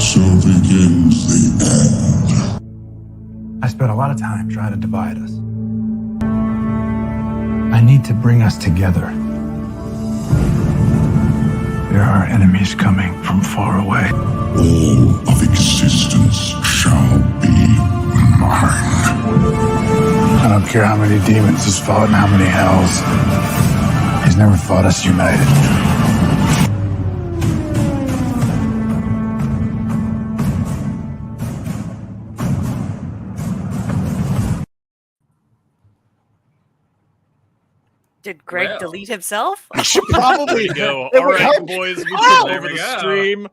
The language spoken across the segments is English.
So begins the end. I spent a lot of time trying to divide us. I need to bring us together. There are enemies coming from far away. All of existence shall be mine. I don't care how many demons he's fought and how many hells. He's never fought us united. Did Greg delete himself? Probably go. All right, boys, we took over the stream.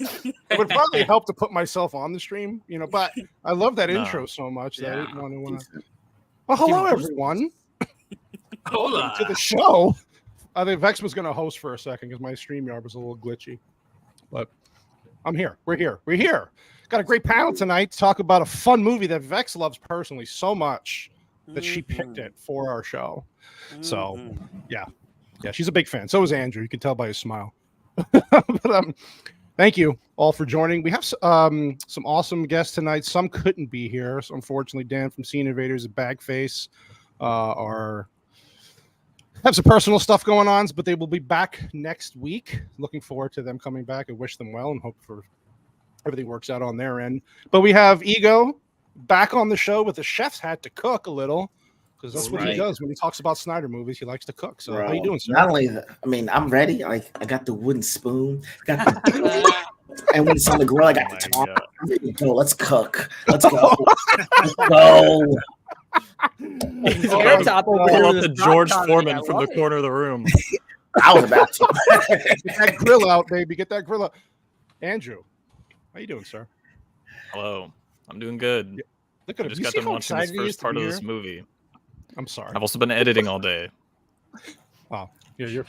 It would probably help to put myself on the stream, but I love that intro so much that I didn't want to. Well, hello everyone. Hola. To the show. I think Vex was going to host for a second because my StreamYard was a little glitchy, but I'm here. We're here. Got a great panel tonight to talk about a fun movie that Vex loves personally so much that she picked it for our show. So, yeah, she's a big fan. So is Andrew. You can tell by his smile. But thank you all for joining. We have some awesome guests tonight. Some couldn't be here. So unfortunately, Dan from Scene Invaders and Bagface have some personal stuff going on, but they will be back next week. Looking forward to them coming back. I wish them well and hope for everything works out on their end. But we have Ego back on the show with the chef's hat to cook a little. Because that's what he does when he talks about Snyder movies. He likes to cook. So how you doing, sir? Not only that, I'm ready. I got the wooden spoon. And when it's on the grill, I got the tongs. I'm ready to go. Let's cook. Let's go. Let's go. The George Foreman from the corner of the room. I was about to. Get that grill out, baby. Get that grill out. Andrew, how you doing, sir? Hello. I'm doing good. Yeah. Look at I just got done watching this first part of this movie. I'm sorry. I've also been editing all day. Wow. You're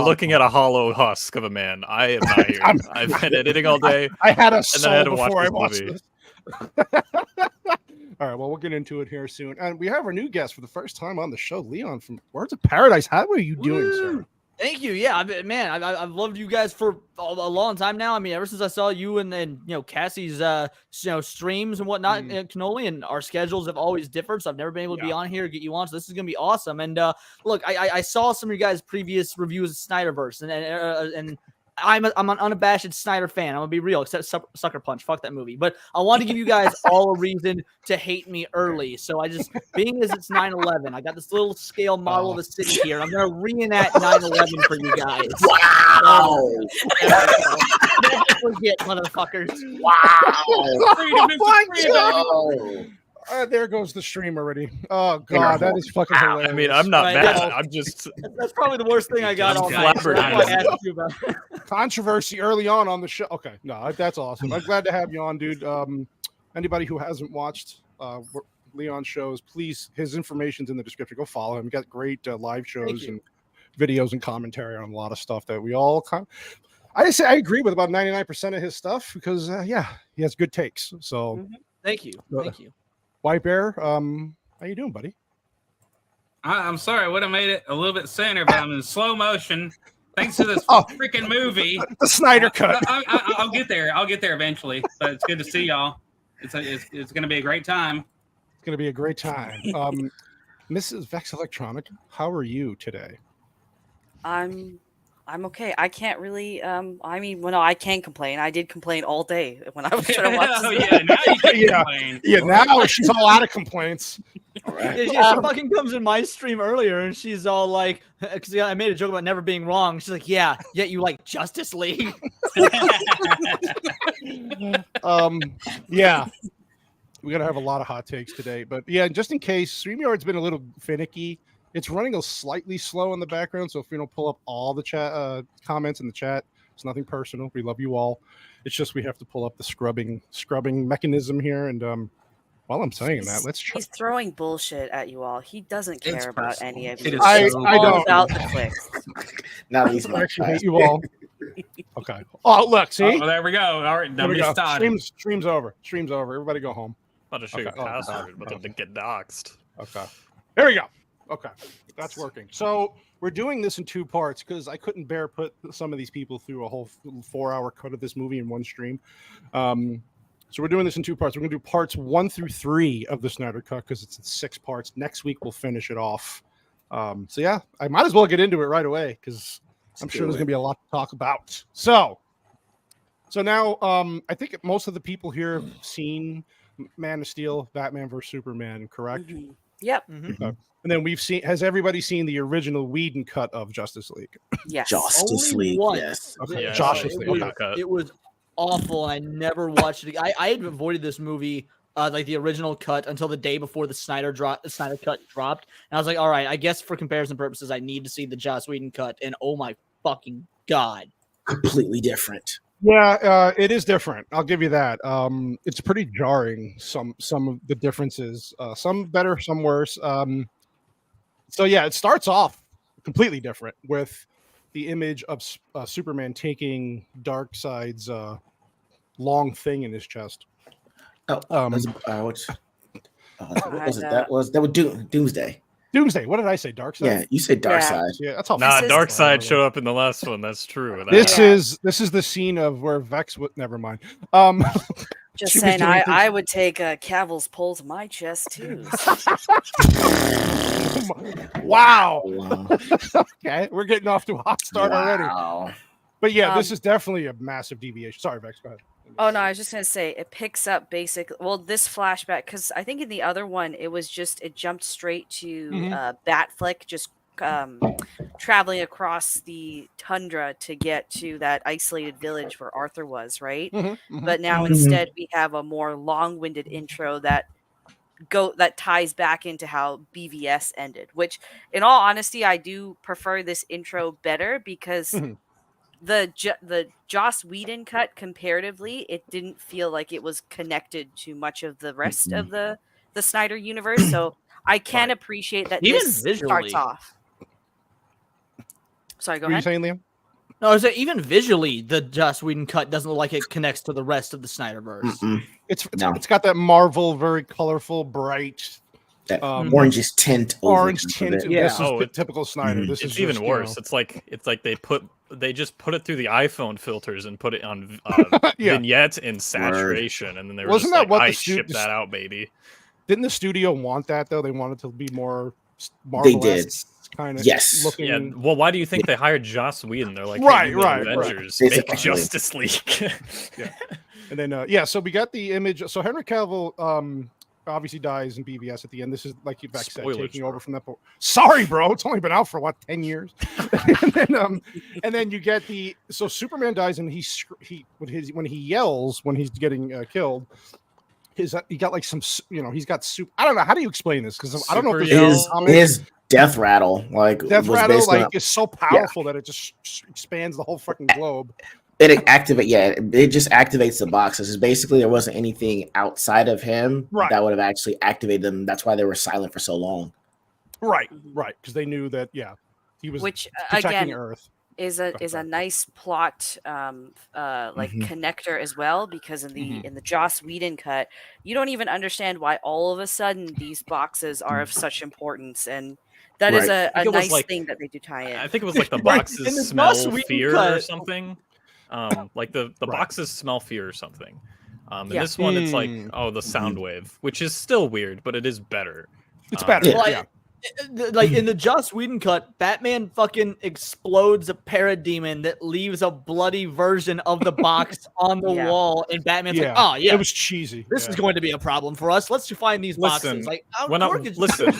looking at a hollow husk of a man. I am not here. I've been editing all day. I had a soul before I watched this. All right, well, we'll get into it here soon. And we have our new guest for the first time on the show, Leon from Words of Paradise. How are you doing, sir? Thank you. Yeah, I've loved you guys for a long time now. I mean, ever since I saw you and then Cassie's streams and whatnot, Cannoli, and our schedules have always differed. So I've never been able to be on here, get you on. So this is gonna be awesome. And look, I saw some of your guys' previous reviews of Snyderverse, and I'm an unabashed Snyder fan. I'm gonna be real, except Sucker Punch. Fuck that movie. But I want to give you guys all a reason to hate me early. So I just, being as it's 9/11, I got this little scale model of the city here. I'm gonna reenact 9/11 for you guys. Wow! Never forget, motherfuckers. Wow! Freedom. There goes the stream already. Oh god, that is fucking hilarious. I mean, I'm not mad. I'm just. That's probably the worst thing I got all night. So that's why I asked you about. Controversy early on the show. Okay, no, that's awesome. I'm glad to have you on, dude. Anybody who hasn't watched Leon's shows, please, his information's in the description. Go follow him. He got great live shows and videos and commentary on a lot of stuff that we all I agree with about 99% of his stuff because he has good takes. So thank you. White Bear, how you doing, buddy? I'm sorry, I would have made it a little bit sooner, but I'm in slow motion thanks to this freaking movie. The Snyder Cut. I'll get there. I'll get there eventually. But it's good to see y'all. It's going to be a great time. It's going to be a great time. Mrs. Vex Electronic, how are you today? I'm okay. I can't really. I can complain. I did complain all day when I was trying to watch this. Now you can complain. Yeah, now she's all out of complaints. Right. She fucking comes in my stream earlier and she's all like, because I made a joke about never being wrong. She's like, yet you like Justice League. Yeah. We're gonna have a lot of hot takes today, but yeah, just in case, StreamYard's been a little finicky. It's running a slightly slow in the background, so if we don't pull up all the chat comments in the chat, it's nothing personal. We love you all. It's just we have to pull up the scrubbing mechanism here. And while I'm saying that, let's try. He's throwing bullshit at you all. He doesn't care about any of you. I don't. About the clicks. Now he's I actually hate you all. Okay. Oh, look, see? Oh, there we go. All right, there we go. Stream's over. Stream's over. Everybody go home. About to show your password, but then to get doxxed. Okay. There we go. Okay, that's working. So we're doing this in 2 parts because I couldn't bear put some of these people through a whole 4-hour cut of this movie in one stream. So we're doing this in 2 parts. We're going to do parts 1 through 3 of the Snyder Cut because it's in 6 parts. Next week we'll finish it off. So yeah, I might as well get into it right away because I'm sure there's going to be a lot to talk about. So now I think most of the people here have seen Man of Steel, Batman vs Superman, correct? Mhm. Yep. Okay. And then has everybody seen the original Whedon cut of Justice League? Yes. Justice Only League, once. yes. Okay. Yeah, Justice it League. was- Okay. It was awful, and I never watched it. I had avoided this movie, like the original cut, until the day before the Snyder Cut dropped, and I was like, all right, I guess for comparison purposes, I need to see the Joss Whedon cut, and oh my fucking god, Completely different. Yeah, it is different. I'll give you that. It's pretty jarring. Some of the differences. Some better, some worse. So yeah, it starts off completely different with the image of Superman taking Darkseid's long thing in his chest. Oh, what was it? That was Doomsday. Doomsday. What did I say? Darkseid. Yeah, you said Darkseid. Yeah, that's all. Nah, This is- Darkseid showed up in the last one. That's true. This Yeah. is the scene of where Vex would. Never mind. Just She was saying, doing things- I would take Cavill's pull to my chest too. Wow. Wow. Okay, we're getting off to a hot start already. Wow. But yeah, this is definitely a massive deviation. Sorry, Vex. Go ahead. Oh no, I was just gonna say it picks up basically. Well, this flashback because I think in the other one it was just it jumped straight to Batfleck just traveling across the tundra to get to that isolated village where Arthur was, right? But now instead we have a more long-winded intro that ties back into how BVS ended. Which, in all honesty, I do prefer this intro better because. The Joss Whedon cut comparatively, it didn't feel like it was connected to much of the rest of the Snyder universe. So I can appreciate that Even this visually. starts off. Sorry, go What are you ahead. saying, Liam? No, I was saying, even visually, the Joss Whedon cut doesn't look like it connects to the rest of the Snyderverse. It's No. it's got that Marvel, very colorful, bright, That orange tint. over orange top of tint. it. Yeah. This is Oh, typical Snyder. This It's is even just, worse. It's like they just put it through the iPhone filters and put it on Yeah. vignette and saturation, and then they were Wasn't just that like, what the "I stu- ship the that st- out, baby." Didn't the studio want that though? They wanted to be more Marvel. did. Kind of. Yes. Looking. Yeah. Well, why do you think they hired Joss Whedon? They're like, Right, hey, you made right. Avengers, Basically. make Justice League. And then so we got the image. So Henry Cavill obviously dies in BVS at the end. This is like you back said, Spoilers, taking bro. over from that point. Sorry, bro. It's only been out for what 10 years. and then you get so Superman dies and when he yells when he's getting killed. He got like some he's got soup. I don't know. How do you explain this? Because I don't know if Super this yell. His death rattle, death was rattle basically is so powerful that it just expands the whole fucking globe. it just activates the boxes. It's basically there wasn't anything outside of him that would have actually activated them. That's why they were silent for so long. Right, because they knew that he was Which protecting again Earth. is a nice plot connector as well, because in the Joss Whedon cut, you don't even understand why all of a sudden these boxes are of such importance, and that is Right. a think it was nice thing that they do tie in. I think it was like the Right. boxes In the smell Joss Whedon fear or cut- something. Like the boxes smell fear or something. And Yeah. this one, it's like, the sound wave, which is still weird, but it is better. It's better. Yeah. Yeah. Like in the Joss Whedon cut, Batman fucking explodes a parademon that leaves a bloody version of the box on the Yeah. wall, and Batman's like, Yeah. "Oh yeah, It was cheesy. this is going to be a problem for us. Let's find these Listen, boxes." Like, when I- listen,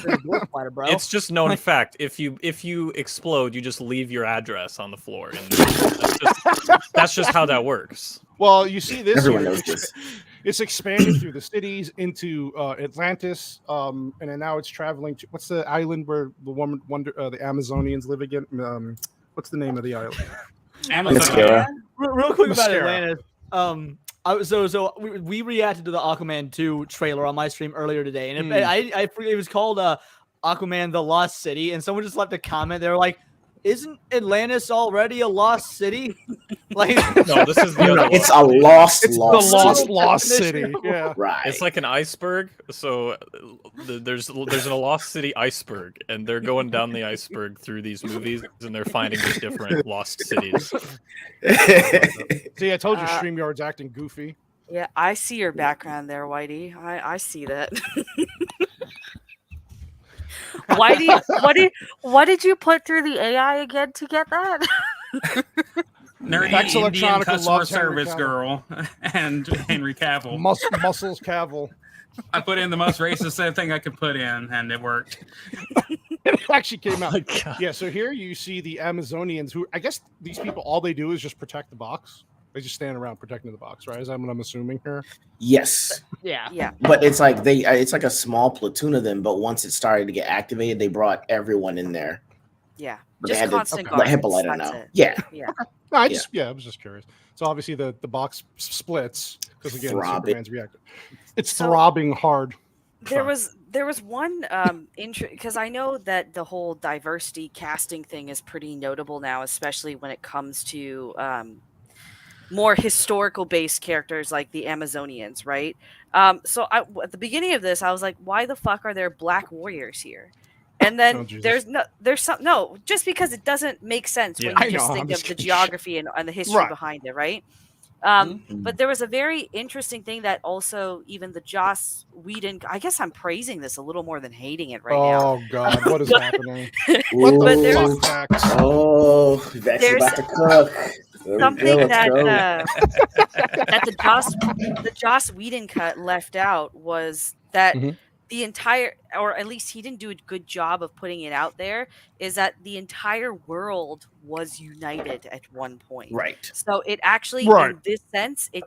bro. It's just known fact. If you explode, you just leave your address on the floor, and that's just how that works. Well, you see this. Everyone here, knows this. It's expanding through the cities into Atlantis, and then now it's traveling to what's the island where the the Amazonians live again? What's the name of the island? Mascara. Real quick about Mascara. Atlantis. We reacted to the Aquaman 2 trailer on my stream earlier today, and I forget, it was called Aquaman: The Lost City, and someone just left a comment. They were like, "Isn't Atlantis already a lost city?" Like, No, this is the other one. It's a lost, It's lost, the lost, city. lost city. Yeah. Right. It's like an iceberg. So there's a lost city iceberg, and they're going down the iceberg through these movies, and they're finding the different lost cities. See, I told you StreamYard's acting goofy. Yeah, I see your background there, Whitey. I see that. Whitey, what did you put through the AI again to get that? Nerdy Vex Indian Electronica customer loves Henry service Cavill. girl and Henry Cavill. Muscles Cavill. I put in the most racist thing I could put in, and it worked. It actually came out. My God. Yeah, so here you see the Amazonians, who I guess these people, all they do is just protect the box. They just stand around protecting the box, right? Is that what I'm assuming here? Yes, yeah. Yeah. but it's like it's like a small platoon of them. But once it started to get activated, they brought everyone in there. Yeah. But they Just had to constant let guards. Hippolyta That's know. it. Yeah, Yeah. No, I was just curious. So obviously the box splits because again, Throbbing. Superman's reactive. It's So- throbbing hard. There was one because I know that the whole diversity casting thing is pretty notable now, especially when it comes to more historical based characters like the Amazonians, right? So at the beginning of this, I was like, why the fuck are there black warriors here? And then Oh, Jesus. just because it doesn't make sense when Yeah. you I just know, think I'm of just the kidding. geography and the history Right. behind it, right? Mm-hmm. But there was a very interesting thing that also even the Joss Whedon, I guess I'm praising this a little more than hating it right now. Oh God, what is happening? What But the there's- fuck, Vex? Oh, Vex is There's about to cook. There we go, Something let's that go. that the Joss Whedon cut left out was that Mhm. the entire, or at least he didn't do a good job of putting it out there, is that the entire world was united at one point. Right. So it actually, Right. in this sense, it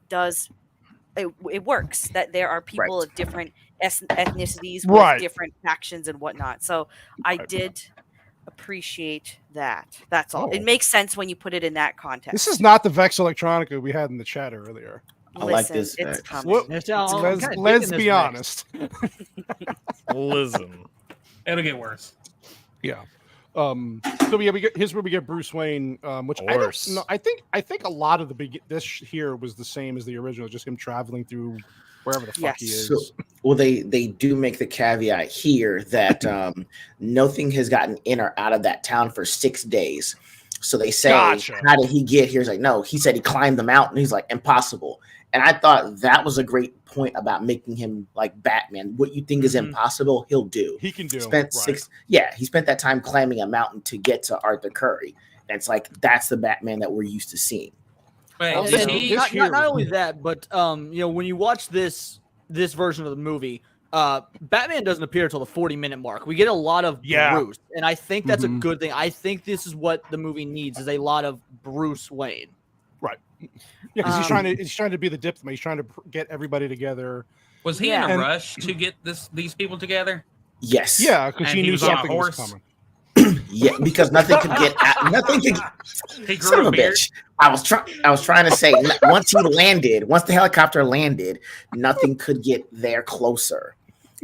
works that there are people Right. of different ethnicities with Right. different factions and whatnot. So I did appreciate that. That's all. Oh. It makes sense when you put it in that context. This is not the Vex Electronica we had in the chat earlier. I like this, It's Vex. coming. What- Let's, I'm Let's, kinda let's digging be this honest. Listen. It'll get worse. Yeah. So here's where we get Bruce Wayne, which I don't Course. know. I think a lot of this here was the same as the original, just him traveling through wherever the fuck he Yes. is. So, well, they do make the caveat here that nothing has gotten in or out of that town for 6 days. So they say, Gotcha. how did he get here? He's like, no, he said he climbed the mountain. He's like, impossible. And I thought that was a great point about making him like Batman. What you think is Mhm. impossible, he'll do. He can do. Spent right. he spent that time climbing a mountain to get to Arthur Curry. And it's like that's the Batman that we're used to seeing. Wait, Oh, did this- he? this- Not, here not was- only that, but when you watch this version of the movie, Batman doesn't appear until the 40-minute mark. We get a lot of Yeah. Bruce, and I think that's Mhm. a good thing. I think this is what the movie needs: is a lot of Bruce Wayne. Yeah, because Um, he's trying to be the diplomat. He's trying to get everybody together. Was he Yeah. in a And- rush to get these people together? Yes. Yeah, because And he he knew was on a something was horse? coming. Yeah, because nothing could get nothing could He son grew of a a beard. bitch. I was trying to say once the helicopter landed, nothing could get there closer.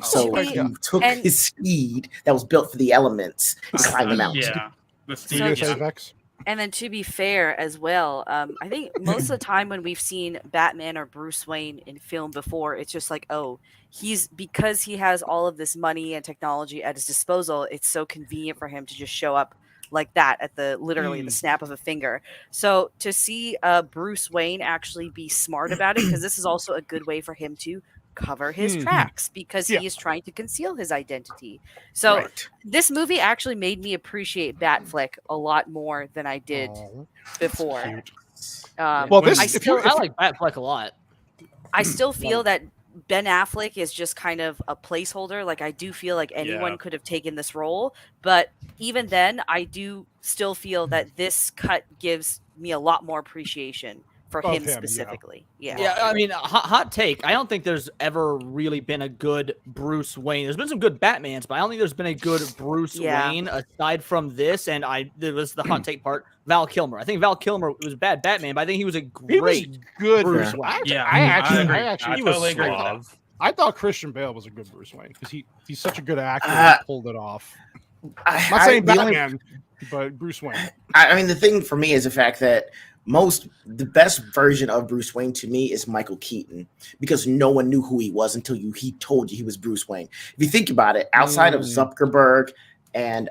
So Oh, he yeah. took And- his speed that was built for the elements and climbed the mountain. Yeah. The You Steve, gonna say, yeah. Vex? And then to be fair as well, I think most of the time when we've seen Batman or Bruce Wayne in film before, it's just like, oh, because he has all of this money and technology at his disposal, it's so convenient for him to just show up like that at literally the snap of a finger. So to see Bruce Wayne actually be smart about it, because this is also a good way for him to cover his tracks, because Yeah. he is trying to conceal his identity. So Right. this movie actually made me appreciate Batfleck a lot more than I did Oh, before. cute. Well, Well, this I if still, you I like Batfleck a lot. I still feel that Ben Affleck is just kind of a placeholder. Like I do feel like anyone Yeah. could have taken this role, but even then, I do still feel that this cut gives me a lot more appreciation for Of him him, yeah. specifically. Yeah. Yeah, I mean, hot take. I don't think there's ever really been a good Bruce Wayne. There's been some good Batmans, but I don't think there's been a good Bruce Yeah. Wayne aside from this. And there was the hot take part. Val Kilmer. I think Val Kilmer was a bad Batman, but I think he was a He was great. good. Bruce Wayne. Wayne. Yeah, I agree. actually, I He was totally agree with that. suave. I thought Christian Bale was a good Bruce Wayne because he's such a good actor. Uh, He pulled it off. I, I'm not saying the only- Batman, but Bruce Wayne. I mean, the thing for me is the fact that the best version of Bruce Wayne to me is Michael Keaton, because no one knew who he was until he told you he was Bruce Wayne. If you think about it, outside of Zuckerberg and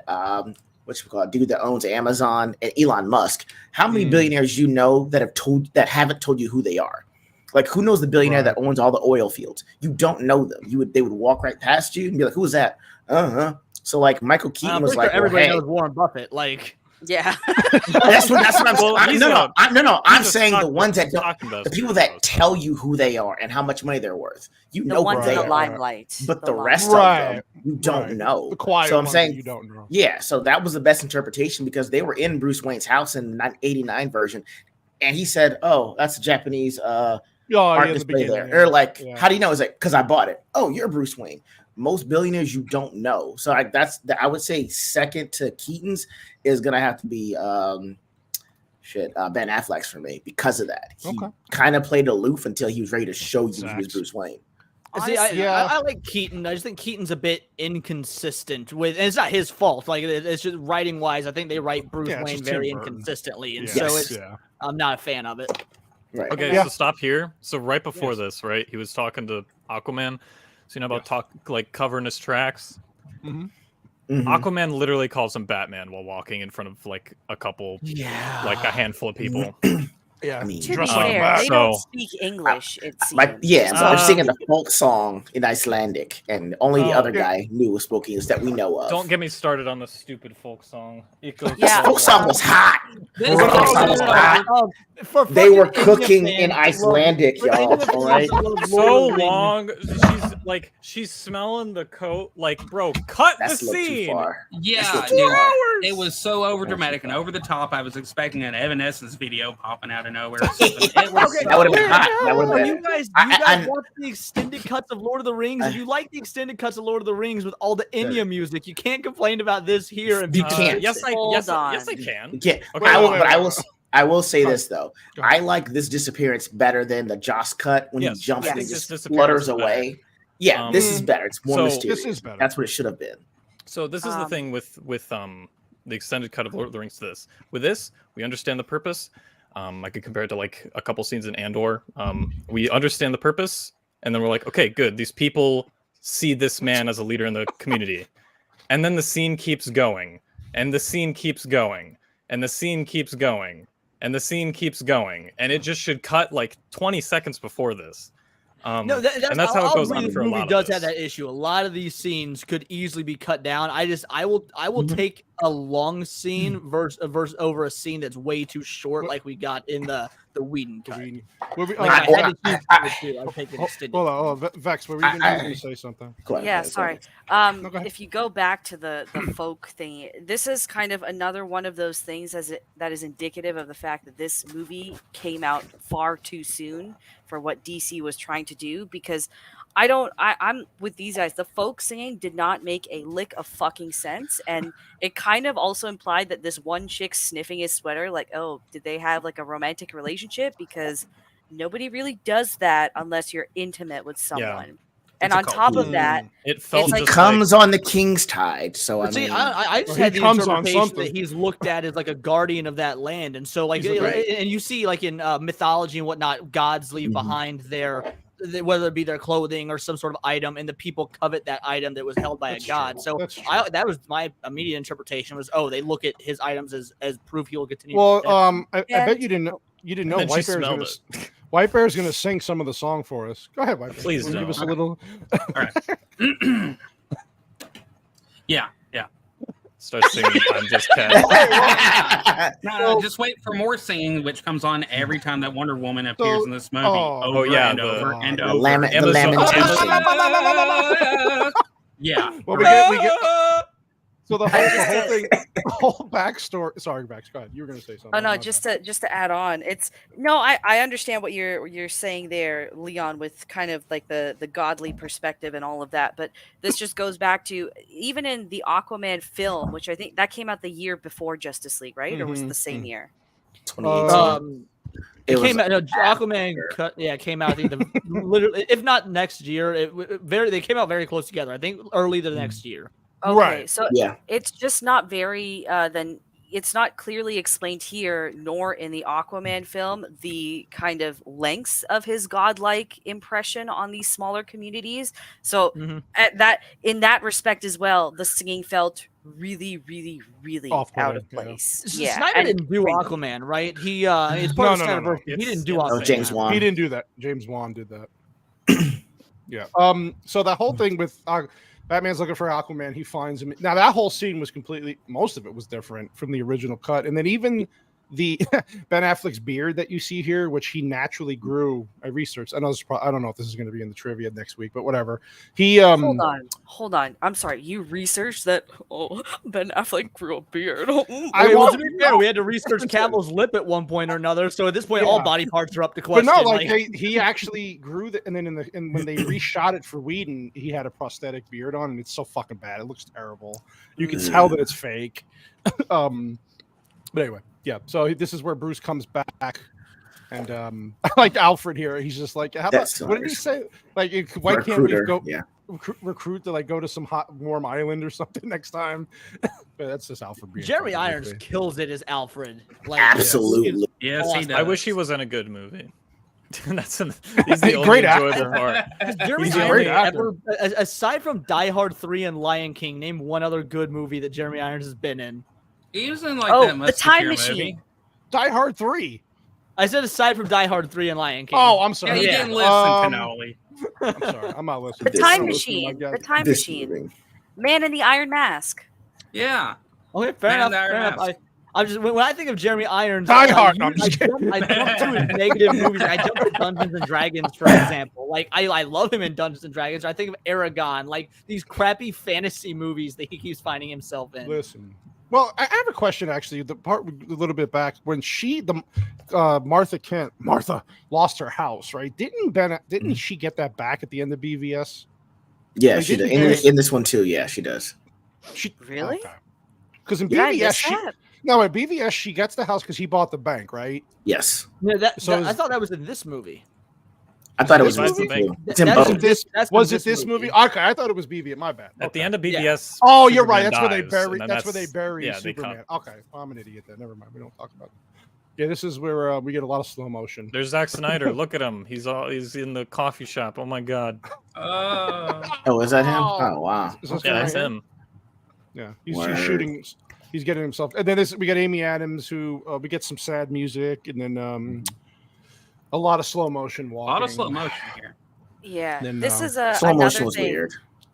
what's it called, dude that owns Amazon, and Elon Musk, how many billionaires you know that haven't told you who they are? Like, who knows the billionaire that owns all the oil fields? You don't know them. They would walk right past you and be like, "Who's that?" So like Michael Keaton was like, everybody hey. knows Warren Buffett. Like, Yeah. that's what I'm saying. I'm he's a saying the stock- ones that stock don't, the investor, people that though. tell you who they are and how much money they're worth. You The know ones who in they the are, limelight. but the limelight. rest of them you don't know. The quiet So I'm ones saying that you don't know. yeah, so that was the best interpretation, because they were in Bruce Wayne's house in the 1989 version, and he said, "Oh, that's a Japanese art in the display there." beginning, They're like, yeah. "How do you know?" It's like, "Because I bought it." "Oh, you're Bruce Wayne." Most billionaires you don't know. So I would say second to Keaton's is gonna have to be Ben Affleck's for me, because of that. He kind of played aloof until he was ready to show you he was Bruce Wayne. See, I like Keaton. I just think Keaton's a bit inconsistent and it's not his fault. Like, it's just writing wise. I think they write Bruce it's Wayne just very Tim Burton. inconsistently, and Yes. I'm not a fan of it. Right. Okay, Yeah. so stop here. So right before this, right, he was talking to Aquaman. So you know about covering his tracks. Mhm. Aquaman literally calls him Batman while walking in front of like a couple, like a handful of people. Yeah, I mean, To be dressed like a fair, bat. they don't So- speak English. It seems. they're singing the folk song in Icelandic, and only the other yeah. guy knew spoke English that we know of. Don't get me started on the stupid folk song. It goes Yeah. so folk song long. was hot. This Folk is song was also- hot. For They were fucking cooking India in fans, Icelandic, for y'all. India fans All right. that love So Lord of the Rings, long. She's smelling the coat. Like, bro, cut That's the a little too scene. far. Yeah, That's dude, too far. it was so over dramatic and over the top. I was expecting an Evanescence video popping out of nowhere. Or something. It was Okay, That would've been hot. That would've been- You guys I- watch the extended cuts of Lord of the Rings. If you like the extended cuts of Lord of the Rings with all the India music, you can't complain about this here. And You be- can't. Yes, I Hold yes, on. yes, I can. Yeah, Okay, wait, I will say Go this though. Go ahead. I like this disappearance better than the Joss cut when Yes, he jumps I and think just this disappearance flutters is better. away. Yeah, this is better. It's more So- mysterious. This is better. That's what it should have been. So this is the thing with the extended cut of Lord of the Rings to this. With this, we understand the purpose. I could compare it to like a couple scenes in Andor. We understand the purpose, and then we're like, okay, good. These people see this man as a leader in the community, and then the scene keeps going, and the scene keeps going, and the scene keeps going, and the scene keeps going, and it just should cut like 20 seconds before this. No, And that's how it I'll goes agree on the for a movie lot does of have this. that issue. A lot of these scenes could easily be cut down. I will take a long scene verse over a scene that's way too short, like we got in the Whedon cut. Like, I had to choose the two. I'd take it extended. Hold on, Vex, were you going to say something? Go ahead, Yeah, go ahead. sorry. No, go ahead. If you go back to the folk thing, this is kind of another one of those things that is indicative of the fact that this movie came out far too soon for what DC was trying to do, because I'm with these guys. The folk singing did not make a lick of fucking sense, and it kind of also implied that this one chick sniffing his sweater, like, oh, did they have like a romantic relationship? Because nobody really does that unless you're intimate with someone. And It's a on top of cult. that, It felt It's He like- just comes on the king's tide, so I But see, mean, I just He had the comes on interpretation something. that he's looked at as like a guardian of that land, and so like, He's a- Right. and you see like in mythology and whatnot, gods leave behind whether it be their clothing or some sort of item, and the people covet that item that was held by That's a god. true. So That's true. that was my immediate interpretation was, oh, they look at his items as proof he will continue. Well, to protect I bet you didn't know. You didn't know And then she White Bear's smelled gonna it. White Bear's gonna sing some of the song for us. Go ahead, White Bear. Please Will you give don't. us a little. Yeah. start singing. I'm just cat. No, just wait for more singing, which comes on every time that Wonder Woman appears in this movie. Oh, over yeah, and the- over and the over. the Amazon- lamentation. Yeah. Well, we get. So the whole thing, the whole backstory. Sorry, Vex. Go ahead. You were gonna say something. oh no, My just bad. to add on, it's no, I understand what you're saying there, Leon, with kind of like the godly perspective and all of that, but this just goes back to even in the Aquaman film, which I think that came out the year before Justice League, right? Or was it the same year? 2018. It was came out. No, Aquaman cut. Yeah, it came out. I think literally, if not next year, they came out very close together. I think early the next year. Okay, Right. so Yeah. it's just not very then it's not clearly explained here, nor in the Aquaman film, the kind of lengths of his godlike impression on these smaller communities. So in that respect as well, the singing felt really, really, really out of place. Yeah, Snyder didn't do Aquaman, right? He it's part of Snyderverse. He didn't do Aquaman. James Wan. He didn't do that. James Wan did that. Yeah. So that whole thing with Batman's looking for Aquaman, he finds him. Now that whole scene was most of it was different from the original cut, and then even the Ben Affleck's beard that you see here, which he naturally grew. I researched. I don't know if this is going to be in the trivia next week, but whatever. He hold on. I'm sorry. You researched that? Oh, Ben Affleck grew a beard. To be fair, we had to research Cavill's lip at one point or another. So at this point, all body parts are up to question. But no, he actually grew and then when they reshot it for Whedon, he had a prosthetic beard on, and it's so fucking bad. It looks terrible. You can tell that it's fake. But anyway. Yeah, so this is where Bruce comes back, and I like Alfred here. He's just like, how about what did he say? Like, why can't we go recruit to like go to some hot, warm island or something next time? But that's just Alfred. Jeremy Irons kills it as Alfred. Like, absolutely. Yes, he does. I wish he was in a good movie. He's the only great enjoyable part. Jeremy Irons ever, aside from Die Hard 3 and Lion King, name one other good movie that Jeremy Irons has been in. He was in that The Time Musketeer Machine. movie. Die Hard 3. I said aside from Die Hard 3 and Lion King. Oh, I'm sorry. Yeah, you didn't listen, Cannoli. I'm sorry. I'm not listening. The Time Machine. The Time Machine. Man in the Iron Mask. Yeah. Okay, fair enough. I'm just when I think of Jeremy Irons, Die Hard. I jump to his negative movies. I jump to Dungeons and Dragons, for example. Like I love him in Dungeons and Dragons. I think of Aragon, like these crappy fantasy movies that he keeps finding himself in. Listen. Well, I have a question actually. The part a little bit back when Martha lost her house, right? Didn't she get that back at the end of BVS? Yeah, she did. In this one too. Yeah, she does. She really? Because in BVS, at BVS she gets the house because he bought the bank, right? Yes. Yeah, I thought that was in this movie. I thought it was this movie. Was it this movie? Okay, I thought it was BVS. My bad. At the end of BVS. Oh, you're right. That's where they bury. That's where they bury Superman. Okay, I'm an idiot then. Never mind. We don't talk about it. Yeah, this is where we get a lot of slow motion. There's Zack Snyder. Look at him. He's in the coffee shop. Oh my god. Oh, is that him? Oh wow. That's him. Yeah, he's shooting. He's getting himself. And then we got Amy Adams, who we get some sad music, and then a lot of slow motion walking. A lot of slow motion here. Yeah, then, this is slow motion was weird.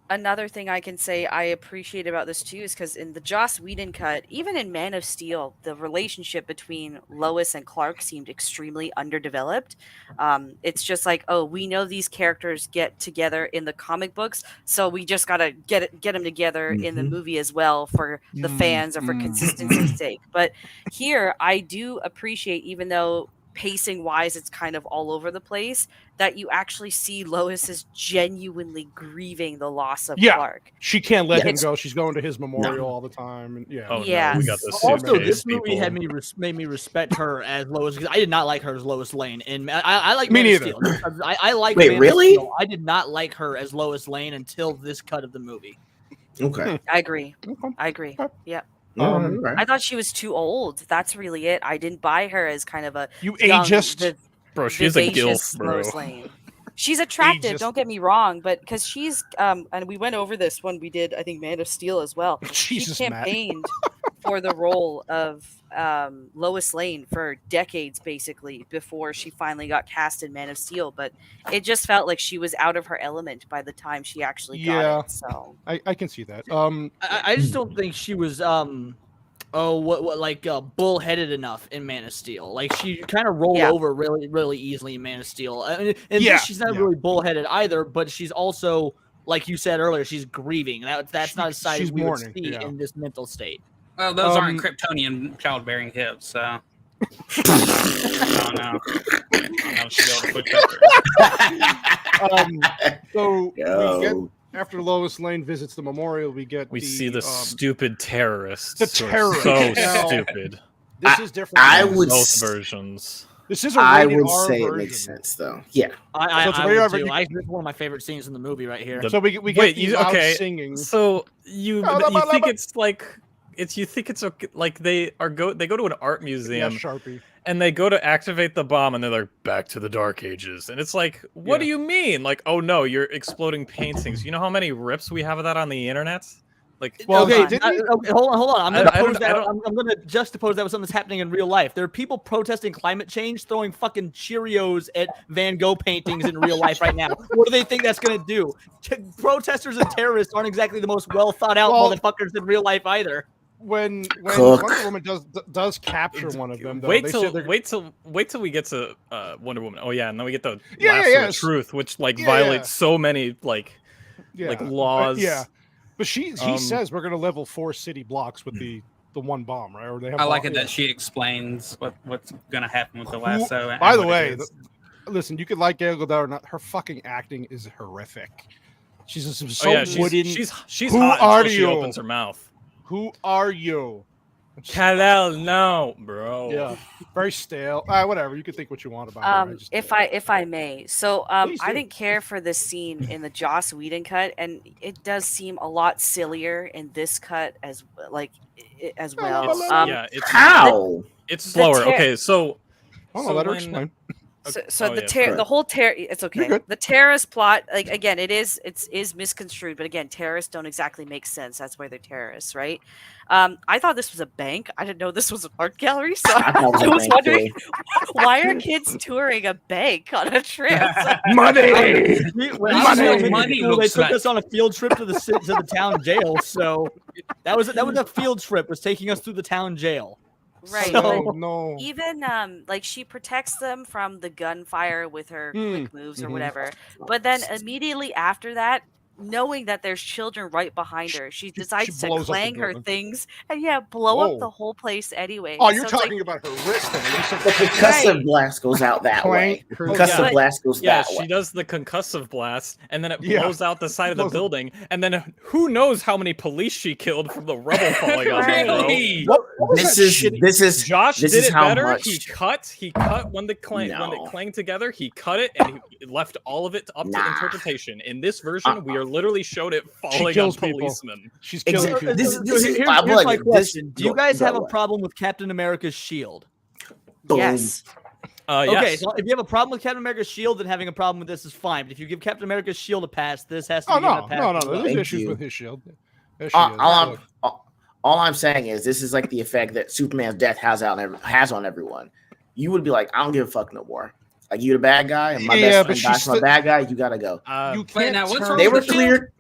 Another thing I can say I appreciate about this too is because in the Joss Whedon cut, even in Man of Steel, the relationship between Lois and Clark seemed extremely underdeveloped. It's just like, oh, we know these characters get together in the comic books, so we just gotta get them together in the movie as well for the fans or for consistency's sake. But here, I do appreciate, even though pacing wise it's kind of all over the place, that you actually see Lois is genuinely grieving the loss of Clark. She can't let him go. She's going to his memorial all the time. And No, we got this. Also, this movie had made me respect her as Lois, because I did not like her as Lois Lane. And I like me Man neither. Of Steel. I like. Wait, Man really? Of Steel. I did not like her as Lois Lane until this cut of the movie. Okay. I agree. Yeah. Right. I thought she was too old. That's really it. I didn't buy her as kind of a ageist. Bro, she's a gilf, bro. She's attractive, don't get me wrong, but because she's and we went over this when we did, I think, Man of Steel as well. She campaigned for the role of Lois Lane for decades, basically, before she finally got cast in Man of Steel. But it just felt like she was out of her element by the time she actually got it. So I can see that. I just don't think she was bullheaded enough in Man of Steel. Like, she kind of rolled over really, really easily in Man of Steel. And she's not really bullheaded either, but she's also, like you said earlier, she's grieving. That's not a side we would see in this mental state. Well, those aren't Kryptonian childbearing hips, so. I don't know. I should be able to put that So we get, after Lois Lane visits the memorial, we see the stupid terrorists. The terrorists. So stupid. This is different. I would both versions. This is a I rated would R say version. it makes sense, though. Yeah. I would too. This is one of my favorite scenes in the movie right here. So we get these loud singing. So you think it's like it's you think it's okay, like they go to an art Yeah, museum Sharpie. and they go to activate the bomb and they're like, back to the Dark Ages, and it's like, what do Yeah. you mean? Like, oh no, you're exploding paintings. You know how many rips we have of that on the internet? Like, Well, okay, on. didn't he- okay, hold on. I'm gonna I don't- pose I that. don't- I'm gonna juxtapose that with something that's happening in real life. There are people protesting climate change, throwing fucking Cheerios at Van Gogh paintings in real life right now. What do they think that's gonna do? Protesters and terrorists aren't exactly the most well thought out Well- motherfuckers in real life either. When Cook. Wonder Woman does capture one of them, though, wait they till said they're- wait till we get to Wonder Woman. Oh yeah, and then we get the Yeah, lasso yeah, of truth, which like yeah, violates yeah. so many like yeah, laws. yeah, but he Um, says we're gonna level 4 city blocks with the one bomb, right? Or they have I like bomb- it that she explains what's gonna happen with the Who- lasso. and By the what it way, is. listen, you could like Gal Gadot or not. Her fucking acting is horrific. She's just so Oh yeah, wooden. she's Who hot are until she you? opens her mouth. Who are you? Kal-El, no, bro. Yeah, very stale. Whatever. You can think what you want about her. I just If I may, so Please I do. didn't care for this scene in the Joss Whedon cut, and it does seem a lot sillier in this cut as well. Yeah, it's How? it's slower. tear- Okay, so Hold so on, let her when- explain. So Oh, the yeah, sorry. the whole it's okay. good. The terrorist plot, like again, it's misconstrued, but again, terrorists don't exactly make sense. That's why they're terrorists, right? I thought this was a bank. I didn't know this was an art gallery, so I thought it was a I was bank, wondering why are kids touring a bank on a trip? Money. When I was Money. in middle Money school, they looks took like- us on a field trip to the town jail. So that was a field trip. Was taking us through the town jail. Right. So- but No, no. even like she protects them from the gunfire with her quick moves or mhm. whatever, but then immediately after that, knowing that there's children right behind her, she decides to blows up the clang her building. things and blow Whoa. up the whole place anyway. Oh, you're So it's like- talking about her wrist. Then. You said The concussive Right. blast goes out that way. clank. Her, Concussive Yeah. blast goes yeah, that she way. does the concussive blast, and then it Yeah. blows out the side of the Blows up. building, and then who knows how many police she killed from the rubble falling on her, bro. Really? What was This that is shitty- this is Josh this did is it how better. much. He cut when the when No. it clanged together. He cut it and he left all of it up to Nah. interpretation. In this version, we are literally showed it falling on kills people. policemen. She's killing Exactly. people. This is Here's I'm my like, this- question: Do you go- guys go have a away. problem with Captain America's shield? Boom. yes. Okay, Yes. so if you have a problem with Captain America's shield, then having a problem with this is fine. But if you give Captain America's shield a pass, this has to Oh be given no, a pass. no, no. as well. There's Thank issues you. with his shield. There she All, is. all all I'm saying is this is like the effect that Superman's death has on everyone. You would be like, I don't give a fuck no more. Like you the bad guy, and my Yeah, best but friend dies she's from a still- bad guy. You gotta go. You Wait, can't now, what's turn- wrong They with were the shield? clear.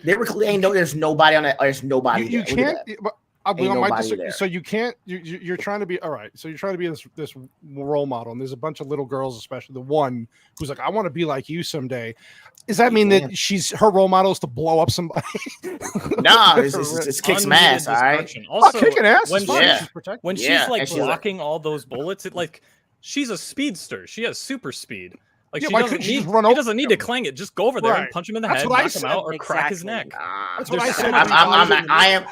They were clear. Ain't no, there's nobody on that. There's nobody You there. Look at can't. that. But I Ain't might nobody disagree. there. So you can't. You're trying to be all right. So you're trying to be this role model, and there's a bunch of little girls, especially the one who's like, I want to be like you someday. Does that mean Yeah. that she's her role model is to blow up somebody? Nah, it's kick some Unneeded ass. All right. destruction. Oh, Also, kicking ass. when is fine. Yeah. She's protected. when Yeah, she's like and she's like- blocking all those bullets, it like she's a speedster. She has super speed. Like Yeah, she why doesn't couldn't she need, just run she over doesn't need to clang it. Just go over there and Right. punch him in the That's head, what I knock him said. out, or crack his Exactly. neck. That's what I There's said. so many times I am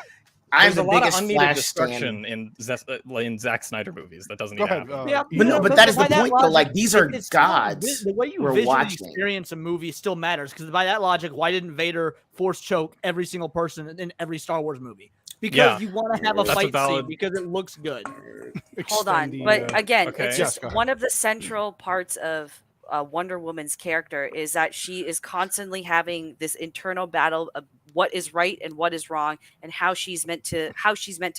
There's the a lot of biggest unneeded Flash destruction stand. in Zack Snyder movies that doesn't Go need to ahead. happen. Yeah, But no, but that is the by that point, though. logic, Like these are it's still- gods. The way you we're visually watching. experience a movie still matters because by that logic, why didn't Vader force choke every single person in every Star Wars movie? Because Yeah. you want to have a That's a fight scene valid- because it looks good. Hold on, Extend the, but again, okay. it's Yes, just go ahead. one of the central parts of Wonder Woman's character is that she is constantly having this internal battle of what is right and what is wrong, and how she's meant to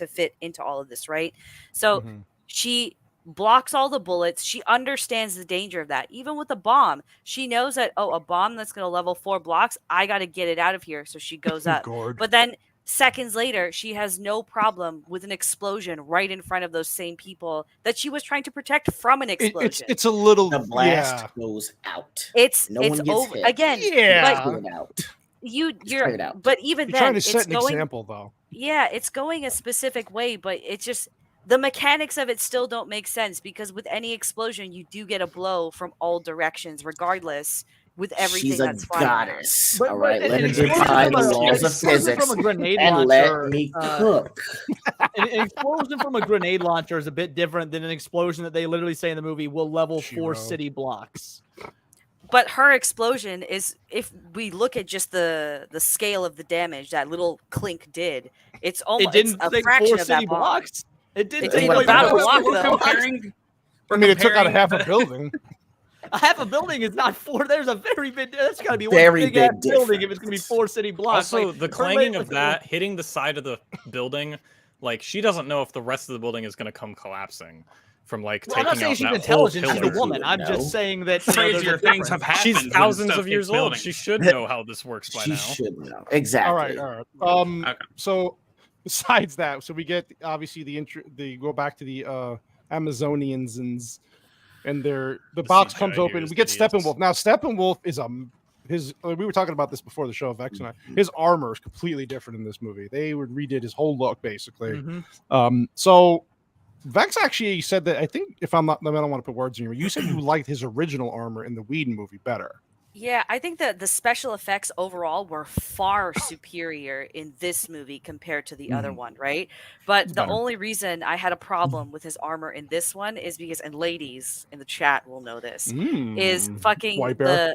fit into all of this, right? So Mhm. she blocks all the bullets. She understands the danger of that. Even with a bomb, she knows that a bomb that's going to level 4 blocks, I got to get it out of here. So she goes up. Gord. But then seconds later, she has no problem with an explosion right in front of those same people that she was trying to protect from an explosion. It's a little The blast yeah. goes out. It's No one gets over hit. again. Yeah. But Get it out. you're it out. but even You're then trying to it's set an going example, though. it's going a specific way, but it's just the mechanics of it still don't make sense because with any explosion you do get a blow from all directions regardless with everything She's a that's flying around. goddess. But- All right, but let an me explosion defy from the a- laws an of explosion physics from a grenade and launcher, let me uh, cook. An explosion from a grenade launcher is a bit different than an explosion that they literally say in the movie will level 4 Shiro. city blocks. But her explosion is, if we look at just the scale of the damage that little clink did, it's It almost it's didn't a take fraction 4 of that city bomb. blocks. It didn't It take did like about a four block, city though. We're blocks. comparing. I mean, it took out comparing half a the- building. A half a building is not 4. There's a very big. That's got to be one Very big ass big building if it's gonna be difference. 4 city blocks. Also, Like, the her clanging la- of that hitting the side of the building, like she doesn't know if the rest of the building is going to come collapsing from like Well, I'm taking not saying out she's that intelligent. whole She's a pillar. woman. I'm No. just saying that you know, there's a Crazier things have difference. happened. She's when thousands stuff of hits years old. buildings. She should know how this works by She now. should know exactly. All right. Okay. So besides that, so we get obviously the go back to the Amazonians and the box comes CGI open. here is We get hideous. Steppenwolf. Now Steppenwolf is we were talking about this before the show, Vex and I. His armor is completely different in this movie. They redid his whole look basically. So Vex actually said that, I think, if I'm not, I don't want to put words in your mouth. You said you liked his original armor in the Whedon movie better. Yeah, I think that the special effects overall were far superior in this movie compared to the other one, right? But the better. only reason I had a problem with his armor in this one is because, and ladies in the chat will know this, is fucking White bear.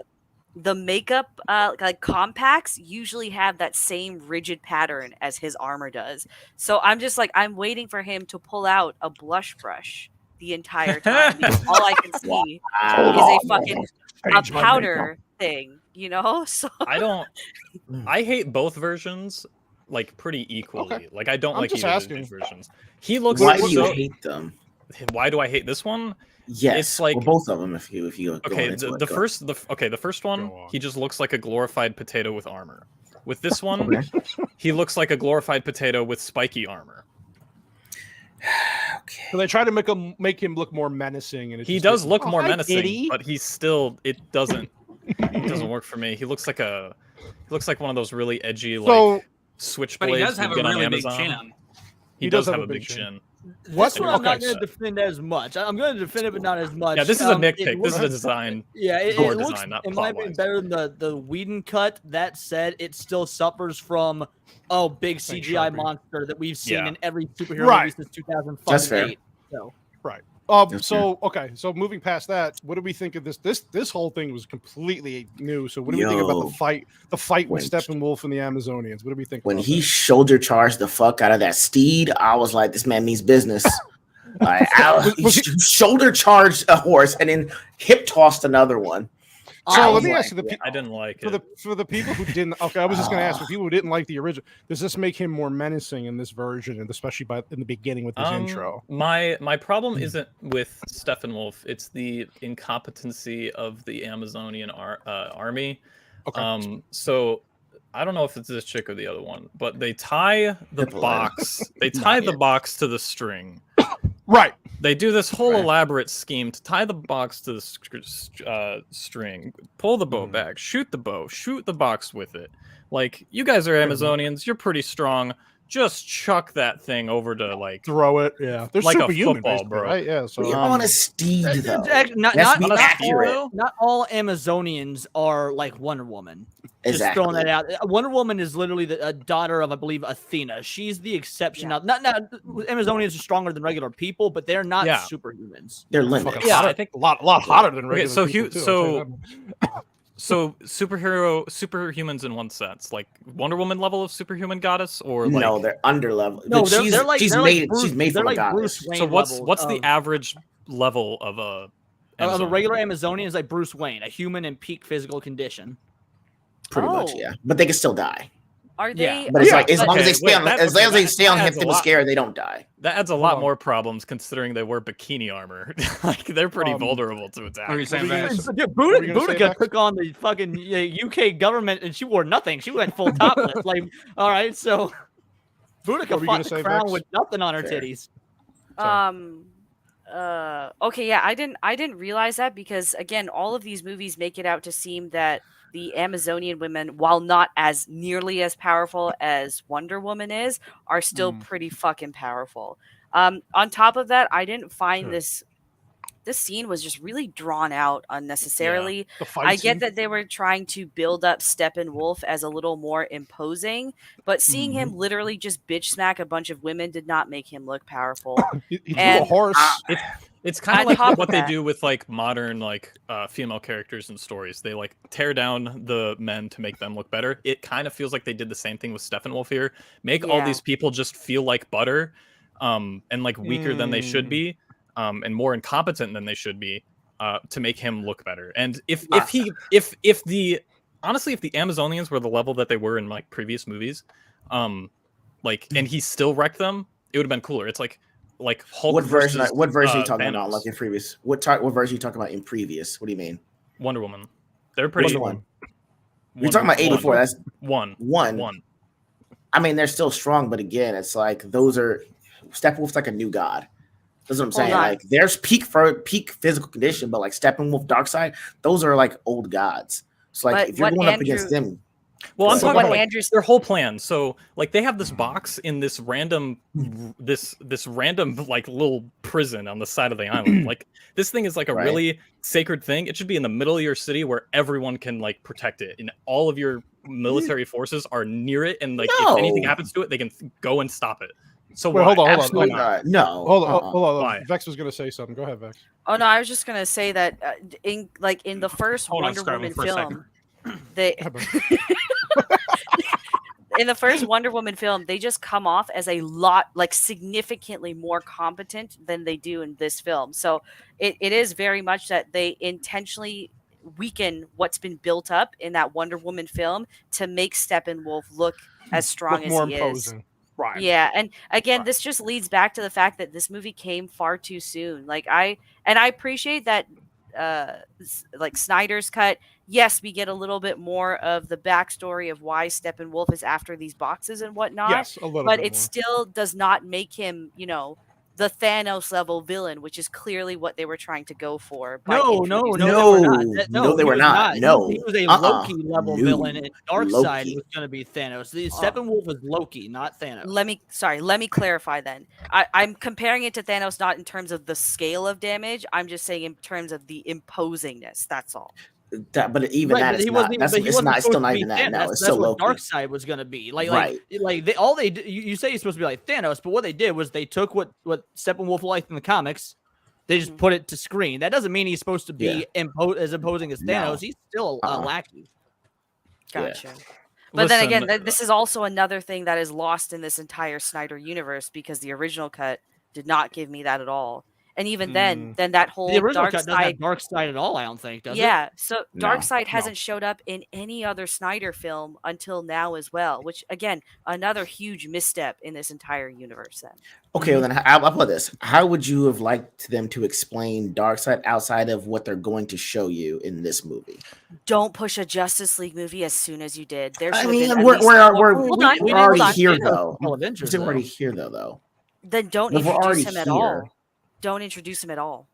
the makeup like compacts usually have that same rigid pattern as his armor does. So I'm just like, I'm waiting for him to pull out a blush brush the entire time because all I can see is a fucking a Change my powder thing, you know? So I hate both versions like pretty equally. Okay. Like I don't I'm like just either asking. of these versions. He looks Why do you so hate them? why do I hate this one? Yes, It's like- well, both of them. If you go Okay, into it, the go. first one, Go on. he just looks like a glorified potato with armor. With this one, Okay. he looks like a glorified potato with spiky armor. Okay. So they try to make him look more menacing, and it He just does didn't- look Oh, more hi, menacing, kitty. but he's still it doesn't work for me. He looks like one of those really edgy like So switchblades But he does you have a get on really big Amazon. chin. He does have a big chin. This one I'm not Okay. going to defend as much. I'm going to defend it, but not as much. Yeah, this is a It nitpick. This is a looks- design. Yeah, it Gore looks, design, not in my opinion, plot-wise. better than the Whedon cut. That said, it still suffers from big Thanks, CGI Sharpie. monster that we've seen Yeah. in every superhero Right. movie since 2005. That's fair. So right. That's So okay. So moving past that, what do we think of this? This whole thing was completely new. So what do we think about Yo. the fight? The fight with When- Steppenwolf and the Amazonians. What do we think? When about he that? shoulder charged the fuck out of that steed, I was like, this man means business. Like, he shoulder charged a horse and then hip tossed another one. So I let was me like, ask you the I didn't like for it. the people who didn't. Okay, I was just going to ask for people who didn't like the original. Does this make him more menacing in this version, and especially in the beginning with his intro? My problem isn't with Steppenwolf. It's the incompetency of the Amazonian army. Okay. So I don't know if it's this chick or the other one, but they tie the Hippolyta. box. They tie the box to the string. Right. They do this whole Right. elaborate scheme to tie the box to the string, pull the bow back, shoot the bow, shoot the box with it. Like, you guys are Amazonians, you're pretty strong. Just chuck that thing over to like Throw it. Yeah. They're Like a superhuman, football, basically, bro. right? Yeah. So You're on a steed, though. Not, Let's be not, accurate. not all Amazonians are like Wonder Woman. Just Exactly. throwing that out. Wonder Woman is literally the daughter of, I believe, Athena. She's the exception. Yeah. Not Amazonians are stronger than regular people, but they're not Yeah. superhumans. They're limited. fucking Yeah, hotter, I think- a lot hotter than regular. so people, hu- too, I'll so- tell you that. So superhumans in one sense, like Wonder Woman level of superhuman goddess, or like No, they're under level. No, But they're like she's they're made like Bruce, she's made they're from a like goddess. Bruce Wayne. so what's level the of- average level of a of a Amazonian? regular Amazonian is like Bruce Wayne, a human in peak physical condition. Pretty much, Oh. yeah. But they can still die. Are Yeah. they? But it's Yeah. like as long as Okay, they stay wait, on that- as long okay, as they that- stay on that adds a hip to lot. scare, they don't die. That adds a lot on. more problems considering they wear bikini armor. Like they're pretty vulnerable to attack. What are you saying, What were you Vance? gonna Dude, What were you gonna say, Boudica Max? took on the fucking UK government and she wore nothing. She went full topless. Like, all right, so What Boudica were you fought gonna the say, crown Vex? with nothing on her Fair. titties. Okay, yeah, I didn't realize that because again, all of these movies make it out to seem that the Amazonian women, while not as nearly as powerful as Wonder Woman is, are still pretty fucking powerful. On top of that, I didn't find this scene was just really drawn out unnecessarily. The fight I scene? get that they were trying to build up Steppenwolf as a little more imposing, but seeing him literally just bitch smack a bunch of women did not make him look powerful. He threw a And- horse. It's kind On of like top of what they that- do with like modern like female characters in stories. They like tear down the men to make them look better. It kind of feels like they did the same thing with Steppenwolf here. Make all Yeah. these people just feel like butter, and like weaker than they should be, and more incompetent than they should be, to make him look better. And if the honestly, if the Amazonians were the level that they were in like previous movies, like, and he still wrecked them, it would have been cooler. It's like Hulk What version? versus, What version are you talking Thanos. about? Like in previous? What version are you talking about in previous? What do you mean? Wonder Woman. They're pretty. Which one? You're talking about 84. That's one. I mean, they're still strong, but again, it's like those are Steppenwolf's like a new god. That's what I'm saying. Hold on. Like there's peak physical condition, but like Steppenwolf, Darkseid, those are like old gods. So like But if you're what going up Andrew- against them, Well, I'm So talking what about like, Andrew's- their whole plan. So like they have this box in this random this random like little prison on the side of the island. Like this thing is like a Right. really sacred thing. It should be in the middle of your city where everyone can like protect it, and all of your military forces are near it. And like if anything No. happens to it, they can go and stop it. So Wait, why? hold on. absolutely Why not? not. No, Hold on, hold on. Why? Vex was gonna say something. Go ahead, Vex. Oh no, I was just gonna say that in the first Hold on, Wonder Scarlet, Woman for a second. film, they in the first Wonder Woman film, they just come off as a lot like significantly more competent than they do in this film. So it is very much that they intentionally weaken what's been built up in that Wonder Woman film to make Steppenwolf look as strong Look as more he is. imposing. Right. Yeah, and again, this just leads back to the fact that this movie came far too soon. Like I appreciate that like Snyder's cut. Yes, we get a little bit more of the backstory of why Steppenwolf is after these boxes and whatnot. Yes, a little but bit it more. still does not make him, the Thanos level villain, which is clearly what they were trying to go for. by No, introducing- they were No, not. no, they he were was not. No. he was a Uh-uh. Loki level No. villain, and Darkseid Loki. was going to be Thanos. The Steppenwolf was Loki, not Thanos. Let me clarify then. I'm comparing it to Thanos not in terms of the scale of damage. I'm just saying in terms of the imposingness. That's all. But even that is not. That's it's not. It's still not even that. No, it's still what Loki. Darkseid was going to be. Right. All they did, you say he's supposed to be like Thanos, but what they did was they took what Steppenwolf liked in the comics, they just put it to screen. That doesn't mean he's supposed to be as imposing as Thanos. No. He's still a lackey. Gotcha. But then Listen, again, this is also another thing that is lost in this entire Snyder universe because the original cut did not give me that at all. And even then that whole The original dark cut doesn't have side. Darkseid at all, I don't think, does it? Yeah, so No, Darkseid no. hasn't showed up in any other Snyder film until now as well, which again, another huge misstep in this entire universe. Then Okay, well then I'll put this. How would you have liked them to explain Darkseid outside of what they're going to show you in this movie? don't push a Justice League movie as soon as you did. There I should have mean, been at we're least- we're Hold on, we're hold already on. here Thanos though. is all Avengers, We're though. already here though. Then don't But we're introduce already him at here. all. Don't introduce him at all.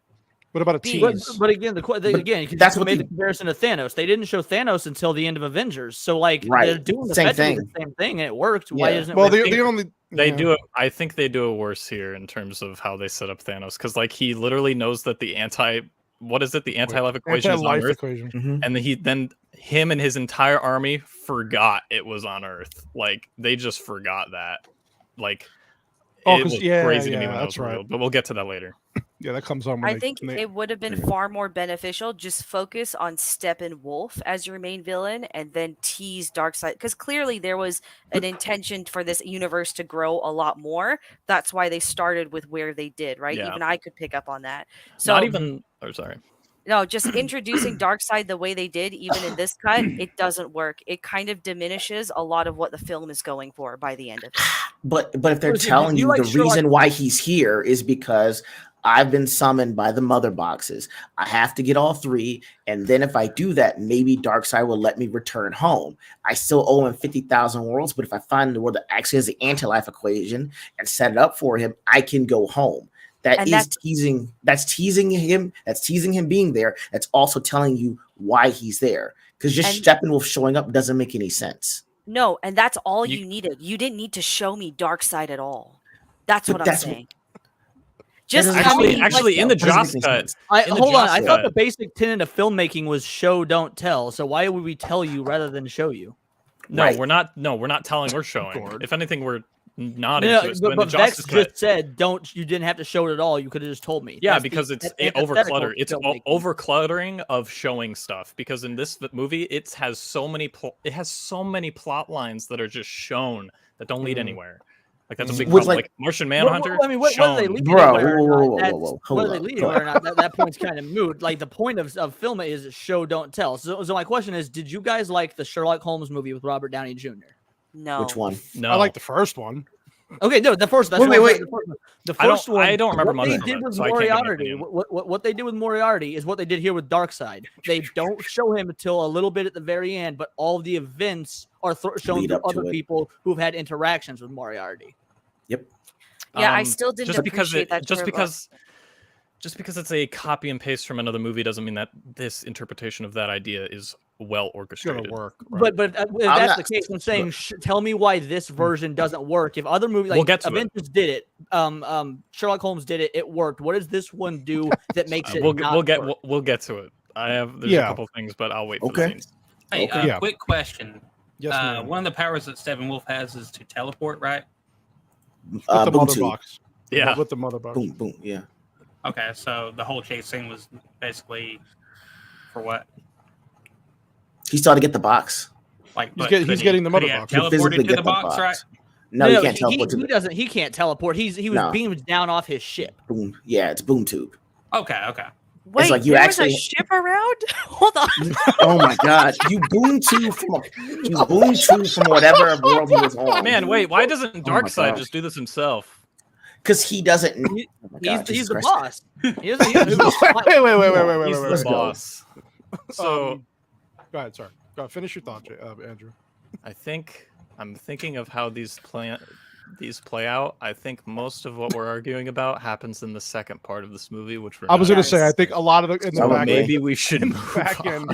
What about a Beans. tease? But again, again, that's you what made the- the comparison to Thanos. They didn't show Thanos until the end of Avengers, so like Right. they're doing Same effectively thing. the same thing, and it worked. Why Yeah. isn't it? Well, working? the only They do it. I think they do it worse here in terms of how they set up Thanos, because like he literally knows that the anti-life equation is on anti-life Earth, equation. Mhm. and him and his entire army forgot it was on Earth. Like they just forgot that. Like Oh, it 'cause- was yeah, crazy to me yeah, when that that's was revealed, but we'll get to that later. Yeah, that comes on. When I they- think when they- it would have been far more beneficial just focus on Steppenwolf as your main villain and then tease Darkseid because clearly there was an intention for this universe to grow a lot more. That's why they started with where they did, right? Yeah. Even I could pick up on that. So Not even. Oh, sorry. no, just introducing Darkseid the way they did, even in this cut, it doesn't work. It kind of diminishes a lot of what the film is going for by the end of it. But if they're Listen, telling you you like the Sherlock- reason why he's here is because I've been summoned by the mother boxes. I have to get all three, and then if I do that, maybe Darkseid will let me return home. I still owe him 50,000 worlds, but if I find the world that actually has the anti-life equation and set it up for him, I can go home. That And is that's- teasing. That's teasing him. That's teasing him being there. That's also telling you why he's there. Because just And- Steppenwolf showing up doesn't make any sense. No, and that's all You- you needed. You didn't need to show me Darkseid at all. That's But what I'm that's- saying. Just doesn't tell make me, Actually, in the That doesn't Joss make any cut, sense. in the Hold on. Joss I thought cut- the basic tenet of filmmaking was show, don't tell. So why would we tell you rather than show you? No, Right. we're not. No, we're not telling. We're showing. Gord. If anything, we're not No, into it. So in the but Vex Justice Cut, just said, "Don't you didn't have to show it at all. You could have just told me." yeah, That's because it's that's over antithetical clutter. to It's filmmaking. over cluttering of showing stuff. Because in this movie, it has so many plot lines that are just shown that don't lead anywhere. Like that's a big Was problem. like- Like Martian What- Manhunter. I mean, whether they shown. lead Bro, anywhere or whoa, not, whoa, that's- whoa, hold whether they up, lead hold anywhere or not, that point's kind of moot. Like the point of film is show, don't tell. So my question is, did you guys like the Sherlock Holmes movie with Robert Downey Jr.? No. Which one? No, I like the first one. Okay, no, the first. That's Wait, what- wait. The I don't- first one. I don't remember what much they from did it, with so I can't give an Moriarty. opinion. What they did with Moriarty is what they did here with Darkseid. They don't show him until a little bit at the very end, but all of the events are shown Lead through up to other it. people who've had interactions with Moriarty. Yep. Yeah, I still didn't just because appreciate that. just because it's a copy and paste from another movie doesn't mean that this interpretation of that idea is well It's orchestrated. gonna work. Right? But if I'm that's not- the case, I'm saying tell me why this version doesn't work. If other movies like We'll get to it. Avengers did it, Sherlock Holmes did it, it worked. What does this one do that makes it? We'll not get work? we'll get to it. There's a Yeah. couple things, but I'll wait for Okay. the scenes. Hey, Okay. Yeah. quick question. Yes, ma'am. One of the powers that Steppenwolf has is to teleport, right? With the Boom mother tube. box. Yeah. With the mother box. Boom, boom. Yeah. Okay, so the whole chase scene was basically for what? He's trying to get the box. Like, He's but get- he's could getting the could mother he have box. He physically Teleported to get the box, right? No, you can't teleport to he the doesn't. He can't teleport. He was No. beamed down off his ship. boom. Yeah, it's boom tube. Okay, okay. Wait, like you there actually- was a ship around? Hold on. Oh my god, you boom tube from whatever world he was on. Man, wait, why doesn't my Darkseid gosh. just do this himself? Because he doesn't. He- Oh my God, He's Jesus the Christ. boss. He doesn't, he doesn't- Wait. He's Let's the go. boss. So Go ahead. Sorry. Go ahead. Finish your thought, Andrew. I'm thinking of how these play out. I think most of what we're arguing about happens in the second part of this movie, which we're I was not- going to say, I think a lot of the in the So back maybe we should in the move back on. end.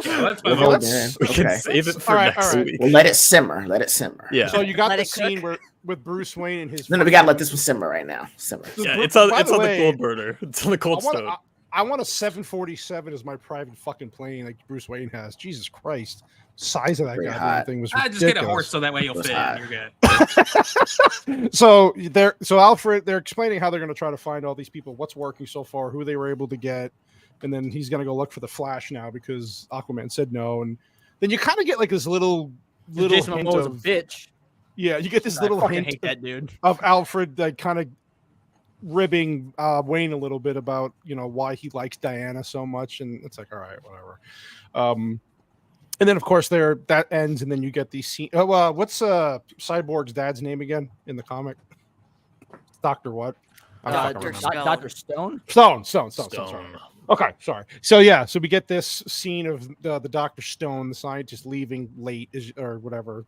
Yeah, let's Well, move on. let's- We can Okay. save it for All right, next all right. week. Well, let it simmer. Let it simmer. Yeah, So you got Let the it cook. scene with Bruce Wayne and his. No, we gotta let this one simmer right now. Simmer. yeah. By It's on the the way, cold burner. It's on the cold stone. I want a 747 as my private fucking plane like Bruce Wayne has. Jesus Christ. Size of that Pretty goddamn hot. thing was Just ridiculous. get a horse so that way you'll That's fit hot. in. You're good. So Alfred, they're explaining how they're going to try to find all these people, what's working so far, who they were able to get, and then he's going to go look for the Flash now because Aquaman said no, and then you kind of get like this little Jason hint Momoa's a of bitch. yeah, you get this I little fucking hint hate that dude. of Alfred like kind of ribbing Wayne a little bit about why he likes Diana so much, and it's like all right, whatever. And then of course that ends, and then you get these scene. What's Cyborg's dad's name again in the comic? Doctor what? I don't fucking Dr. remember. Stone. Dr. Stone. Stone. Sorry. Okay, sorry. So yeah, so we get this scene of the Dr. Stone, the scientist, leaving late or whatever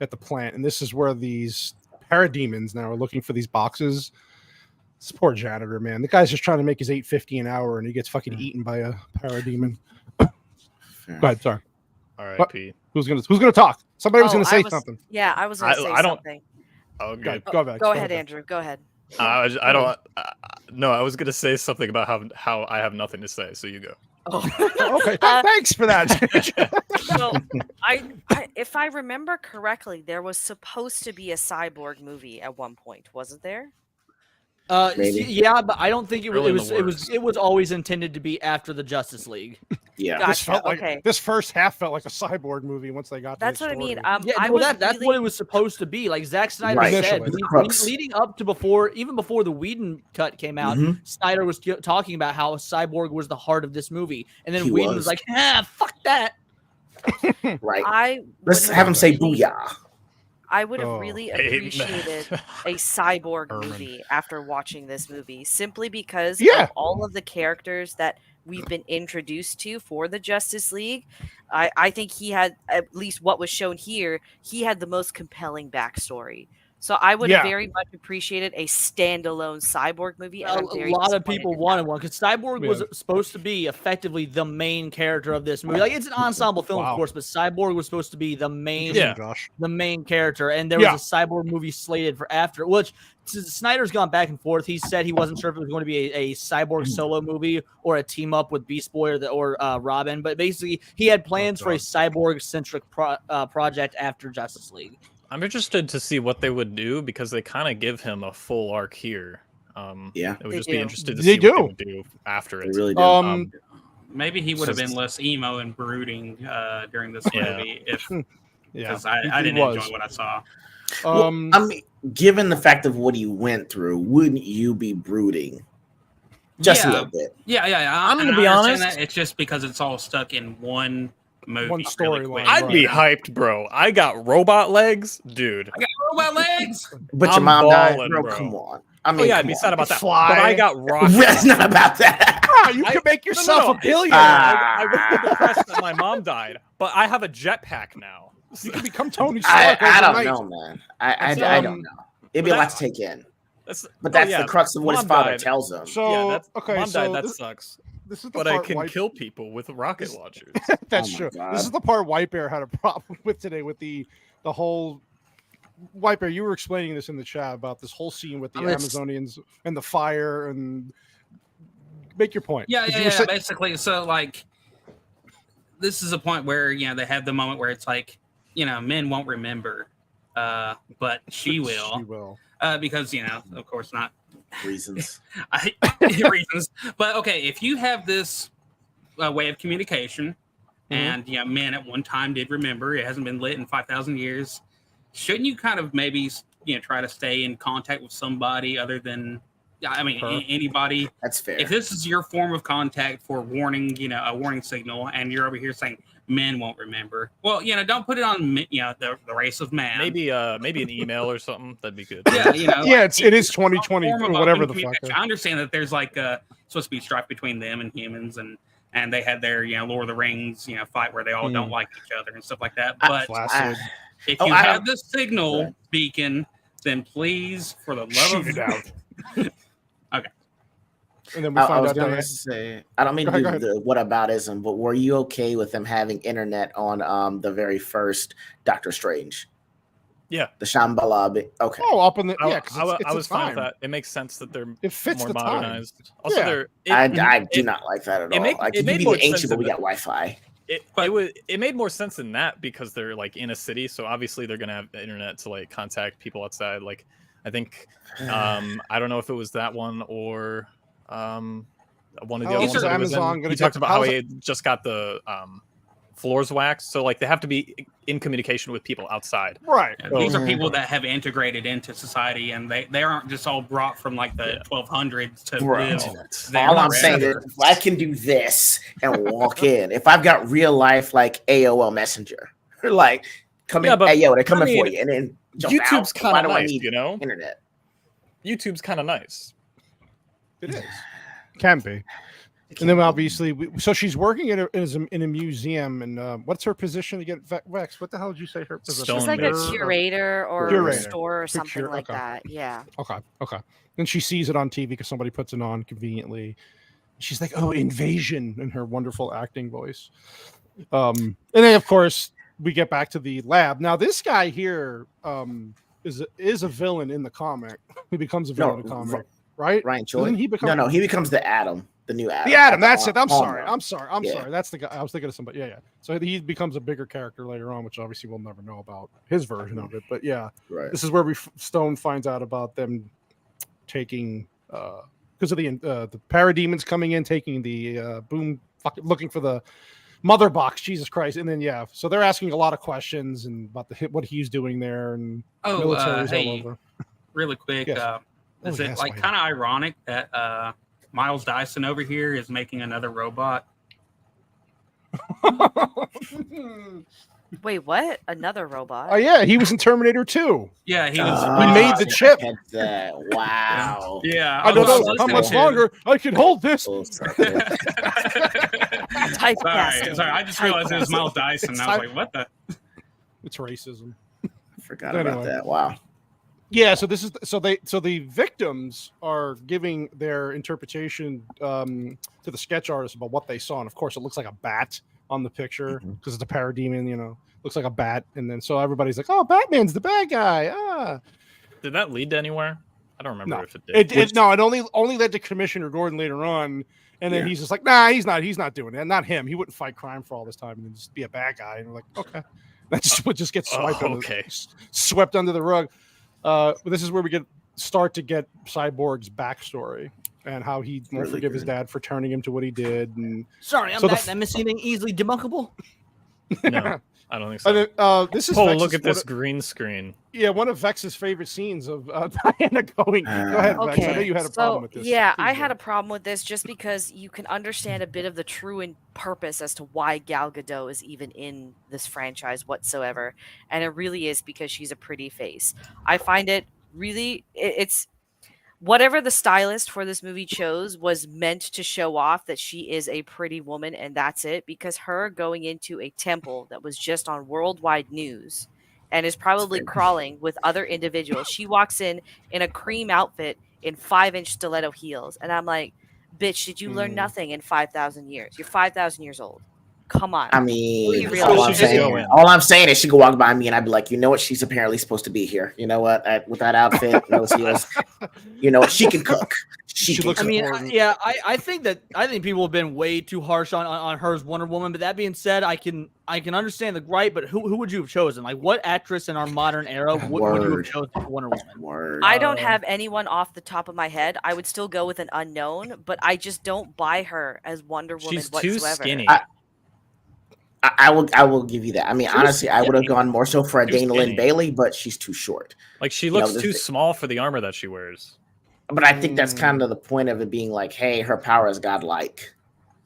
at the plant, and this is where these parademons now are looking for these boxes. This poor janitor, man. The guy's just trying to make his $8.50 an hour, and he gets fucking eaten by a parademon. Go ahead, sorry. R.I.P. Who's gonna talk? Somebody was Oh, gonna say I was- something. Yeah, I was going to say I don't- something. Oh, Go, good. go back. Go ahead, Andrew. Go ahead. I don't. No, I was gonna say something about how I have nothing to say. So you go. Okay, Uh, thanks for that. So, if I remember correctly, there was supposed to be a Cyborg movie at one point, wasn't there? Maybe. Yeah, but I don't think it was. Really in It was. the It was. works. It was always intended to be after the Justice League. Yeah. Gotcha. This felt like Okay. this first half felt like a Cyborg movie once they got. To That's the what I mean. story. Yeah, I well, was that's really- what it was supposed to be. Like Zack Snyder Right. said, Initially. The crux. leading up to even before the Whedon cut came out, Mhm. Snyder was talking about how Cyborg was the heart of this movie, and then He Whedon was was. like, fuck that." Right. I Let's would have him say really- booyah. I would have Oh. really Amen. appreciated a cyborg Herman. movie after watching this movie, simply because Yeah. of all of the characters that we've been introduced to for the Justice League. I think he had, at least what was shown here, he had the most compelling backstory. So I would have Yeah. very much appreciated a standalone cyborg movie. And A I'm very lot of disappointed people in that. wanted one because Cyborg was Yeah. supposed to be effectively the main character of this movie. Like it's an ensemble film, Wow. of course, but Cyborg was supposed to be the main, Yeah. Josh. the main character, and there Yeah. was a Cyborg movie slated for after, which Snyder's gone back and forth. He said he wasn't sure if it was going to be a Cyborg solo movie or a team up with Beast Boy or Robin, but basically he had plans for a God. Cyborg centric project after Justice League. I'm interested to see what they would do because they kind of give him a full arc here. Yeah. It would They just be do. interested to They see what they do. would do after They it. really do. Maybe he would have So- been less emo and brooding during this Yeah. movie if Yeah, because he I didn't was. enjoy what I saw. Well, I mean, given the fact of what he went through, wouldn't you be brooding? Just a Yeah. little bit. Yeah. I'm and gonna be I understand honest. that. It's just because it's all stuck in one movie. One really storyline, quick. I'd be Right. hyped, bro. I got robot legs, dude. I got robot legs. But your I'm mom died, balling, bro. bro. Come on. I mean, Oh yeah, I'd come be on. sad about that. Fly. But I got rocket. It's not about that. Ah, you I- can make yourself no. a billionaire. I was depressed that my mom died, but I have a jetpack now. You can become Tony Stark. I don't overnight. know, man. I That's, don't know. It'd be but a lot that- to take in. That's, But that's yeah, the crux of what his Mom father died. tells him. So yeah, that's, okay, mom so died. That this, sucks. this is the But I part can White- kill people with rocket launchers. That's Oh my true. God. This is the part White Bear had a problem with today with the whole White Bear. You were explaining this in the chat about this whole scene with the Amazonians and the fire and make your point. Yeah, 'Cause yeah, you were yeah. saying- Basically, so like, this is a point where they have the moment where it's like, men won't remember, but she will, She will. because of course not Reasons. reasons. But okay, if you have this way of communication, and men at one time did remember, it hasn't been lit in 5,000 years. Shouldn't you kind of maybe try to stay in contact with somebody other than, anybody? That's fair. If this is your form of contact for warning, a warning signal, and you're over here saying men won't remember, well, don't put it on, the race of man. Maybe an email or something. That'd be good. Yeah, Yeah, it is 2020 form or of whatever open the fuck. communication. I understand that there's like supposed to be strife between them and humans, and they had their Lord of the Rings fight where they all don't like each other and stuff like that. But Flaccid. if Oh, you I have don't- the signal beacon, then please, for the love Shoot of it out. And then we I find was out gonna that say, I don't mean Go to ahead, do the whataboutism, but were you okay with them having internet on the very first Doctor Strange? Yeah. The Shambhala. Okay. up in the I, yeah, because I was fine with that. It makes sense that they're It fits more the time. modernized. Also, Yeah. they're I do not like that at it all. make- Like it you made can more be sense ancient, but we in got Wi-Fi. it made more sense in that because they're like in a city, so obviously they're gonna have the internet to like contact people outside. Like I think I don't know if it was that one or one of the How other is ones. that he was in. Amazon gonna He talked get- about how how's he had just got the floors waxed, so like they have to be in communication with people outside. right. these are people that have integrated into society, and they aren't just all brought from like the 1200s to Bro, live. there all I'm forever. saying is if I can do this and walk in. If I've got real life like AOL Messenger, like come Yeah, in, but, hey yo, they're coming I for mean, you, and then jump YouTube's out. Why kind of do I nice, need you know. internet? YouTube's kind of nice. It is. Can be. And then obviously, so she's working in a museum, and what's her position to get Vex? What the hell did you say her position? She's like a Stonebearer. curator or a Curator. store or something Cure- like okay. that. Yeah. Okay. Then she sees it on TV because somebody puts it on conveniently. She's like, "Oh, invasion!" in her wonderful acting voice. And then of course we get back to the lab. Now this guy here is a villain in the comic. He becomes a villain in the comic, right? Ryan Choi. Doesn't he become No, he becomes the Atom, the new Atom. the Atom? That's it. I'm Hallmark. sorry. Yeah. Sorry. That's the guy. I was thinking of somebody. Yeah. So he becomes a bigger character later on, which obviously we'll never know about his version of it. But yeah. Right. This is where Stone finds out about them taking because of the parademons coming in, taking the looking for the mother box. Jesus Christ! And then so they're asking a lot of questions and about what he's doing there and military's all hey, over. really quick, Yes. is Oh, it yes, like why not? kind of ironic that Miles Dyson over here is making another robot? Wait, what? Another robot? Oh yeah, he was in Terminator 2. Yeah, he was. We made the chip. Catch that. Wow. Yeah, I don't know was how much listening to- longer I can hold this. Full circle. Typecasting. Sorry, I just realized it was Miles Dyson. And I was like, what the? It's racism. Forgot about Anyway. that. Wow. Yeah, so this is so the victims are giving their interpretation to the sketch artist about what they saw, and of course it looks like a bat on the picture because it's a parademon, looks like a bat, and then so everybody's like, "Oh, Batman's the bad guy." Ah, Did that lead to anywhere? I don't remember No. if it did. it only led to Commissioner Gordon later on, and then Yeah. he's just like, "Nah, he's not doing it. Not him. He wouldn't fight crime for all this time and then just be a bad guy." And we're like, "Okay." That just would just get swiped okay. swept under the rug. But this is where we start to get Cyborg's backstory and how he won't forgive his dad for turning him to what he did. And sorry, I'm missing anything easily debunkable. No, I don't think so. This is look at this green screen. Yeah, one of Vex's favorite scenes of Diana going. Go ahead, Vex. I know you had a problem with this. Yeah, I had a problem with this just because you can understand a bit of the true purpose as to why Gal Gadot is even in this franchise whatsoever, and it really is because she's a pretty face. I find it really it's whatever the stylist for this movie chose was meant to show off that she is a pretty woman, and that's it. Because her going into a temple that was just on worldwide news and is probably crawling with other individuals. She walks in a cream outfit in 5-inch stiletto heels. And I'm like, bitch, did you learn nothing in 5,000 years? You're 5,000 years old. Come on. I mean, all I'm saying is she could walk by me and I'd be like, you know what? She's apparently supposed to be here. You know what? With that outfit, those heels, you know what? She can cook. She looks. I mean, I think people have been way too harsh on her as Wonder Woman. But that being said, I can understand the gripe. But who would you have chosen? Like, what actress in our modern era would you have chosen for Wonder Woman? I don't have anyone off the top of my head. I would still go with an unknown, but I just don't buy her as Wonder Woman whatsoever. She's too skinny. I will give you that. I mean, honestly, I would have gone more so for a Dana Lynn Bailey, but she's too short. Like, she looks too small for the armor that she wears. But I think that's kind of the point of it being like, hey, her power is godlike.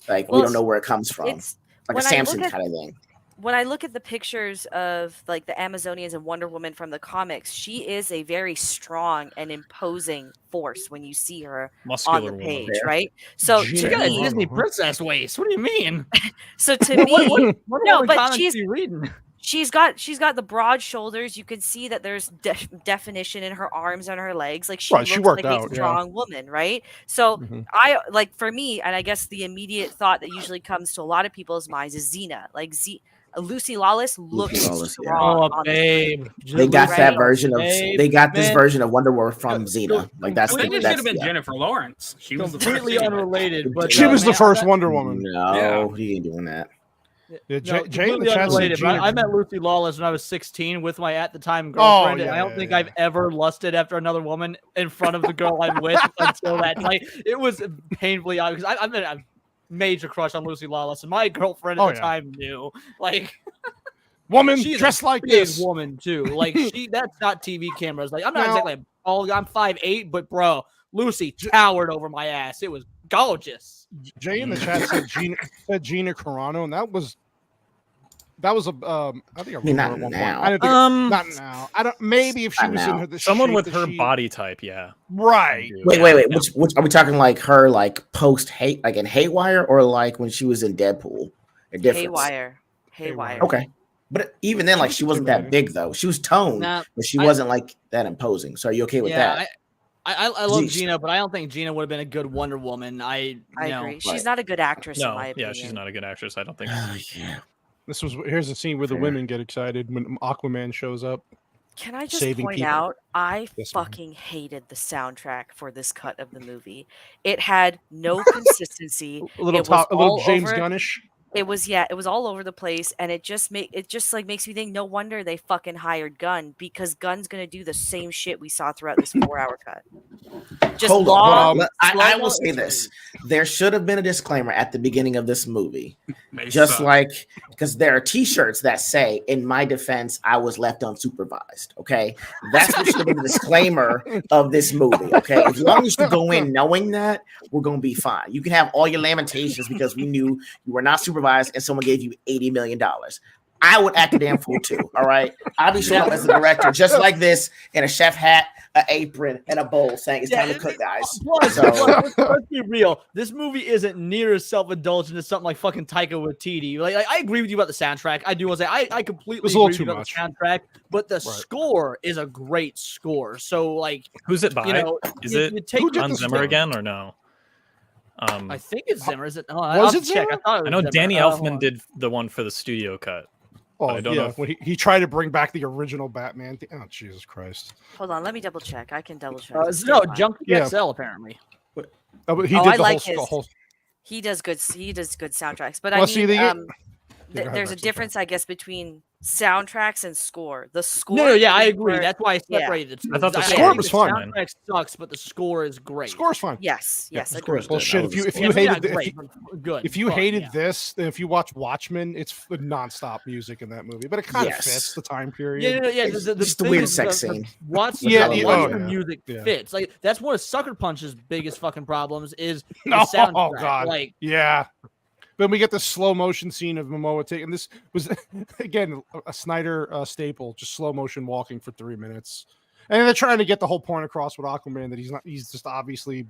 Like, we don't know where it comes from. It's like a Samson kind of thing. When I look at the pictures of like the Amazonians and Wonder Woman from the comics, she is a very strong and imposing force when you see her on the page, right? So she got a Disney princess waist. What do you mean? So to me, no, but she's got the broad shoulders. You can see that there's definition in her arms and her legs. Like she looks like a strong woman, right? So I like, for me, and I guess the immediate thought that usually comes to a lot of people's minds is Xena. Like Lucy Lawless looks strong. Oh, babe. They got that version of. They got this version of Wonder Woman from Xena. Like that's. I think it should have been Jennifer Lawrence. She was completely unrelated, but she was the first Wonder Woman. No, he ain't doing that. Yeah, Jay in the chat said I met Lucy Lawless when I was 16 with my at the time girlfriend, and I don't think I've ever lusted after another woman in front of the girl I'm with until that night. It was painfully obvious. I'm a major crush on Lucy Lawless, and my girlfriend at the time knew. Like, woman she's dressed a like big this woman too. Like that's not TV cameras. Like I'm not exactly I'm 5'8", but bro, Lucy towered over my ass. It was gorgeous. Jay in the chat said Gina Carano, and that was a I think I mean not now. I don't think not now. I don't. Maybe if she was in her someone with her body type, right. Wait. Which are we talking? Like her, like post hate, like in Haywire, or like when she was in Deadpool? Haywire. Okay, but even then, like she wasn't that big though. She was toned, but she wasn't like that imposing. So are you okay with that? I love Gina, but I don't think Gina would have been a good Wonder Woman. I agree. She's not a good actress in my opinion. Yeah, she's not a good actress. I don't think. Here's the scene where the women get excited when Aquaman shows up. Can I just point out, I fucking hated the soundtrack for this cut of the movie. It had no consistency. a little James Gunnish. It was all over the place, and it just makes me think no wonder they fucking hired Gunn, because Gunn's gonna do the same shit we saw throughout this 4-hour cut. Just hold on. I will say this: there should have been a disclaimer at the beginning of this movie, like because there are T-shirts that say, "In my defense, I was left unsupervised." Okay, that's what should have been the disclaimer of this movie. Okay, as long as you go in knowing that, we're gonna be fine. You can have all your lamentations because we knew you were not supervised and someone gave you $80 million. I would act a damn fool too. All right, I'll be showing up as a director just like this in a chef hat, an apron, and a bowl, saying it's time to cook, guys. Plus, let's be real. This movie isn't near as self-indulgent as something like fucking Taika Waititi. Like I agree with you about the soundtrack. I do want to say I completely agree with you about the soundtrack, but the score is a great score. So like, who's it by? Is it Hans Zimmer again or no? I think it's Zimmer. Is it? Oh, was it Zimmer? I know Danny Elfman did the one for the studio cut. Oh, I don't know. When he tried to bring back the original Batman. Oh, Jesus Christ! Hold on, let me double check. I can double check. Junkie XL apparently. He did the whole. He does good. He does good soundtracks. But go ahead, there's a Rex, okay. difference, I guess, between soundtracks and score. The score. No, yeah, I is agree. where- That's why I yeah. separated the two. I thought the I score think was the fun. soundtrack sucks, but the score is great. Score's fine. Yes, Yeah, yes, the agreed. score's Well, good. shit. That If you was if you Maybe not hated great, but good. if you fun, hated yeah. this, then if you watch Watchmen, it's nonstop music in that movie, but it kind of Yes. fits the time period. Yeah, no, yeah. It's The just the thing weird is sex scene. Yeah, the- Watchmen yeah. music Yeah. fits. Like that's one of Sucker Punch's biggest fucking problems is the Oh, soundtrack. God. Like Yeah. Then we get the slow motion scene of Momoa taking this was again a Snyder staple, just slow motion walking for 3 minutes, and they're trying to get the whole point across with Aquaman that he's just obviously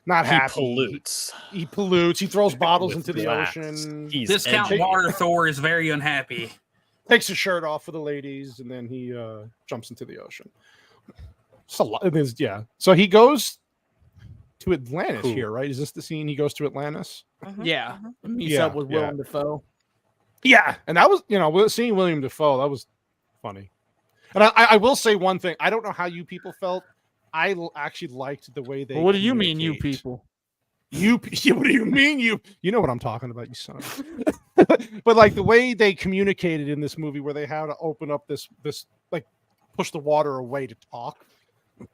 not He happy. pollutes. He pollutes. He throws bottles with into the glass. ocean. He's Discount edgy. Water Thor is very unhappy. Takes his shirt off for the ladies, and then he jumps into the ocean. It's a lot. It is, yeah. So he goes to Atlantis Cool. here, right? Is this the scene? He goes to Atlantis. Mhm, yeah, mhm. meets Yeah, up with yeah. Willem Dafoe. Yeah, and that was seeing William Dafoe. That was funny. And I will say one thing. I don't know how you people felt. Actually liked the way they. Well, what do you mean, you communicate. people? What do you mean, you? You know what I'm talking about, you son. But like the way they communicated in this movie, where they had to open up this like push the water away to talk,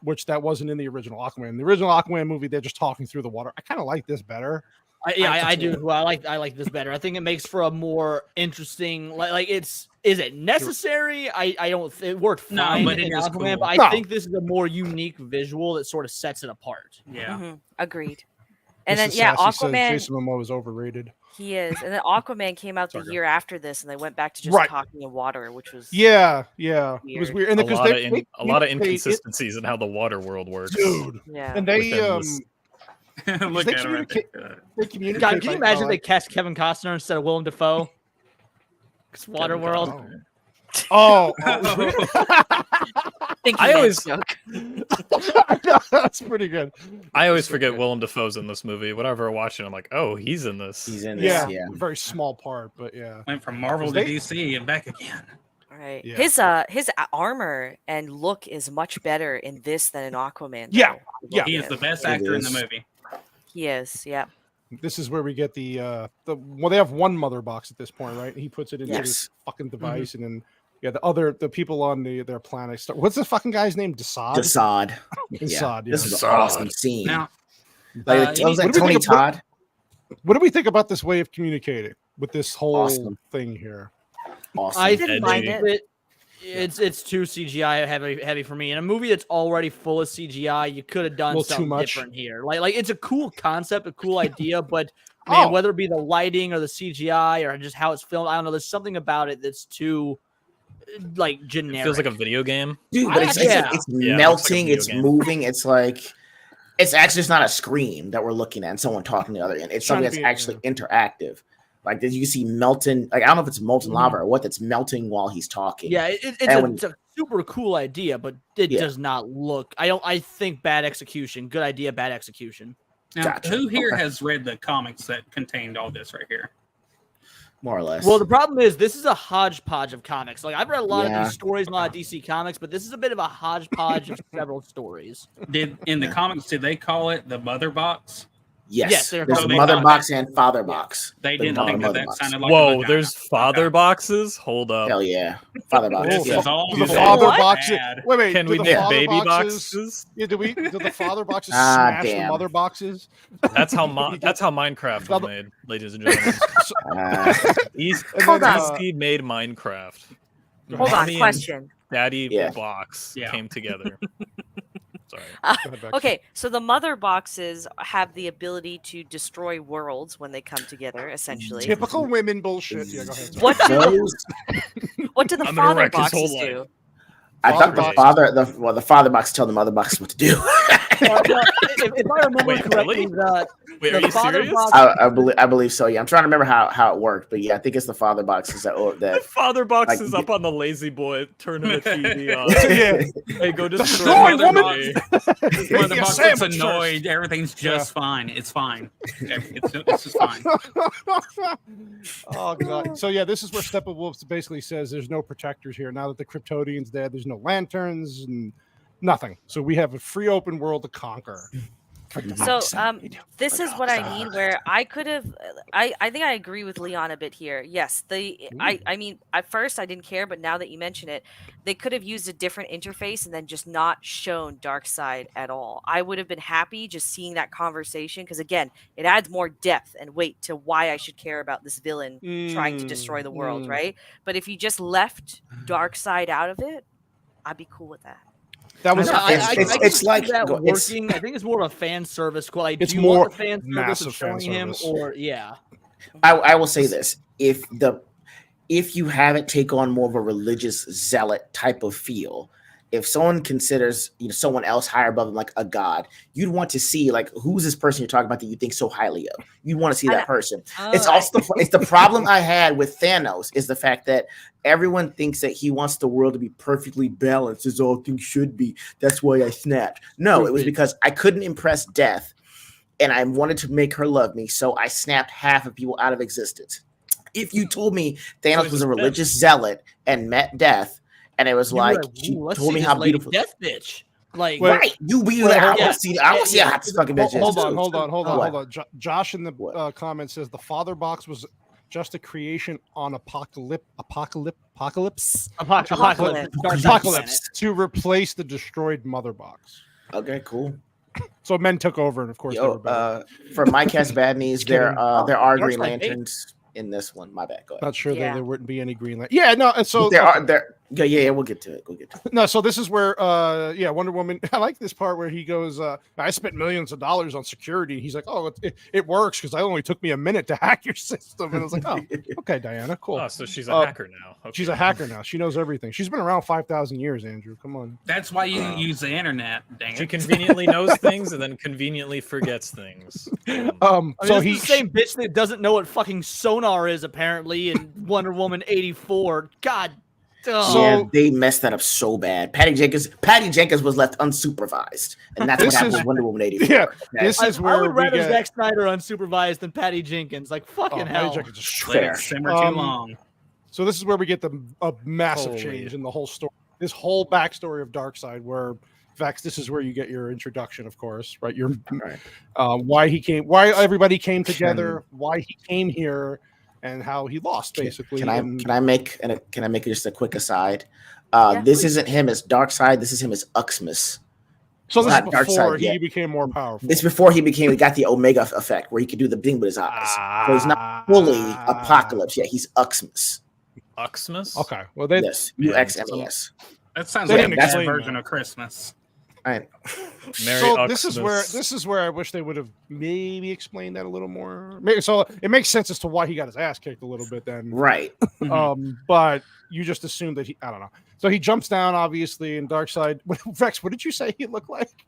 which that wasn't in the original Aquaman. In the original Aquaman movie, they're just talking through the water. I kind of like this better. I do. Well, I like this better. I think it makes for a more interesting. Like is it necessary? I don't. It worked No, fine but it in is Aquaman, cool. but I No. think this is a more unique visual that sort of sets it apart. Yeah. Mhm, agreed. And Mr. then yeah, Sassy says Aquaman. Jason Momoa is overrated. He is, and then Aquaman came out the Sorry, year after this, and they went back to just Right. talking in water, which was Yeah, it was Weird. weird. And A because lot, they, of they a lot of communicate it- inconsistencies in how the water world works. dude. yeah. And they Within this- Look they at her right communicate- there. they communicate. God, can you by- imagine by, they cast Kevin Costner instead of Willem Dafoe? It's Waterworld. Costner. Oh, Thinking I man's always- joke. that's pretty good. I always forget Willem Dafoe's in this movie. Whenever I watch it, I'm like, oh, he's in this. He's in this. Yeah, Yeah. very small part, but yeah. Went from Marvel to They- DC and back again. Right. Yeah. His armor and look is much better in this than in Aquaman. Yeah, though. yeah. He is the best It actor in the is. movie. He is. Yeah. This is where we get the well, they have one mother box at this point, right? He puts it into Yes. this fucking device, and then the people on their planet start. What's the fucking guy's name? Desaad. Desaad. Desaad. This Yeah. is an awesome scene. Now, Like, uh, it was like what do we Tony think of- Todd. What do we think about this way of communicating with this whole Awesome. thing here? Awesome. I didn't think mind that it's too CGI heavy for me. In a movie that's already full of CGI, you could have done Little too something much. different here. Like it's a cool concept, a cool idea, but man, Oh. whether it be the lighting or the CGI or just how it's filmed, I don't know. There's something about it that's too like It generic. feels like a video game. Dude, but it's, Yeah. it's Yeah, it looks like a melting, video it's game. moving, it's like it's actually just not a screen that we're looking at and someone talking the other end. It's something Trying that's to be- actually interactive. Like that you see melting, like I don't know if it's molten lava or what that's melting while he's talking. Yeah, it's And a super cool idea, but it Yeah. does not look. I think bad execution. Good idea, bad execution. now Gotcha. who here Okay. has read the comics that contained all this right here? More or less. Well, the problem is this is a hodgepodge of comics. Like I've read a lot of Yeah. these stories, a lot of DC comics, but this is a bit of a hodgepodge of several stories. Did in the Yeah. comics did they call it the mother box? yes, yes, they're there's called- a mother they- box and father box. They The didn't mother- think that mother that box. sounded like a Whoa, vagina. there's father Okay. boxes. Hold up. Hell yeah, father box. This Yeah. is all Do the good. father What? boxes? Bad. Wait. Can do we the make father baby boxes? boxes? Yeah, do the father boxes Ah, smash the damn. mother boxes? That's how Minecraft was made, ladies and gentlemen. Uh, Hold on. DC made Minecraft. Hold on. Mommy and Question. Daddy Yeah. box Yeah. came together. Sorry. Go ahead, Bex. Okay, so the mother boxes have the ability to destroy worlds when they come together. Essentially, Typical women bullshit. Yeah, go ahead. what do those, what do the I'm gonna father wreck his whole boxes do? life. I thought Father the box. the father box tell the mother box what to do. Well, if I remember Wait, correctly, really? Wait, the are you father serious? box- I believe so. Yeah, I'm trying to remember how it worked, but yeah, I think it's the father boxes that The that. father box Like, is up on the lazy boy turning the TV on. Yeah. Hey, go Destroy, destroy the woman! movie. When the Your box sandwich gets annoyed, everything's just fine. It's fine. It's just fine. Oh god. So yeah, this is where Steppenwolf basically says there's no protectors here. Now that the Kryptonian's dead, there's no lanterns and nothing. So we have a free open world to conquer. So this is what I mean, where I could have I think I agree with Leon a bit here. Yes, I mean at first I didn't care, but now that you mention it, they could have used a different interface and then just not shown Darkseid at all. I would have been happy just seeing that conversation, because again, it adds more depth and weight to why I should care about this villain trying to destroy the world, right? But if you just left Darkseid out of it, I'd be cool with that. That was it's like that working. I think it's more of a fan service. Like, it's do you more want the fan service massive of showing fan him, service. or yeah. I will say this: if you have it take on more of a religious zealot type of feel, if someone considers someone else higher above them, like a god, you'd want to see like who's this person you're talking about that you think so highly of. You'd want to see that person. It's also it's the problem I had with Thanos is the fact that everyone thinks that he wants the world to be perfectly balanced, as all things should be. That's why I snapped. No, it was because I couldn't impress Death, and I wanted to make her love me, so I snapped half of people out of existence. If you told me Thanos was a religious zealot and met Death, and it was like, she told me how beautiful Death bitch. Like, right? I want to see how hot this fucking bitch is. Hold on. Josh in the comments says the father box was just a creation on apocalypse to replace the destroyed mother box. Okay, cool. So men took over, and of course, for my cast bad knees, there are Green Lanterns in this one. My bad. Go ahead. Not sure that there wouldn't be any Green Lantern. Yeah, no. And so there. Yeah, we'll get to it. No, so this is where, Wonder Woman. I like this part where he goes, "I spent millions of dollars on security." He's like, "Oh, it works because it only took me a minute to hack your system." And I was like, "Oh, okay, Diana, cool." Oh, so she's a hacker now. Okay. She's a hacker now. She knows everything. She's been around 5,000 years. Andrew, come on. That's why you use the internet. Dang it. She conveniently knows things and then conveniently forgets things. So he's the same bitch that doesn't know what fucking sonar is apparently in Wonder Woman 84. God. Yeah, they messed that up so bad. Patty Jenkins was left unsupervised, and that's what happened with Wonder Woman 84. Yeah, this is where I would rather Zack Snyder unsupervised than Patty Jenkins. Like fucking hell. Patty Jenkins is fair. Simmer too long. So this is where we get a massive change in the whole story. This whole backstory of Darkseid, where Vex, this is where you get your introduction, of course, right? Why everybody came together, why he came here, and how he lost, basically. Can I make just a quick aside? This isn't him as Darkseid. This is him as Uxmas. So this is before he became more powerful. It's before he got the Omega effect, where he could do the thing with his eyes. So he's not fully Apocalypse yet. He's Uxmas. Uxmas? Okay. Well, yes, UXMES. That sounds like a bad version of Christmas. Right. So this is where I wish they would have maybe explained that a little more. So it makes sense as to why he got his ass kicked a little bit then. Right. But you just assumed that I don't know. So he jumps down, obviously, in Darkseid. Vex, what did you say he looked like?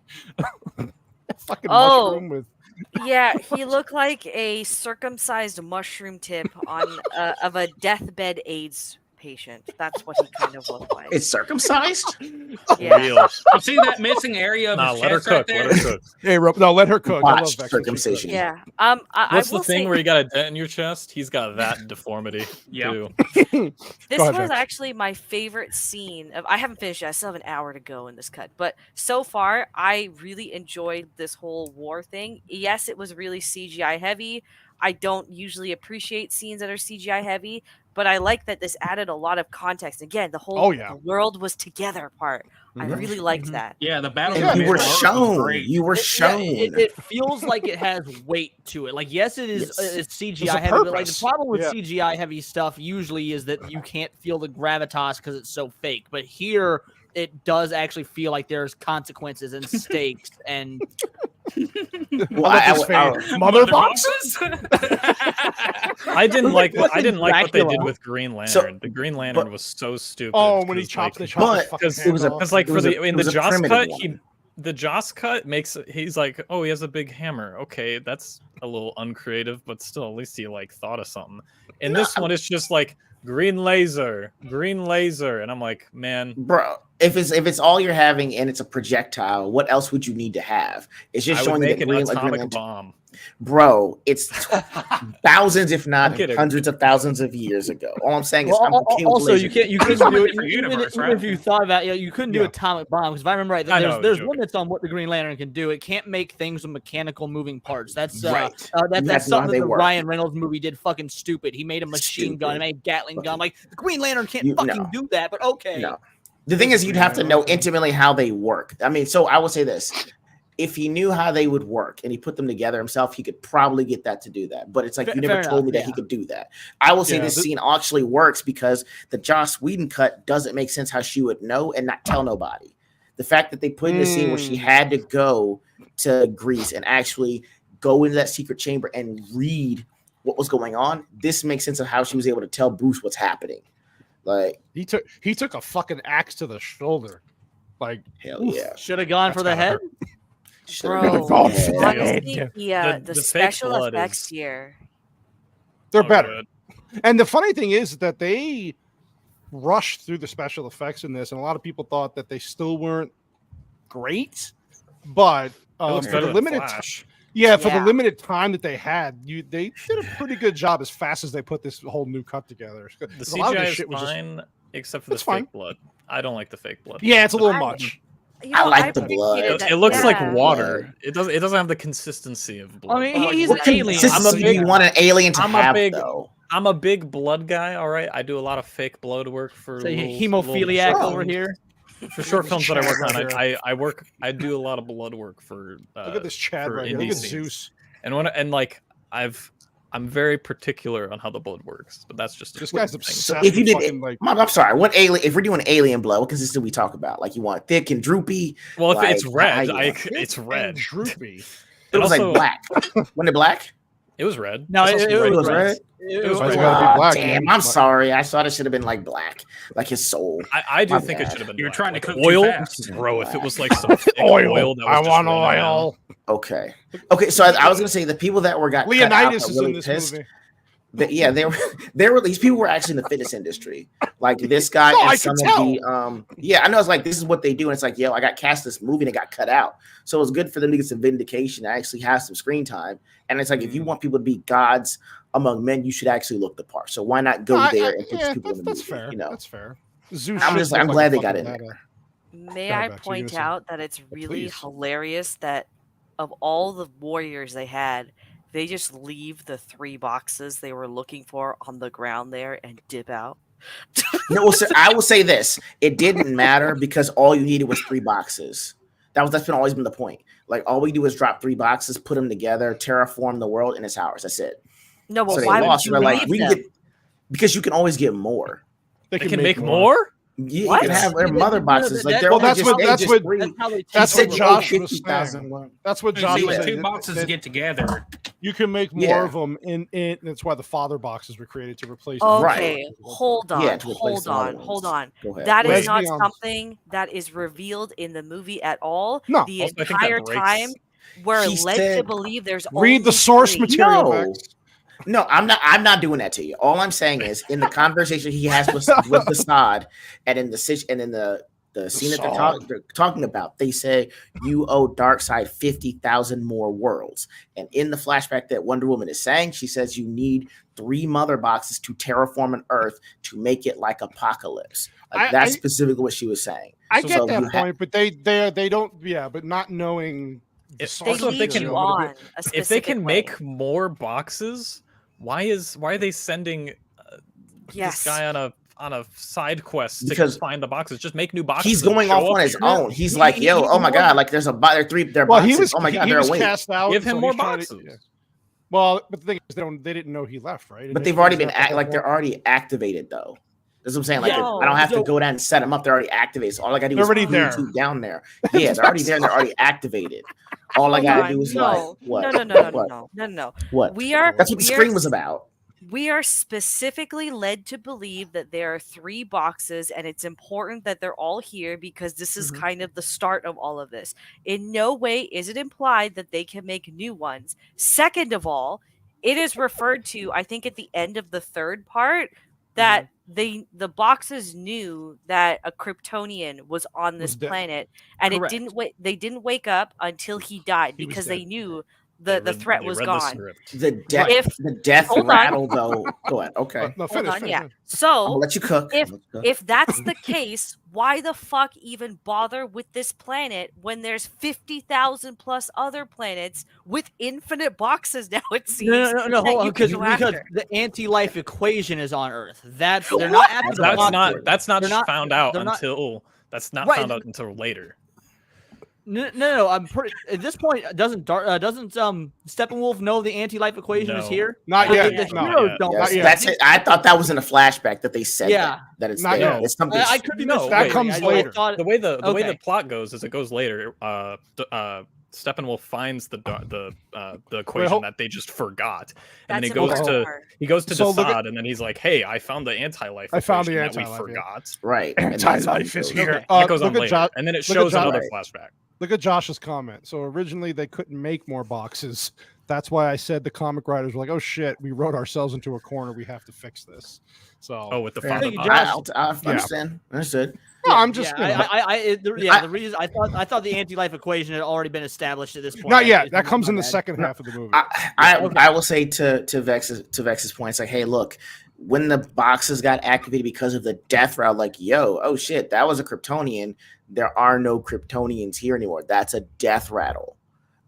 Fucking mushroom with. Yeah, he looked like a circumcised mushroom tip on of a deathbed AIDS patient. That's what he kind of looked like. It's circumcised? Yeah. You see that missing area of his chest right there? Let her cook. Hey, let her cook. I love circumcision. Yeah. What's the thing where you got a dent in your chest? He's got that deformity. Yeah. This was actually my favorite scene I haven't finished it. I still have an hour to go in this cut. But so far, I really enjoyed this whole war thing. Yes, it was really CGI heavy. I don't usually appreciate scenes that are CGI heavy, but I like that this added a lot of context. Again, the whole the world was together part. I really liked that. Yeah, the battle. You were shown. You were shown. It feels like it has weight to it. Like, yes, it is it's CGI heavy, but like the problem with CGI heavy stuff usually is that you can't feel the gravitas because it's so fake. But here, it does actually feel like there's consequences and stakes and. Mother boxes. I didn't like what they did with Green Lantern. The Green Lantern was so stupid. Oh, when he chopped the because like for the Joss cut, the Joss cut makes he's like, oh, he has a big hammer. Okay, that's a little uncreative, but still, at least he like thought of something. In this one, it's just like green laser, and I'm like, man, bro. If it's all you're having and it's a projectile, what else would you need to have? It's just showing make that an atomic bomb. Bro, it's thousands, if I'm not kidding. hundreds of thousands of years ago. All I'm saying is, I'm okay with Also, you laser. couldn't do it different even universe, even right? if you thought about it. You couldn't do Yeah. atomic bomb because if I remember right, I know, there's joking. limits on what the Green Lantern can do. It can't make things with mechanical moving parts. That's Right. that's You have that's to know how something that they the work. Ryan Reynolds movie did fucking stupid. He made a machine gun, Stupid. made a Gatling gun. Fucking- Like the Green Lantern can't You- fucking no. do that. But okay, No. The thing is, you'd have to know Okay. intimately how they work. I mean, so I will say this. If he knew how they would work and he put them together himself, he could probably get that to do that. But it's like, you never Fair told me enough, that he could do that. I will say Yeah, this th- scene actually works because the Joss Whedon cut doesn't make sense how she would know and not tell nobody. The fact that they put in the scene where she had to go to Greece and actually go into that secret chamber and read what was going on, this makes sense of how she was able to tell Bruce what's happening. Like, He took a fucking axe to the shoulder. Like, hell oof. yeah. should have gone That's for the gotta head. hurt. Should've Bro, been dead. honestly, yeah, The the fake special blood effects is- here. They're Oh, better. good. And the funny thing is that they rushed through the special effects in this, and a lot of people thought that they still weren't great. But It looks for better the than limited Flash. yeah, for Yeah. the limited time that they had, they did a pretty good job as fast as they put this whole new cut together. The 'Cause a lot of CGI this is shit was just- fine, except for the It's fine. fake blood. I don't like the fake blood. yeah, it's a little I- much. You I know, like the blood. appreciated that- It looks yeah. like water. It doesn't have the consistency of blood. I mean, Like, he's what an kind of alien. Consistency do you want an alien to I'm a have, big- though? I'm a big blood guy. All right, I do a lot of fake blood work for So little- hemophiliac little over films. here. For short films that I work Chad on, right I do a lot of blood work for. Look at this Chad for right here. Look indie at scenes. Zeus. And like I'm very particular on how the blood works, but that's just a This guy's thing. obsessed If you with did, fucking like. I'm sorry. What alien? If we're doing alien blood, what consistency we talk about? Like, you want thick and droopy? Well, if it's like, red, how you want it's red. And droopy. It was also- like black. Wasn't it black? It was red. No, I saw it some was It was red. red. It It was was It's red. gotta be black, Damn, man. I'm sorry. I thought it should have been like black, like his soul. I do My think it bad. should have been. You're black. trying to Like cook too oil, fast. bro. If it was like some thick Oil. oil that was I just want running out. oil. Okay. Okay. So I was gonna say the people that were got cut out Leonidas got is really in this pissed. movie. Yeah, they were these people were actually in the fitness industry. Like this guy No, and I some can of the yeah, I know it's like this is what they do, and it's like, yo, I got cast this movie and it got cut out. So it was good for them to get some vindication, and actually have some screen time. And it's like, if you want people to be gods among men, you should actually look the part. So why not go there and put these people in the that's movie? fair. You know, That's fair. Zeus I'm should just- look I'm like glad a they got fucking in badass. May Sorry, I Bex, you point gonna say- out that it's really Please. hilarious that of all the warriors they had, they just leave the 3 boxes they were looking for on the ground there and dip out. no, so I will say this: it didn't matter because all you needed was 3 boxes. That's been always been the point. Like, all we do is drop 3 boxes, put them together, terraform the world, and it's ours. That's it. No, but So they why would lost. you They're like, leave we can them? get because you can always get more. They can make more. You What? can have their mother boxes. Like, they're Well, only that's just, what- they that's just what- 3. That's how they That's He what said, Josh "Oh, was 50,000 saying. one." That's what So Josh when was two saying. boxes that get together, you can make more Yeah. of them in that's why the father boxes were created to replace Okay, hold on, Yeah, to replace hold the other on, hold ones. on. Go ahead. That Let's is not be honest. something that is revealed in the movie at all. No. The Also, I think that entire breaks- time we're He led to said- believe there's Read the only source 3. material. No. Vex. No, I'm not doing that to you. All I'm saying is in the conversation he has with Assad and in the scene that they're talking about, they say you owe Darkseid 50,000 more worlds. And in the flashback that Wonder Woman is saying, she says you need 3 mother boxes to terraform an Earth to make it like Apocalypse. Like, that's specifically what she was saying. I So- get so that you point, but they don't. Yeah, but not knowing. The If- source They Also, if they lead can- you material, on a If they specific can way. make more boxes, why are they sending Yes. this guy on a side quest Because to find the boxes? Just make new boxes. He's and going show off up on his here. own. He's like, yo, oh my god, like there's their Well, boxes. he was. Oh my god, he they're was awake. cast out. Give him so more he's trying boxes. Well, but the thing is, they didn't know he left, right? But they've already been they're already activated though. That's what I'm saying. Like, Yeah. I don't have So- to go down and set them up. They're already activated. So all I gotta do They're is already put there. YouTube down there. Yeah, they're already there. And they're already activated. All I Hold gotta on, do is no, like what? no. What? We are. That's what the we are screen was about. We are specifically led to believe that there are 3 boxes, and it's important that they're all here because this is kind of the start of all of this. In no way is it implied that they can make new ones. Second of all, it is referred to, I think, at the end of the 3rd part that the boxes knew that a Kryptonian was on this Was dead. planet, and Correct. they didn't wake up until he died He was because dead. they knew the threat they was read gone. script. The death Hold on. rattle though. Go ahead. Okay. No, Hold finish. on, finish, yeah. finish. I'll So let you cook. if that's the case, why the fuck even bother with this planet when there's 50,000 plus other planets with infinite boxes now? It seems. No, that hold on, you can because go after. the anti-life equation is on Earth. They're not after the That's box. not They're not- found out they're not- until Right. found out until later. No. I'm pretty at this point. Doesn't Steppenwolf know the anti-life equation is No. here? Not The- yet. the No. heroes Yes, don't. Yes, yet. that's it. I thought that was in a flashback that they said Yeah. that it's Not there. yet. It's something. I could be No, misremembering. that comes I later. thought- The way the way Okay. the plot goes is it goes later. Steppenwolf finds the equation hold- that they just forgot, and then That's he goes important to part. So look at- Desaad, and then he's like, "Hey, I found the anti-life. I found the equation that we anti-life, yeah. forgot." Right. Anti-life is here. Okay. That goes on Look at later, Josh. and then it look at shows Josh- another Right. flashback. Look at Josh's comment. So originally they couldn't make more boxes. That's why I said the comic writers were like, "Oh shit, we wrote ourselves into a corner. We have to fix this." So Oh, with the and- founder Thank you, box. Josh. I Yeah. understand. Understood. No, I'm just Yeah, you know, the reason I thought the anti-life equation had already been established at this point. not yet. It's That comes my in the bad. second half of the movie. I will say to Vex's point, it's like, hey, look, when the boxes got activated because of the death route, like, yo, oh shit, that was a Kryptonian. There are no Kryptonians here anymore. That's a death rattle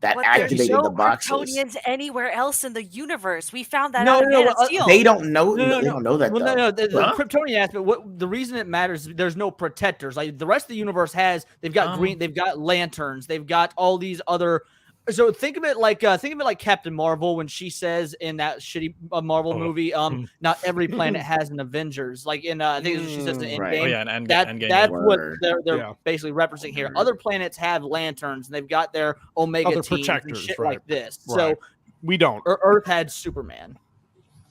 that But there's activated no the boxes. Kryptonians anywhere else in the universe. We found that No, out of no, Man of Steel. They don't know. No. They don't know that. Well, though. no. The Huh? Kryptonian aspect. What the reason it matters? There's no protectors. Like the rest of the universe has. They've got green. They've got lanterns. They've got all these other. So think of it like Captain Marvel when she says in that shitty Marvel movie, not every planet has an Avengers. Like in I think she says in Right. Endgame. Oh yeah, and That's Endgame. what Word. they're Yeah. basically referencing here. Other planets have lanterns and they've got their Omega Other teams and protectors, shit right. like this. Right. So We don't. Earth had Superman.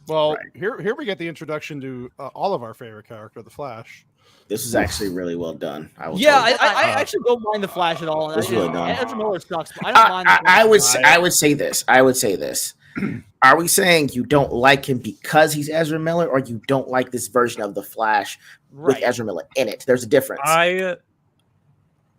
Well, Right. here we get the introduction to all of our favorite character, the Flash. This is actually really well done. I will Yeah, tell you. I actually don't mind the Flash at all. It's really done. Ezra Miller sucks, but I don't mind. The I would Flash. I would say this. I would say this. Are we saying you don't like him because he's Ezra Miller, or you don't like this version of the Flash with Right. Ezra Miller in it? There's a difference.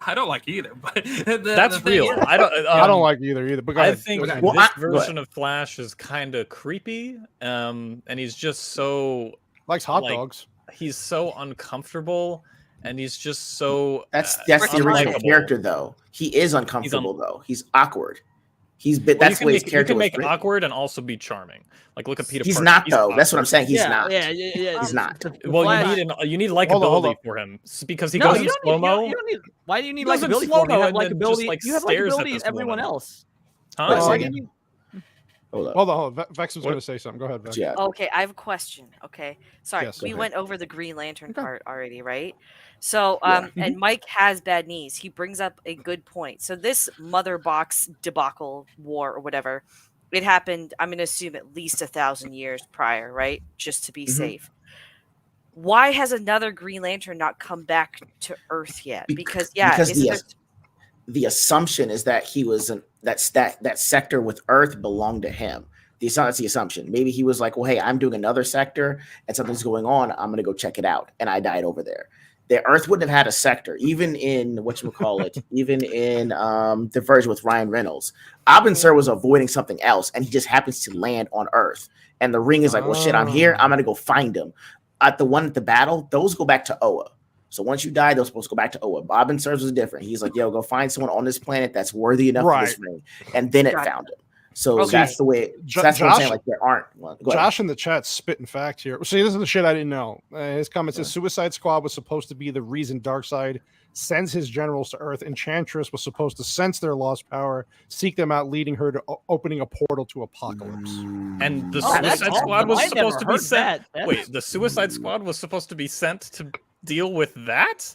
I don't like either, but That's the thing real. is- I don't. I don't like either. But go I ahead. think Go ahead. Well, this go version ahead. of Flash is kind of creepy, and he's just so Likes hot like, dogs. he's so uncomfortable, and he's just so That's the original unlikable. character, though. He is uncomfortable, though. He's awkward. He's been. Well, That's the way his you character can was make written. awkward and also be charming. Like look at Peter. He's Parker. not, though. That's what I'm awkward. saying. He's yeah, not. Yeah. He's not. The Well, Flash- you need Hold on, likability for him because he No, goes you in don't slow need- mo. you don't need. Why do you need He goes in likability for him? You slow-mo have and then just, likability. like, You have stares at likability this as everyone woman. else. Huh? Wait, Well, say I- again? Hold up. Hold on. Vex was What? going to say something. Go ahead, Vex. Yeah. Okay, I have a question. Okay, sorry, Yes, we okay. went over the Green Lantern Okay. part already, right? So, Yeah. and Mike has bad knees. He brings up a good point. So this mother box debacle war or whatever, it happened. I'm going to assume at least 1,000 years prior, right? Just to be Mhm. safe. Why has another Green Lantern not come back to Earth yet? Because because isn't there- the assumption is that he was that sector with Earth belonged to him. That's the assumption. Maybe he was like, well, hey, I'm doing another sector and something's going on. I'm going to go check it out. And I died over there. The Earth wouldn't have had a sector, even in even in the version with Ryan Reynolds. Abin Sur was avoiding something else, and he just happens to land on Earth. And the Ring is like, well, shit, I'm here. I'm going to go find him. At the battle, those go back to Oa. So once you die, they're supposed to go back to Oa. Abin Sur was different. He's like, yo, go find someone on this planet that's worthy enough for this ring. And then it Gotcha. found him. So Okay. that's the way. Jo- That's what I'm saying. Josh- Like there aren't. Well, go ahead. Josh in the chat spitting facts here. See, this is the shit I didn't know. His comment says Suicide Squad was supposed to be the reason Darkseid sends his generals to Earth. Enchantress was supposed to sense their lost power, seek them out, leading her to opening a portal to Apocalypse. And the Oh, that's Suicide awesome. Squad was I never supposed to be heard sent. that. Wait, the Suicide Squad was supposed to be sent to deal with that?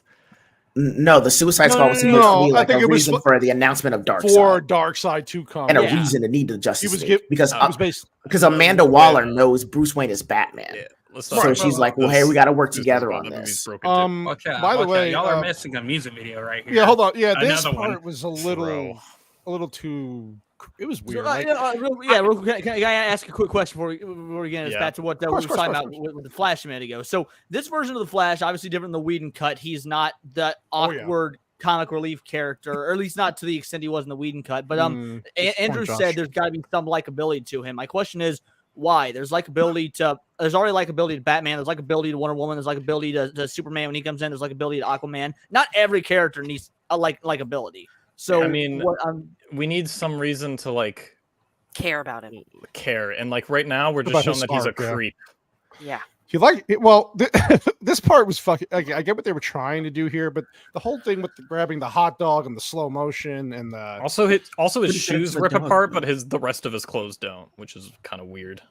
No, the Suicide No, Squad was no, supposed no, to be I like think a it was reason for the announcement of For Darkseid Darkseid to come. and a Yeah. reason to need the Justice He was League give- because it was based. Amanda Waller knows Bruce Wayne is Batman. Yeah. Let's So talk she's about like, well, this. hey, we got to work Suicide together Squad. on That movie's this. broken too. Watch out, by the watch out. way, y'all are missing a music video right here. Yeah, hold on. Yeah, this Another part one. was a Bro. little too. It was So, weird. Like, real quick, can I ask a quick question before we get Yeah. back to what we course, were talking course, about with the Flash a minute ago? So this version of the Flash, obviously different than the Whedon cut. He's not that Oh, yeah. awkward comic relief character, or at least not to the extent he was in the Whedon cut. But Andrew Josh. said there's got to be some likability to him. My question is, why? There's already likability to Batman. There's likability to Wonder Woman. There's likability to Superman when he comes in. There's likability to Aquaman. Not every character needs a likability. So I mean, we need some reason to like care about him. Care, and like right now we're About just shown his that he's a arc, yeah. creep. Yeah. He like it, well, this part was fucking. I get what they were trying to do here, but the whole thing with grabbing the hot dog and the slow motion and the Also his shoes the rip dog, apart, though. but the rest of his clothes don't, which is kind of weird.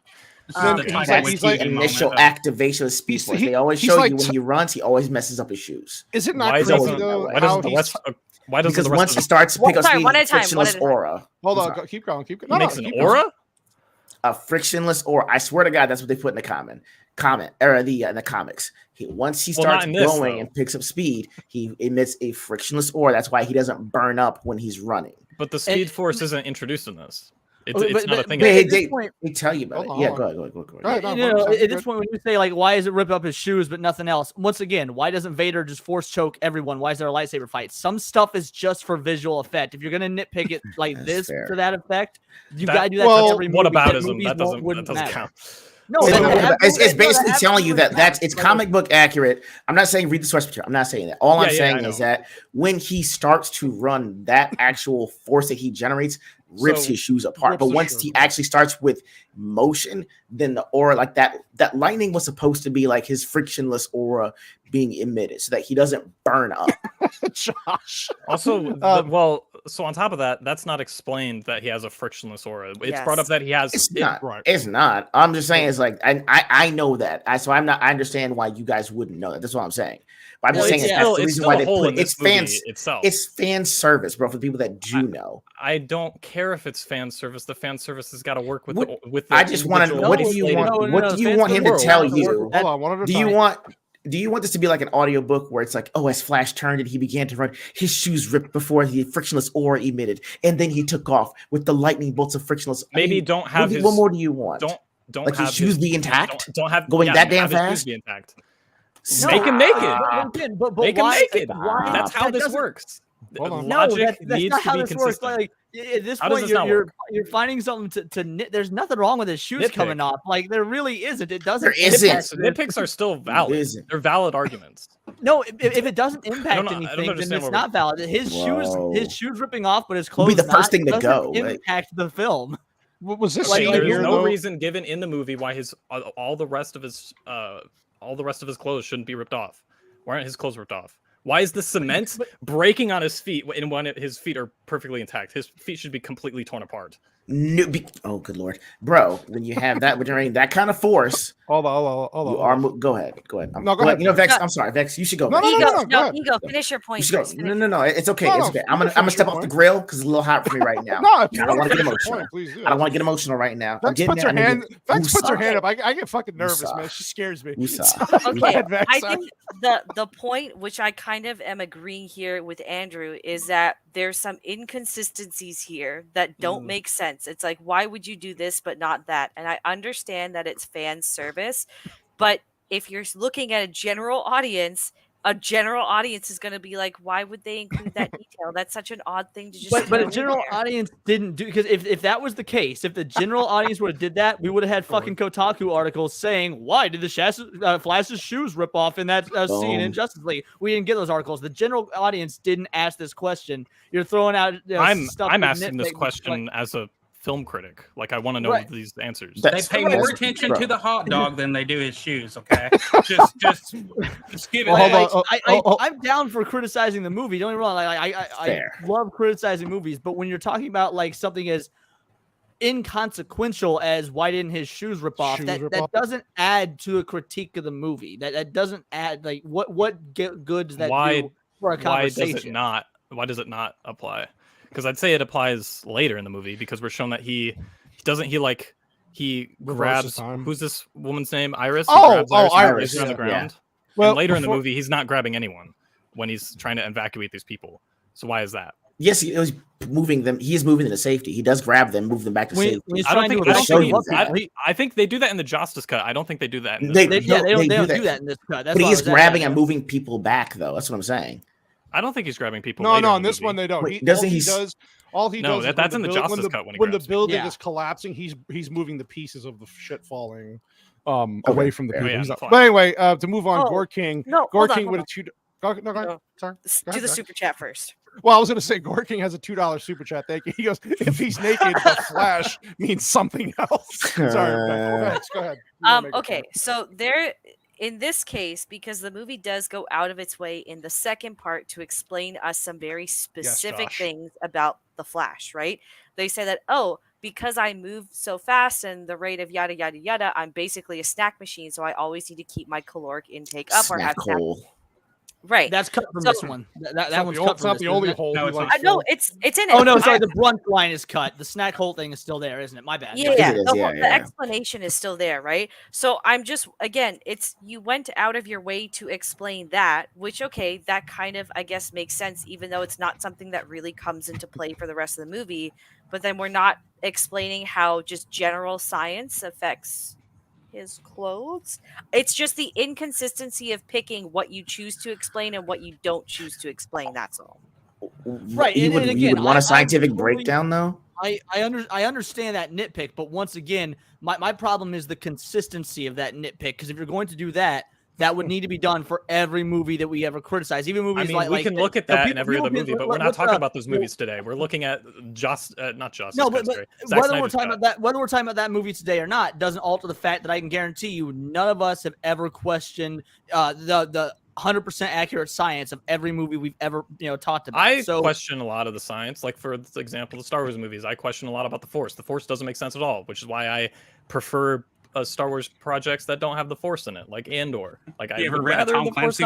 Then The he's Taika like- That's he's the like- initial activation of Speed He's- Force. he- They always he's show like you when he runs, he always messes up his shoes. Is it not Why crazy doesn't though? why how doesn't the he's- rest why doesn't Because the rest once of he his, starts to pick up Sorry, speed, one at a time, frictionless one at a time. aura. Hold I'm on, sorry. keep going. he makes an keep going. aura? A frictionless aura. I swear to God, that's what they put in the comment or in the comics. Once he Well, not starts in this, going though. and picks up speed, he emits a frictionless aura. That's why he doesn't burn up when he's running. But the Speed Force isn't introduced in this. It's Okay, not a but- thing. but- They, at this point- they tell you about Hold it. on, Yeah, hold go on. ahead. Go ahead. Go ahead, no, You know, 100%, at this good. point, when you say like, why does it rip up his shoes but nothing else? Once again, why doesn't Vader just force choke everyone? Why is there a lightsaber fight? Some stuff is just for visual effect. If you're gonna nitpick it like That's this fair. to that effect, you That- gotta do that well, to every movie. What because aboutism? movies That doesn't wouldn't matter. count. No, It's, that it's basically absolutely telling you that matters. it's comic book accurate. I'm not saying read the source material. I'm not saying that. All I'm Yeah, I saying know. is that when he starts to run, that actual force that he generates rips So- his shoes apart. Rips But his once shoes. he actually starts with motion, then the aura, like that lightning was supposed to be like his frictionless aura being emitted so that he doesn't burn up. Josh. Also, so on top of that, that's not explained that he has a frictionless aura. It's brought up Yes. that he has. It's not. Right. It's not. I'm just saying it's like I know that. So I'm not. I understand why you guys wouldn't know that. That's what I'm saying. But I'm Well, just saying it's that's the it's reason still why a they hole put in this it's movie fans. itself. It's fan service, bro. For the people that do know. I don't care if it's fan service. The fan service has got to work with What- with. The I just want to know. individual What do slated- you want? no, What no, do you fans want him to service tell will work. you? Hold on, one at a Do time. you want this to be like an audiobook where it's like, oh, as Flash turned and he began to run, his shoes ripped before the frictionless aura emitted, and then he took off with the lightning bolts of frictionless. Maybe don't have what, his. what more do you want? Don't like have his shoes be intact? Don't have Going that damn have his shoes fast? Be intact. No. Make him naked. But Make him why? naked. Why? That's how That this doesn't- works. Hold on. No, Logic that's needs not to how be this works. consistent. Like at this How does point, this not work? you're finding something to nit. There's nothing wrong with his shoes Nitpick. coming off. Like there really isn't. It doesn't. There isn't. impact this. Nitpicks are still valid. isn't. They're valid arguments. No, if it doesn't impact I don't anything, then understand it's what not valid. Whoa. His shoes ripping off, but his Would clothes be the first not, thing to doesn't go, like- impact the film. What was this Like, scene There's here? no though? reason given in the movie why his all the rest of his clothes shouldn't be ripped off. Why aren't his clothes ripped off? Why is the cement breaking on his feet when his feet are perfectly intact? His feet should be completely torn apart. Oh, good lord, bro! When you have that, when you're in that kind of force, Hold on. you are. Go ahead. No, go ahead. You know, Vex. I'm sorry, Vex. You should go. No, Vex. no, Ego, go ahead. Ego, finish your You point. should go. first. Finish No. It's okay. No, It's no, okay. you I'm can gonna finish step your off the point. grill because it's a little hot for me right now. No, if you I don't want to get finish your emotional. point, please do. I don't want to get emotional right now. I'm Vex getting puts there. her I need hand. to- Vex puts her Woosah. hand up. I get fucking nervous, Woosah. man. She scares me. Woosah. Go Okay, ahead, Vex. I think the point which I kind of am agreeing here with Andrew is that there's some inconsistencies here that don't make sense. It's like, why would you do this but not that? And I understand that it's fan service, but if you're looking at a general audience is going to be like, why would they include that detail? That's such an odd thing to just. But throw a in general there. audience didn't do, because if that was the case, if the general audience would have did that, we would have had fucking Kotaku articles saying, why did the Flash's shoes rip off in that scene in Boom. Justice League? We didn't get those articles. The general audience didn't ask this question. You're throwing out stuff I'm with asking this nitpick- question as a film critic. Like I want to know Right. these answers. That's- They pay that's- more attention bro. to the hot dog than they do his shoes. Okay, just give it. Well, hold that. on. I'm down for criticizing the movie. Don't get me wrong. Like, I Fair. love criticizing movies, but when you're talking about like something as inconsequential as why didn't his shoes rip off, Shoes that rip off? doesn't add to a critique of the movie. That doesn't add like what good does that Why- do for a Why does conversation? it not? Why does it not apply? Because I'd say it applies later in the movie because we're shown that he Reverses grabs time. who's this woman's name? Iris. He Oh, grabs oh, and Iris, lays her on the yeah. ground. Well, and later in the before- movie, he's not grabbing anyone when he's trying to evacuate these people. So why is that? Yes, he was moving them. He is moving them to safety. He does grab them, move them back to When- safety. when he's I don't trying think. to I don't show think you he- I think they do that in the Justice Cut. I don't think they do that. In this They- movie. They don't do do that in this cut. That's But what he I is was asking. grabbing and moving people back, though. That's what I'm saying. I don't think he's grabbing people. No, later no, in in the this movie. one they don't. Wait, All he does is that's when in the buil- when Justice the, Cut when he when the grabs people. building Yeah. is collapsing, he's moving the pieces of the shit falling Okay, away from the fair. people. Yeah, He's the not- fly. but anyway, to move on, Oh, Gore King. no, Gore hold on, King hold with on. a two. Go ahead. No. Sorry. Go Do ahead, the Zach. super chat first. Well, I was going to say Gore King has a $2 super chat. Thank you. He goes, if he's naked, the Flash means something else. Sorry. Thanks. Go ahead. You wanna make a Okay, point. so there, in this case, because the movie does go out of its way in the second part to explain us some very specific Josh. things about the Flash, right? They say that, oh, because I move so fast and the rate of yada yada yada, I'm basically a snack machine, so I always need to keep my caloric intake up or Snack have snack. hole. Right. That's cut from So- this one. It's That not one's the, cut it's from not this, the isn't only it? hole No, he it's likes. not. I know filled. it's in it. Oh no, sorry, I- the brunt line is cut. The snack hole thing is still there, isn't it? My bad. Yeah, It yeah. is, The, yeah, whole- the yeah. explanation is still there, right? So I'm just again, it's you went out of your way to explain that, which okay, that kind of I guess makes sense, even though it's not something that really comes into play for the rest of the movie. But then we're not explaining how just general science affects his clothes. It's just the inconsistency of picking what you choose to explain and what you don't choose to explain. That's all. Right, You and would again, want I a scientific totally- breakdown though. I understand that nitpick, but once again, my problem is the consistency of that nitpick. Because if you're going to do that, that would need to be done for every movie that we ever criticize. Even movies I mean, like we like can look at no, that in people- every people other can- movie, but we're not let's, talking about those well, movies today. We're looking at not Justice. No, Cut, but sorry. Zack whether we're Snyder's talking Cut. about that, whether we're talking about that movie today or not, doesn't alter the fact that I can guarantee you, none of us have ever questioned the 100% accurate science of every movie we've ever talked about. I So question a lot of the science. Like for example, the Star Wars movies, I question a lot about the Force. The Force doesn't make sense at all, which is why I prefer Star Wars projects that don't have the Force in it, like Andor. Like I You ever would read a rather Tom the Force Clancy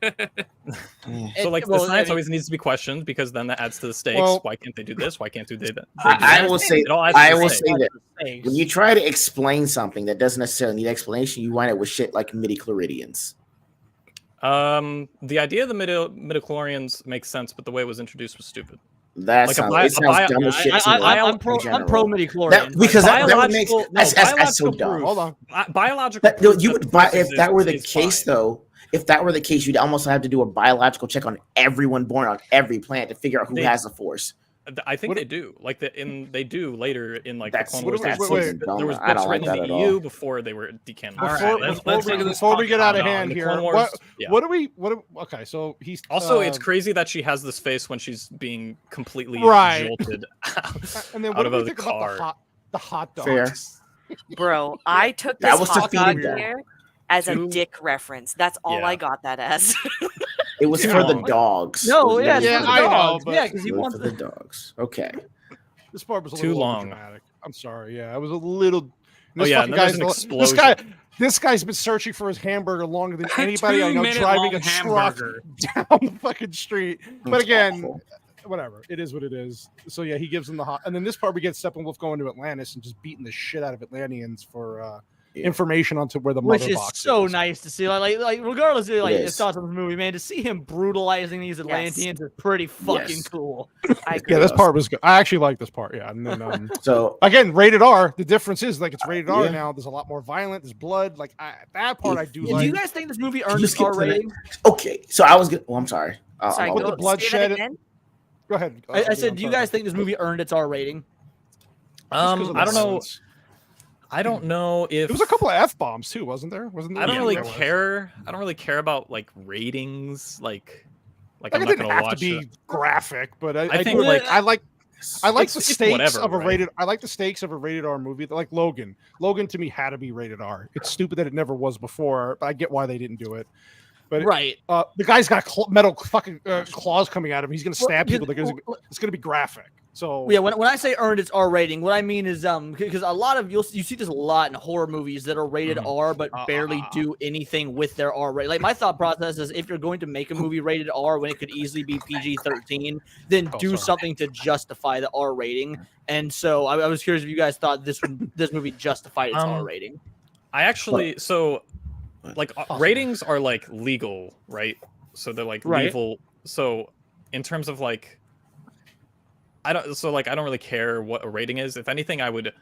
not book? be. So like well, the I science mean- always needs to be questioned because then that adds to the stakes. Well- Why can't they do this? Why can't they do that? I will say, It all adds to I the will stakes. say that Thanks. when you try to explain something that doesn't necessarily need explanation, you wind up with shit like midi-chloridians. The idea of the midichlorians makes sense, but the way it was introduced was stupid. That Like sounds, a it sounds dumb as shit to me. I'm pro in midichlorians. That- because that would make Biological- no, that's so biological dumb. proof. Hold on. Biological. But no, proof you that would the buy Force if that were the exists case is fine. though. If that were the case, you'd almost have to do a biological check on everyone born on every planet to figure out who They- has the Force. I think What- they do. Like they do later in like That's the Clone what Wars. do we- that's wait, so wait. dumb. There was I books don't like written in that the at EU all. before they were decanonised. All right, let's look at this Before we get out of No, hand the here, Clone Wars- what, yeah. what do we? Okay, so he's Also, it's crazy that she has this face when she's being completely Right. jolted and then out what of do we a think car. about the hot dogs? Fair. Bro, I took That this was to hot feed dog them. here as a Too- dick reference. That's all Yeah. I got that as. It was Yeah. for the dogs. No, It was yeah, literally Yeah, it's for for I the know, dogs. but- Yeah, because he it was wants for the the. dogs. Okay. This part was a Too little long. dramatic. I'm sorry. Yeah, I was a little. Oh, yeah, fucking and then there's guy's an this guy. explosion. This guy's been searching for his hamburger longer than anybody I know 2-minute driving a long truck hamburger. down the fucking street. But That's again, awful. whatever. It is what it is. So yeah, he gives them the hot. And then this part we get Steppenwolf going to Atlantis and just beating the shit out of Atlanteans for information onto where the Which mother is box so is. nice to see. Like regardless of It his is. thoughts on the movie, man, to see him brutalizing these Atlanteans is pretty fucking Yes. cool. I agree. Yeah, this part was good. I actually like this part. Yeah, and then So again, rated R. The difference is like it's rated R Yeah. now. There's a lot more violent. There's blood. Like that part I do Do like. you guys think this movie Can earned you its skip R to that? rating? okay, so I was. Oh, I'm sorry. Sorry, With go, the bloodshed- say that again? Go ahead. I said, do you guys think this movie earned its R rating? I don't know. I don't know if There was a couple of F bombs too, wasn't there? Wasn't there? I don't Yeah, really there was. care. I don't really care about like ratings. Like Like I'm it not didn't gonna have watch to be it. graphic, but I think, do like, I like it's- the it's stakes whatever, of a right? rated. I like the stakes of a rated R movie. Like Logan. Logan to me had to be rated R. It's stupid that it never was before, but I get why they didn't do it. But Right. the guy's got metal fucking claws coming at him. He's gonna stab Well, people. It's gonna be graphic. So Yeah, when I say earned its R rating, what I mean is because a lot of you see this a lot in horror movies that are rated R but barely do anything with their R rating. Like my thought process is if you're going to make a movie rated R when it could easily be PG-13, then do sorry. something to justify the R rating. And so I was curious if you guys thought this movie justified its R rating. I actually like ratings are like legal, right? So they're like Right. legal. So in terms of like I don't really care what a rating is. If anything, I would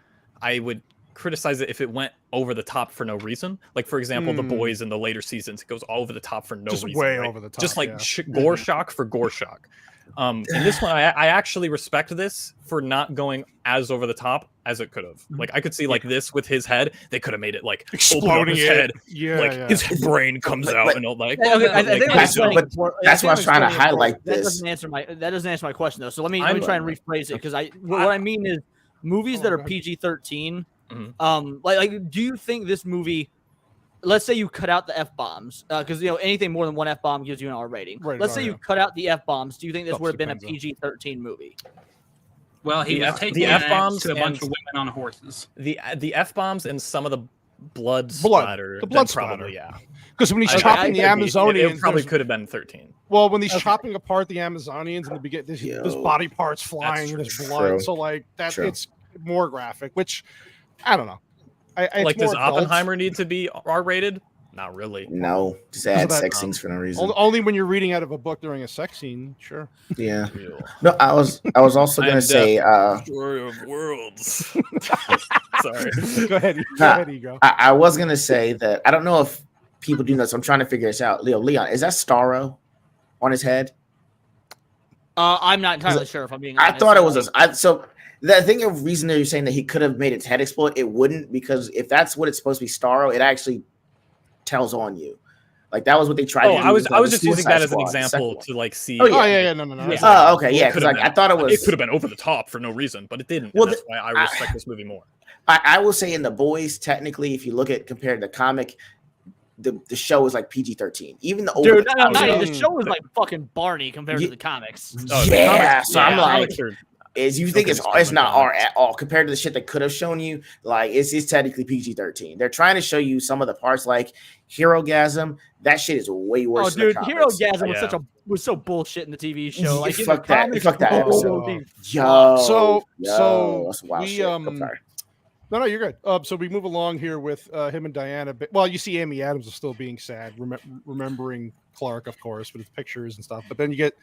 criticize it if it went over the top for no reason. Like for example, The Boys in the later seasons, it goes over the top for no Just reason. way right? over the top, Just like yeah. gore shock for gore shock. In this one, I actually respect this for not going as over the top as it could have. Like I could see like this with his head, they could have made it like open up his head, his brain comes out and all like. Okay, I think that's what I was trying to highlight. That This doesn't answer my question though. So let me try and rephrase it because what I mean is movies that are PG-13. Like do you think this movie? Let's say you cut out the F-bombs, because anything more than one F-bomb gives you an R rating. Let's say you cut out the F-bombs. Do you think this would have been a PG-13 movie? Well, he was taking the F-bombs to a bunch of women on horses. The F-bombs and some of the blood splatter. The blood probably, splatter. Because when he's chopping the Amazonians, it probably could have been 13. Well, when he's chopping apart the Amazonians in the beginning, there's body parts flying, there's blood. True. So like that, it's more graphic. Which I don't know. Like, does Oppenheimer need to be R-rated? Not really. No, just add sex scenes for no reason. Only when you're reading out of a book during a sex scene, sure. Yeah. No, I was also gonna say Story of Worlds. Sorry. Go ahead, Ego. I was gonna say that I don't know if people do know, so I'm trying to figure this out. Leon, is that Starro on his head? I'm not entirely sure if I'm being honest. I thought it was so the thing of reason that you're saying that he could have made its head explode, it wouldn't, because if that's what it's supposed to be Starro, it actually tells on you. Like that was what they tried to do. I was just using that as an example to like see. No. Okay, yeah, because like I thought it could have been over the top for no reason, but it didn't. Well, that's why I respect this movie more. I will say in The Boys, technically, if you look at compared to the comic, the show is like PG-13. Even the the show is like fucking Barney compared to the comics. I'm like, is you think it's not R at all compared to the shit they could have shown you? Like it's technically PG-13. They're trying to show you some of the parts like Herogasm. That shit is way worse. Oh, dude, Herogasm was so bullshit in the TV show. Like fuck that episode. So that's wild shit. I'm sorry. No, you're good. So we move along here with him and Diana. Well, you see Amy Adams is still being sad, remembering Clark, of course, with his pictures and stuff. But then you get,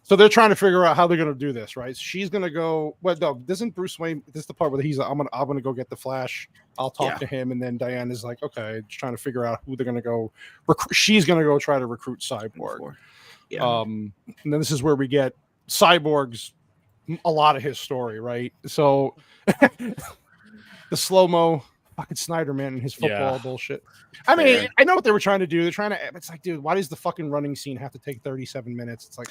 so they're trying to figure out how they're going to do this, right? She's going to go. Well, no, doesn't Bruce Wayne? This is the part where he's like, I'm gonna go get the Flash. I'll talk to him, and then Diana's like, okay, just trying to figure out who they're going to go. She's going to go try to recruit Cyborg. And then this is where we get Cyborg's a lot of his story, right? So. The slow-mo fucking Snyder man and his football bullshit. I mean, I know what they were trying to do. They're trying to, it's like, dude, why does the fucking running scene have to take 37 minutes? It's like,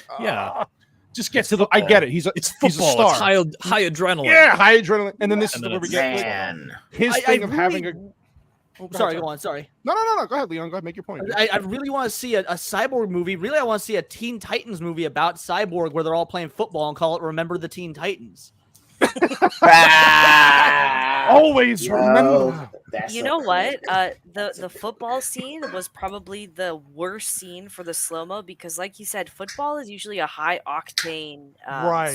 just get to the, I get it. It's football. He's a star. It's high adrenaline. Yeah, high adrenaline. And then this is where we get his thing of having a. Go on. Sorry. No. Go ahead, Leon. Go ahead. Make your point. I really want to see a Cyborg movie. Really, I want to see a Teen Titans movie about Cyborg where they're all playing football and call it Remember the Teen Titans. Always remember. You know what? The football scene was probably the worst scene for the slow-mo because, like you said, football is usually a high octane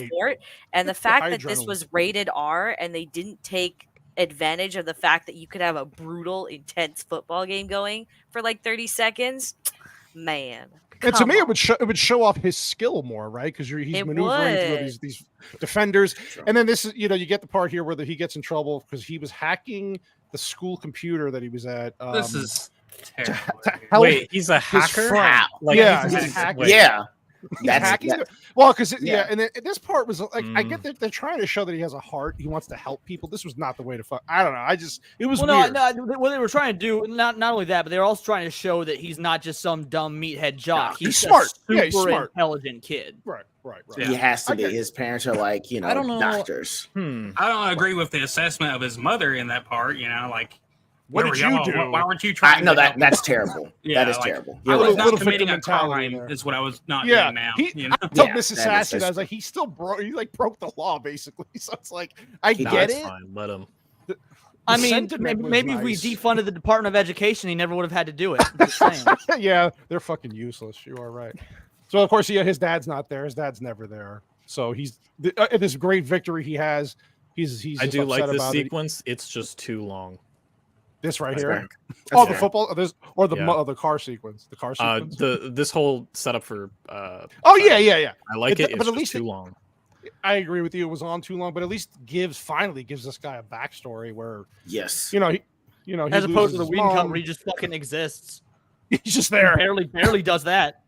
sport, and the fact that this was rated R and they didn't take advantage of the fact that you could have a brutal, intense football game going for like 30 seconds, man. And to me, it would show off his skill more, right? Because he's maneuvering through these defenders, and then this is you get the part here where he gets in trouble because he was hacking the school computer that he was at. This is terrible. Wait, he's a hacker? He's hacking. Yeah. That's hacking. Well, because and then this part was like, I get that they're trying to show that he has a heart. He wants to help people. This was not the way to fuck. I don't know. It was weird. What they were trying to do, not only that, but they were also trying to show that he's not just some dumb meathead jock. He's smart. He's smart, intelligent kid. Right. He has to be. His parents are like, I don't know. doctors. I don't agree with the assessment of his mother in that part. Like. What did you do? Why weren't you trying? No, that's terrible. That is terrible. I was not committing a crime. Is what I was not doing now. I told Mrs. Sassy, I was like, he still broke. He broke the law basically. So it's like, I get it. Fine. Let him. I mean, maybe if we defunded the Department of Education, he never would have had to do it. Yeah, they're fucking useless. You are right. So of course, his dad's not there. His dad's never there. So he's this great victory he has. He's. I do like this sequence. It's just too long. This right here. The football. The car sequence. The car sequence. This whole setup for. Yeah. I like it. It's but at least too long. I agree with you. It was on too long, but at least finally gives this guy a backstory where Yes. he As opposed to the loses weed his mom. company, where he just fucking exists. He's just there. Barely does that.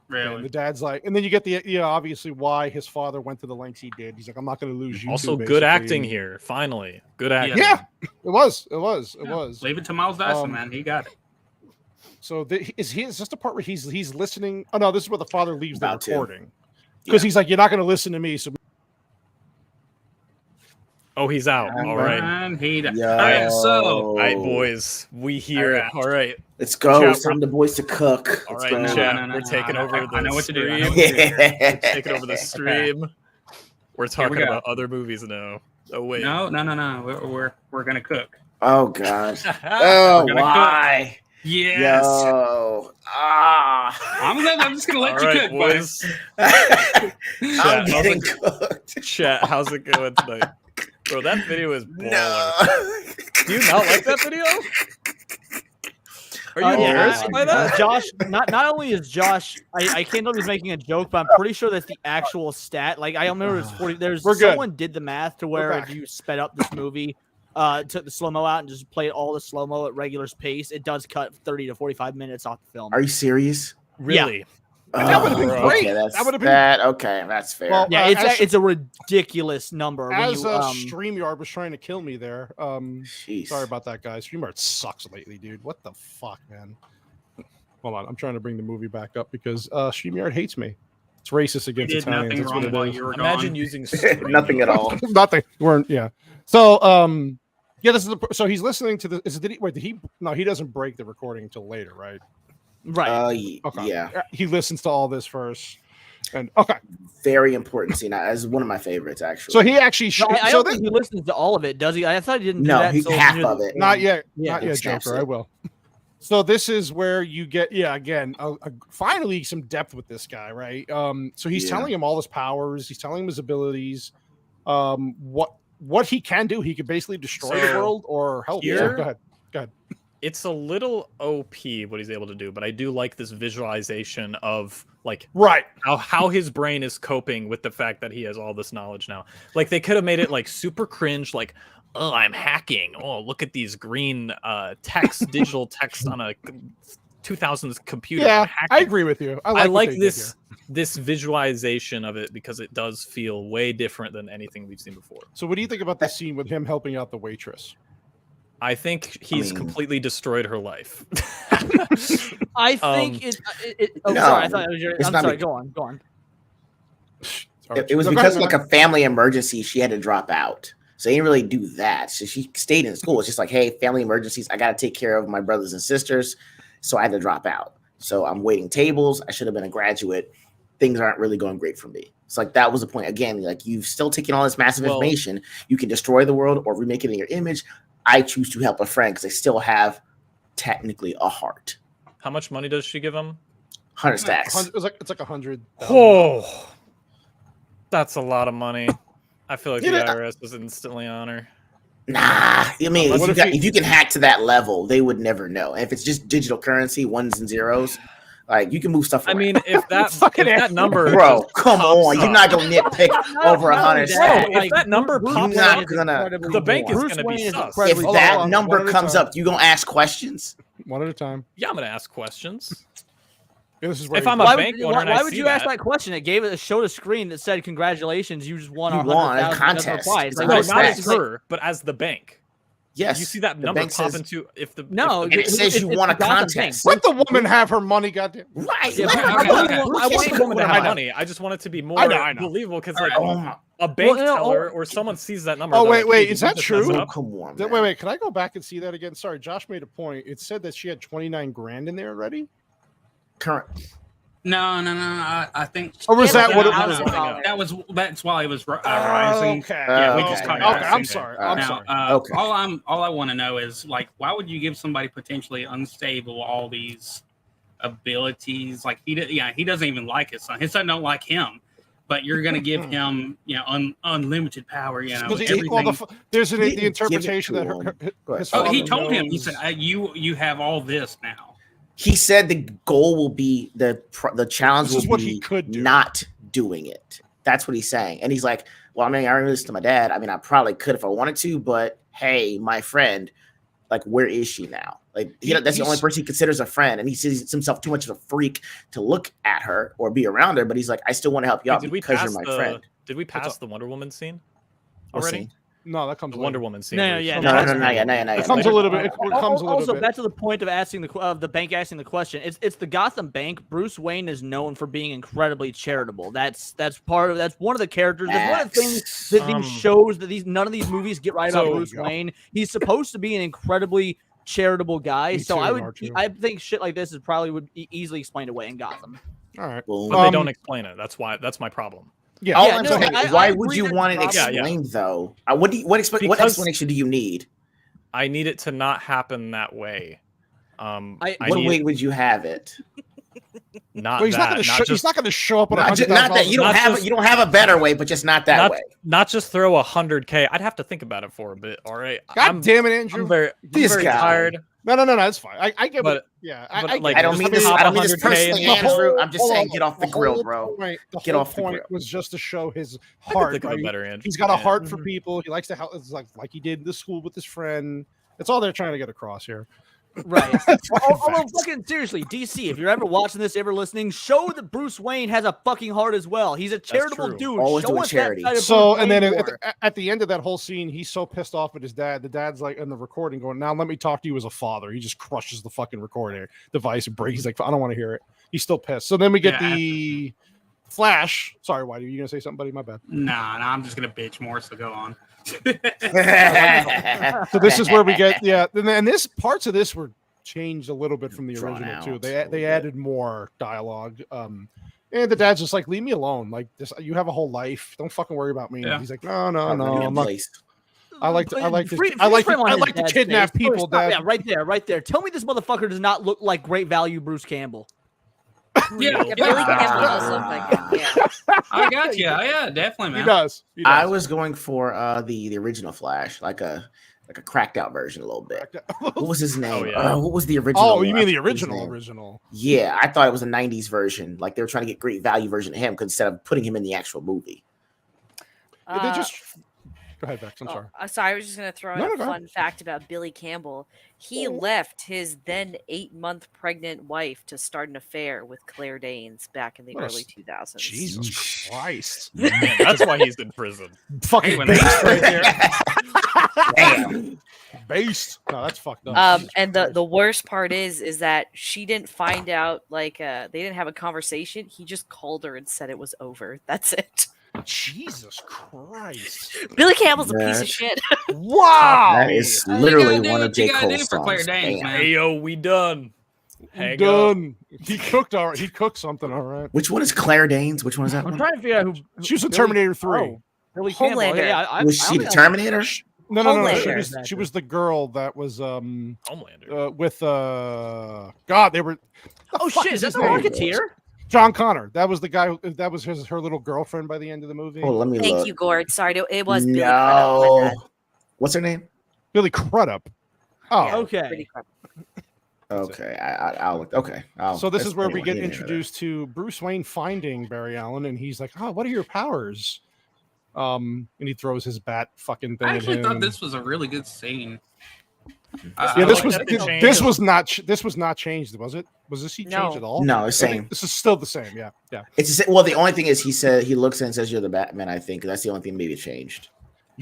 And Really. the dad's like, and then you get the obviously why his father went to the lengths he did. He's like, I'm not going to lose you. Also, two, good basically. acting here. Finally, good acting. Yeah, it was. Leave it to Miles Dyson, man. He got it. So is this the part where he's listening? Oh no, this is where the father leaves About the to. recording because he's like, you're not going to listen to me. So Oh, he's out. All right. And Yo. all right, so All right, boys. We here. Alright. All right. Let's go. Chat, It's time the boys to cook. All Let's right, go. chat. No, We're taking over the I know what to do. I stream. know what to do. Yeah. Taking over the stream. We're talking go. about other movies now. Oh wait. No. We're gonna cook. Oh god. Oh, gonna why? Yes. Yo. I'm just gonna let All you right, cook, boy. boys. I'm getting how's cooked. Chat, how's it going tonight? Bro, that video is baller. No. Do you not like that video? Are you Yeah, embarrassed by that? Josh, not only is Josh, I can't tell if he's making a joke, but I'm pretty sure that's the actual stat. Like I remember it's 40. There's We're good. someone did the math to where if back. you sped up this movie, took the slow mo out and just played all the slow mo at regular pace, it does cut 30 to 45 minutes off the film. Are you serious? Really? That would've been great. Okay, That would've been- okay, that's fair. Well, Yeah, as- it's a ridiculous number. When as you, StreamYard was trying to kill me there. Jeez. Sorry about that, guys. StreamYard sucks lately, dude. What the fuck, man? Hold on, I'm trying to bring the movie back up because StreamYard hates me. It's racist You against did Italians. nothing That's what wrong it while is. you were Imagine gone. using Nothing at all. Nothing. Yeah. So yeah, this is so he's listening to the. Did he? No, he doesn't break the recording until later, right? right. Okay. Yeah. He listens to all this first, and okay. Very important scene. As one of my favorites, actually. So he actually. No, I so don't this, think he listens to all of it, does he? I thought he didn't. No, do that he's until half near the of it. end. not yet. Yeah. Not yet, Snaps Joker. it. I will. So this is where you get, again, finally some depth with this guy, right? So he's Yeah. telling him all his powers. He's telling him his abilities. What he can do. He could basically destroy the So, world or help. here- Go ahead. It's a little OP what he's able to do, but I do like this visualization of like Right. how his brain is coping with the fact that he has all this knowledge now. Like they could have made it like super cringe, like, oh, I'm hacking. Oh, look at these green digital text on a 2000s computer. Yeah, I'm hacking. I agree with you. I I like, what like they did this visualization of it because it does feel way different than anything we've seen before. here. So what do you think about the scene with him helping out the waitress? I think he's mean- completely destroyed her life. I think oh, No, sorry. I thought it was your. it's I'm not sorry. me. Go on. Go on. It was No, go because ahead, of like a family emergency, she had to drop out. So he didn't really do that. So she stayed in school. It's just like, hey, family emergencies. I got to take care of my brothers and sisters. So I had to drop out. So I'm waiting tables. I should have been a graduate. Things aren't really going great for me. It's like that was the point. Again, like you've still taken all this massive Well- information. You can destroy the world or remake it in your image. I choose to help a friend because I still have technically a heart. How much money does she give him? 100 stacks. It's like 100. Oh, that's a lot of money. I feel like You the know, IRS was instantly on her. Nah, I mean, What if you can hack to that level, they would never know. If it's just digital currency, ones and zeros, like you can move stuff I around. mean, if that number, bro, just come pops on, you're up- not gonna nitpick over 100 that, stacks. Bro, if that number Bruce pops not Wayne up, is gonna- incredibly the bank is born. going to Bruce be Wayne is sus. incredibly If Hold on, that hold on. number One at a comes time. up, you gonna ask questions? One at a time. Yeah, I'm going to ask questions. Yeah, this is where If he- I'm a Why bank would, owner and I why would see you ask that- that question? It showed a screen that said, "Congratulations, you just won You a won a 100,000 contest. replies." It's Like, No, Nice not as stacks. her, but as the bank. Yes. You see that The number bank pop says- into if the No, And it says you won a it's not the bank. contest. Let the woman have her money, goddamn. Right. Yeah, let but her I go. want- I I want want the woman to I have know. money. I just want it to be more I know. believable because All like right. Oh my. a bank Well, no, teller or someone sees that number. Oh, they're wait, like, wait, "Hey, is did you that just mess true? it Oh, up?" come on. Wait, man. wait. Can I go back and see that again? Sorry, Josh made a point. It said that she had 29 grand in there already. Current. No. I think. Or was Yeah, that what it but was? That's why it was rising. Okay. Yeah, we Okay. just caught it. Okay, I'm rising. sorry. Now, I'm Now, sorry. Okay. all I want to know is like, why would you give somebody potentially unstable all these abilities? Like he doesn't even like his son. His son don't like him, but you're gonna give him, unlimited power. Because Everything. there's He the didn't give it interpretation to that him. Go ahead. his Oh, he father told him. He knows- said, "You have all this now." He said the goal will be the challenge This is will what be he could do. not doing it. That's what he's saying. And he's like, well, I mean, I remember this to my dad. I mean, I probably could if I wanted to, but hey, my friend, like, where is she now? Like, that's the only person he considers a friend. And he sees himself too much of a freak to look at her or be around her. But he's like, I still want to help you out because you're my friend. Did we pass the Wonder Woman scene What already? scene? No, that comes The later. Wonder Woman scene. No, where yeah, she- No, not yet. It comes a little bit. It comes a little Also, bit. back to the point of asking the bank asking the question. It's the Gotham Bank. Bruce Wayne is known for being incredibly charitable. That's one of the characters. That's one of the things that these shows that none of these movies get right about Bruce Wayne. He's supposed to be an incredibly charitable guy. So I think shit like this is probably would easily explained away in Gotham. All right, but they don't explain it. That's my problem. Yeah. All I'm saying, I why agree would you that want it Gotham- explained though? What explanation do you need? I need it to not happen that way. What way would you have it? Not Well, he's that. he's not going to show up on Not that you don't have you don't have a better way, but just not that way. Not just throw 100K. I'd have to think about it for a bit. All right. God damn it, Andrew! I'm very tired. No, that's fine. I get But- it. Yeah, I don't mean this. I don't mean this personally, Andrew. I'm just saying, get off the grill, bro. Get off the grill. The point was just to show his I could heart. think of a Right? better Andrew. He's got a heart for people. He likes to help. It's like he did in the school with his friend. That's all they're trying to get across here. Right. Although, fucking seriously, DC, if you're ever watching this, ever listening, show that Bruce Wayne has a fucking heart as well. He's a charitable true. dude. Always Show doing us charity. that side of So, Bruce and then Wayne more. at the end of that whole scene, he's so pissed off at his dad. The dad's like in the recording going, now let me talk to you as a father. He just crushes the fucking recording device and breaks. He's like, I don't want to hear it. He's still pissed. So then we get the Flash. Sorry, Whitey, you going to say something, buddy? My bad. Nah, I'm just gonna bitch more. So go on. So this is where we get, and this parts of this were changed a little bit from the Drawn original out too. a They little bit. added more dialogue. And the dad's just like, leave me alone. Like this, you have a whole life. Don't fucking worry about me. Yeah. He's like, no, I'm not. Placed. I like to Freeze I frame on his like to dad's kidnap face. people, Stop. Dad. Yeah, right there. Tell me this motherfucker does not look like great value Bruce Campbell. Yeah, Yeah, Billy Campbell does look like him. Yeah. I got you. Yeah, definitely, man. He does. I was going for the original Flash, like a cracked out version a little bit. What was his name? Oh, yeah. What was the original? Oh, you mean the I forget his name. original? Yeah, I thought it was a '90s version. Like they were trying to get great value version of him instead of putting him in the actual movie. They just go ahead, Vex. I'm sorry. Sorry, I was just going to throw in No, a go fun fact about Billy Campbell. He left his then 8-month pregnant wife to start an affair with Claire Danes back in the What a early 2000s. Jesus Christ! Man, that's why he's in prison. Fucking When based right there. Damn. Based. No, that's fucked up. Jesus And Christ. the worst part is that she didn't find out, like they didn't have a conversation. He just called her and said it was over. That's it. Jesus Christ! Billy Campbell's a piece That- of shit. Wow. That is You literally gotta do one what of J. you gotta Cole's do for Claire songs. Danes, Damn. man. Hey yo, we done. Hang up. Done. He cooked all right. He cooked something all right. Which one is Claire Danes? Which one is that I'm one? trying to figure out who She was in Billy- Terminator 3. Oh, Billy Campbell. Homelander. Yeah, Was she the Terminator? No. Homelander. She was the girl that was Homelander. with God. They were. Oh fuck shit! Is that his the name? Rocketeer? John Connor. That was the guy. That was her little girlfriend by the end of the movie. Oh, let me Thank look. you, Gord. Sorry, it was Billy Crudup. My bad. No. What's her name? Billy Crudup. Oh, Yeah, okay. Pretty Crudup. Okay, I'll look. Okay. so this is where we anyway, get yeah, introduced to Bruce Wayne finding Barry Allen, and he's like, "Oh, what are your powers?" And he throws his bat fucking thing I at actually him. thought this was a really good scene. Yeah, this I was like that. this was not changed, was it? Was this changed No. at all? No, it's I think same. This is still the same. Yeah. It's the same. Well, the only thing is he said he looks and says you're the Batman. I think that's the only thing maybe changed.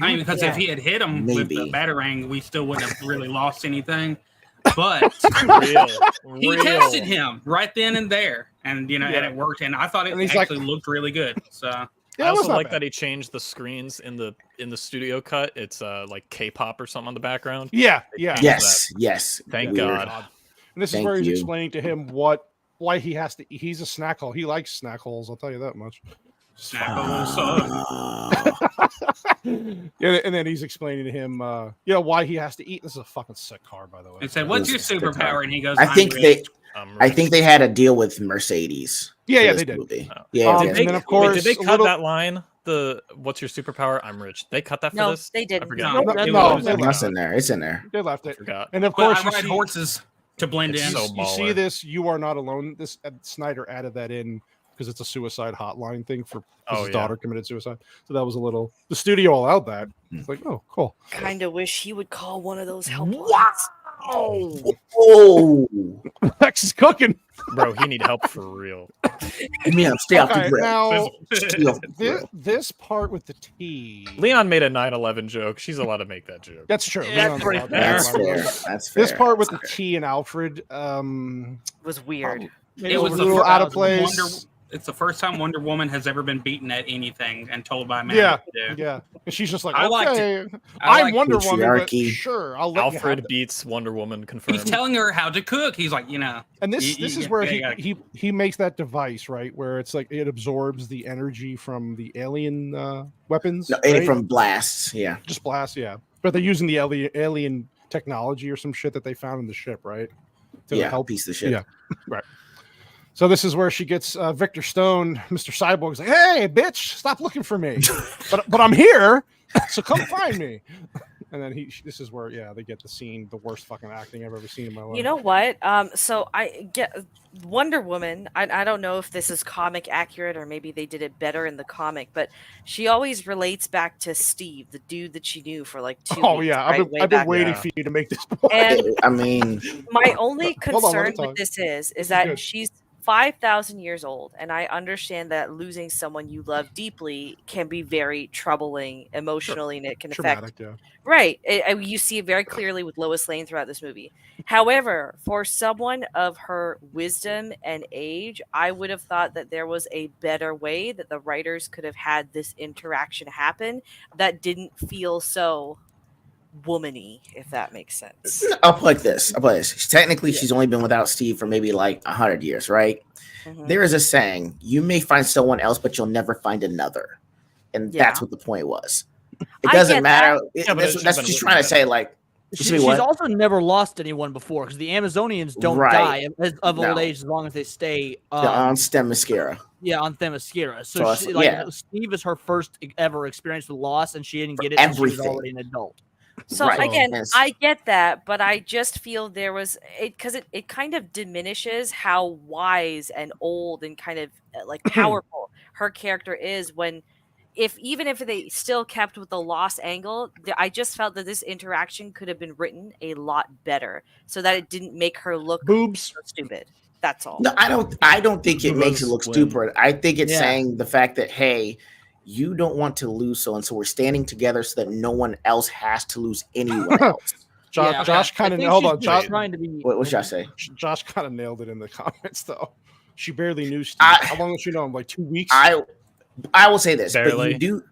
I mean, because if he had hit him with the Maybe. batarang, we still wouldn't have really lost anything. But Real. he Real. tested him right then and there, and and it worked. And I thought it And he's like- actually looked really good. So Yeah, I it was also not like bad. that he changed the screens in the studio cut. It's like K-pop or something on the background. Yeah. Yes. Thank Weird. God. And this is Thank where he's you. explaining to him why he has to. He's a snack hole. He likes snack holes. I'll tell you that much. snap a little son. Yeah, and then he's explaining to him, why he has to eat. This is a fucking sick car, by the way. And said, "What's your This is the superpower?" And he goes, I "I'm think rich." I think they had a deal with Mercedes. Yeah, for yeah, this they did. movie. Oh. Yeah, Did yeah. they- and then, of course, did they a cut little- that line? The "What's your superpower? I'm rich." They cut that for No, this. they I didn't. forgot. No, No, it no, was- they That's in there. It's in there. They left I it. forgot. And of But course, I ride horses to blend It's in. so you see baller. this. You are not alone. This Snyder added that in because it's a suicide hotline thing for Oh, his yeah. daughter committed suicide. So that was a little. The studio allowed that. It's like, oh, cool. Kind of wish he would call one of those helplines. Oh, Lex is cooking. Bro, he need help for real. yeah, stay off the Okay, grill. now Stay off the grill. this part with the T. Leon made a 9/11 joke. She's allowed to make that joke. That's true. Yeah, Leon's pretty allowed- fair. That's fair. That's fair. This part with the That's fair. T and Alfred, Was weird. maybe It was a the little first out of place. It's the first time Wonder Woman has ever been beaten at anything and told by a man Yeah, what to do. yeah. And she's just like, I liked okay, I I'm liked Wonder Woman, but patriarchy. sure, I'll let you have Alfred it. beats Wonder Woman confirmed. He's telling her how to cook. He's like, And this You- is you- where yeah, he makes that device, right, where it's like it absorbs the energy from the alien weapons. No, right? from blasts. Yeah. Just blast, yeah. But they're using the alien technology or some shit that they found in the ship, right? To Yeah. help. Piece of shit. Yeah. Right. So this is where she gets Victor Stone, Mr. Cyborg's like, "Hey, bitch, stop looking for me, but I'm here, so come find me." And then this is where they get the scene, the worst fucking acting I've ever seen in my life. You know what? So I get Wonder Woman. I don't know if this is comic accurate or maybe they did it better in the comic, but she always relates back to Steve, the dude that she knew for like 2 Oh weeks. yeah, right? I've Way been back waiting then. for you to make this point. And I mean, my only Hold on, let concern me talk. with this is is that good. she's 5,000 years old, and I understand that losing someone you love deeply can be very troubling emotionally, and it can affect. Traumatic, yeah. Right, you see it very clearly with Lois Lane throughout this movie. However, for someone of her wisdom and age, I would have thought that there was a better way that the writers could have had this interaction happen that didn't feel so womany, if that makes sense. I'll put like this. Technically, she's only been without Steve for maybe like 100 years, right? Mhm. There is a saying: you may find someone else, but you'll never find another. And Yeah. that's what the point was. It I doesn't get matter. Yeah, but That's she's what been she's living trying to better. say. Like, She's what? also never lost anyone before because the Amazonians don't Right. die of No. old age as long as they stay on stem mascara. on Themyscira. So So it's- she, like yeah. Steve is her first ever experience with loss, and she didn't get it until she was everything. already an adult. So Right. again, Yes. I get that, but I just feel there was because it kind of diminishes how wise and old and kind of like powerful her character is when even if they still kept with the lost angle, I just felt that this interaction could have been written a lot better so that it didn't make her look Boobs. so stupid. That's all. No, I don't think it makes it look Swim. stupid. I think it's Yeah. saying the fact that, hey, you don't want to lose so and so we're standing together so that no one else has to lose anyone else. Josh, Yeah, Josh I kind of think hold she's on. just Josh, trying to be. What should I say? Josh kind of nailed it in the comments though. She barely knew Steve. I- How long did she know him? Like 2 weeks. I will say this, but Barely. you do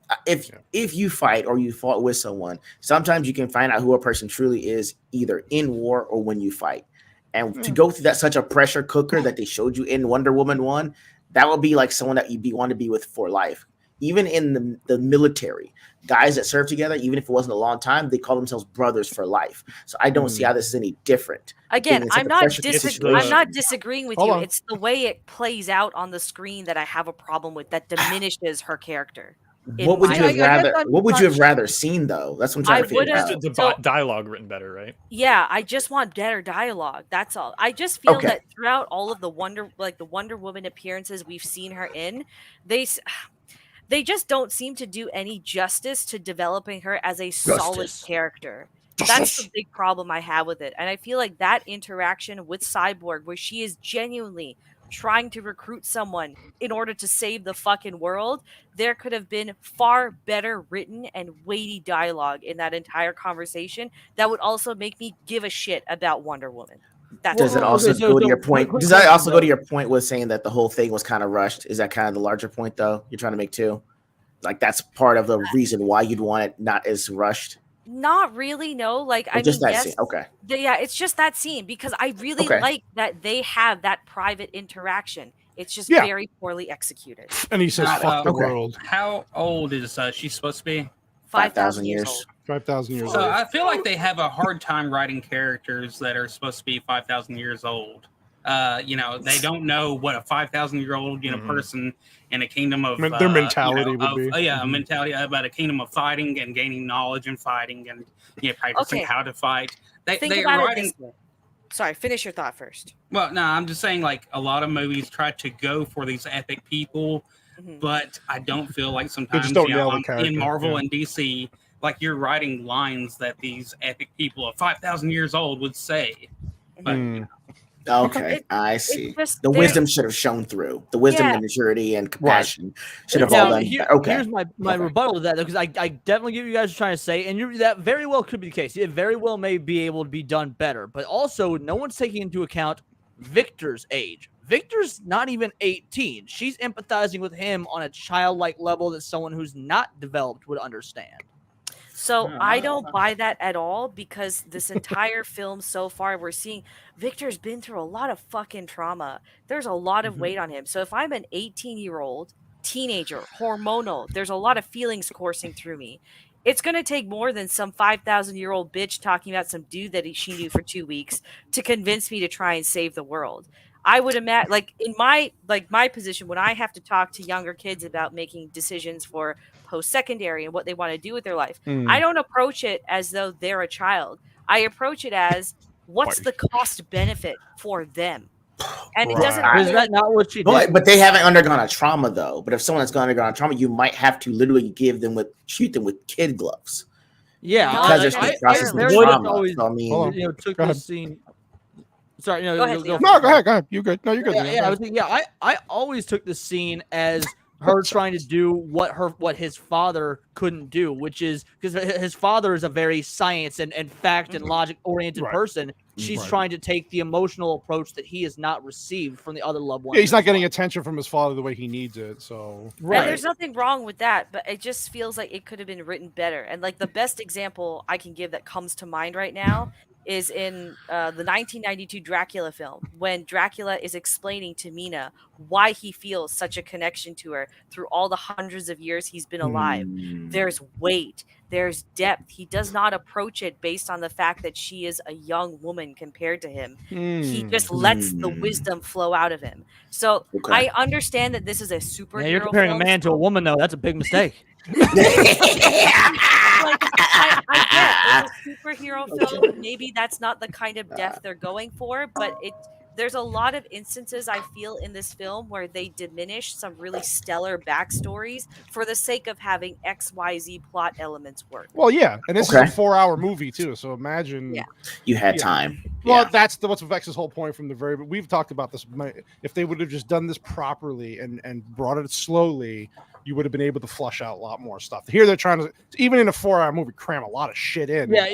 if you fight or you fought with someone, sometimes you can find out who a person truly is either in war or when you fight. And to go through that such a pressure cooker that they showed you in Wonder Woman 1, that would be like someone that you'd want to be with for life. Even in the military, guys that serve together, even if it wasn't a long time, they call themselves brothers for life. So I don't see how this is any different. Again, Being in such I'm a not pressure situation. I'm not disagreeing with Hold you. on. It's the way it plays out on the screen that I have a problem with that diminishes her character. in What would my you have opinion. rather? I'm What would not you have sure. rather seen though? That's what I'm trying I to figure would've- out. The So- dialogue written better, right? Yeah, I just want better dialogue. That's all. I just feel Okay. that throughout all of the Wonder Woman appearances we've seen her in, they just don't seem to do any justice to developing her as a solid Justice. character. That's the big problem I have with it. And I feel like that interaction with Cyborg, where she is genuinely trying to recruit someone in order to save the fucking world, there could have been far better written and weighty dialogue in that entire conversation that would also make me give a shit about Wonder Woman. That's Does it Well, also okay, go to so your quick point? Does that question, also go though. to your point with saying that the whole thing was kind of rushed? Is that kind of the larger point though you're trying to make too? Like that's part of the reason why you'd want it not as rushed. not really, no. Like, Or I just mean, that yes, scene. Okay. yeah, it's just that scene because I really Okay. like that they have that private interaction. It's just Yeah. very poorly executed. And he says, "Fuck the okay. world." How old is she supposed to be? 5,000 years. years old. 5,000 years So old. I feel like they have a hard time writing characters that are supposed to be 5,000 years old. They don't know what a 5,000-year-old Mhm. person in a kingdom of Their mentality would be. a mentality about a kingdom of fighting and gaining knowledge and fighting and practicing Okay. how to fight. Think They are about it writing. this way. Sorry, finish your thought first. Well, no, I'm just saying, like, a lot of movies try to go for these epic people, but I don't feel like sometimes don't nail the in character, Marvel and DC, like, you're writing lines that these epic people of 5,000 years old would say. But Okay, I see. just- The they- wisdom should have shown through. The wisdom Yeah. and maturity and compassion should have all Now, done. Okay. Here's my Okay. rebuttal to that, because I definitely get what you guys are trying to say, and that very well could be the case. It very well may be able to be done better, but also no one's taking into account Victor's age. Victor's not even 18. She's empathizing with him on a childlike level that someone who's not developed would understand. So I don't buy that at all, because this entire film so far, we're seeing Victor's been through a lot of fucking trauma. There's a lot of weight on him. So if I'm an 18-year-old teenager, hormonal, there's a lot of feelings coursing through me. It's going to take more than some 5,000-year-old bitch talking about some dude that she knew for 2 weeks to convince me to try and save the world. I would imagine, like, in my position, when I have to talk to younger kids about making decisions for post-secondary and what they want to do with their life, I don't approach it as though they're a child. I approach it as, what's the cost benefit for them? And it doesn't. Is that not what she did? But they haven't undergone a trauma though. But if someone's undergone a trauma, you might have to literally shoot them with kid gloves. Yeah, Because they're still processing the trauma. always, So, I mean, took Go the ahead. scene. Sorry, Go ahead, Leo. No, go ahead. You good? No, you're good. Yeah, Leo. yeah, I was thinking, I always took the scene as her trying to do what his father couldn't do, which is because his father is a very science and fact and logic oriented person. She's trying to take the emotional approach that he has not received from the other loved ones. Yeah, he's not getting attention from his father the way he needs it. So And there's nothing wrong with that, but it just feels like it could have been written better. And like the best example I can give that comes to mind right now is in the 1992 Dracula film, when Dracula is explaining to Mina why he feels such a connection to her through all the hundreds of years he's been alive. There's weight, there's depth. He does not approach it based on the fact that she is a young woman compared to him. He just lets the wisdom flow out of him. So I understand that this is a superhero. Yeah, you're comparing film, a man to a woman, though. That's a big mistake. I get it's a superhero film. Maybe that's not the kind of depth they're going for, but there's a lot of instances I feel in this film where they diminish some really stellar backstories for the sake of having XYZ plot elements work. Well, yeah, and this is a 4-hour movie too. So imagine you had time. Well, that's what's Vex's whole point from the very. We've talked about this. If they would have just done this properly and brought it slowly, you would have been able to flush out a lot more stuff. Here they're trying to, even in a 4-hour movie, cram a lot of shit in. Yeah,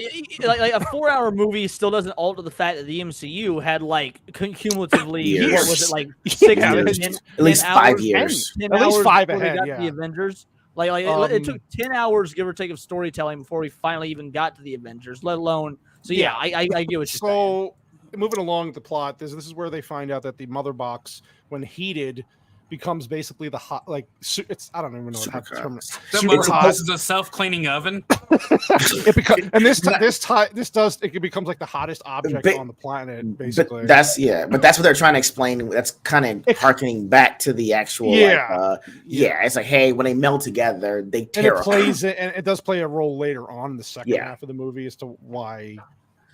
like a 4-hour movie still doesn't alter the fact that the MCU had like cumulatively what was it, like 6 years. at least 5 years. 10 At least hours 5 before they ahead, got to yeah. the Avengers. Like it took 10 hours, give or take, of storytelling before we finally even got to the Avengers. Let alone, so yeah, I get what you're saying. So moving along the plot, this is where they find out that the mother box, when heated, becomes basically the hot, like it's I don't even know how to term it. The mother box is a self-cleaning oven. It becomes, and it becomes like the hottest object on the planet, basically. But that's what they're trying to explain. That's kind of harkening back to the actual. It's like, hey, when they meld together, they tear. And it does play a role later on in the second half of the movie as to why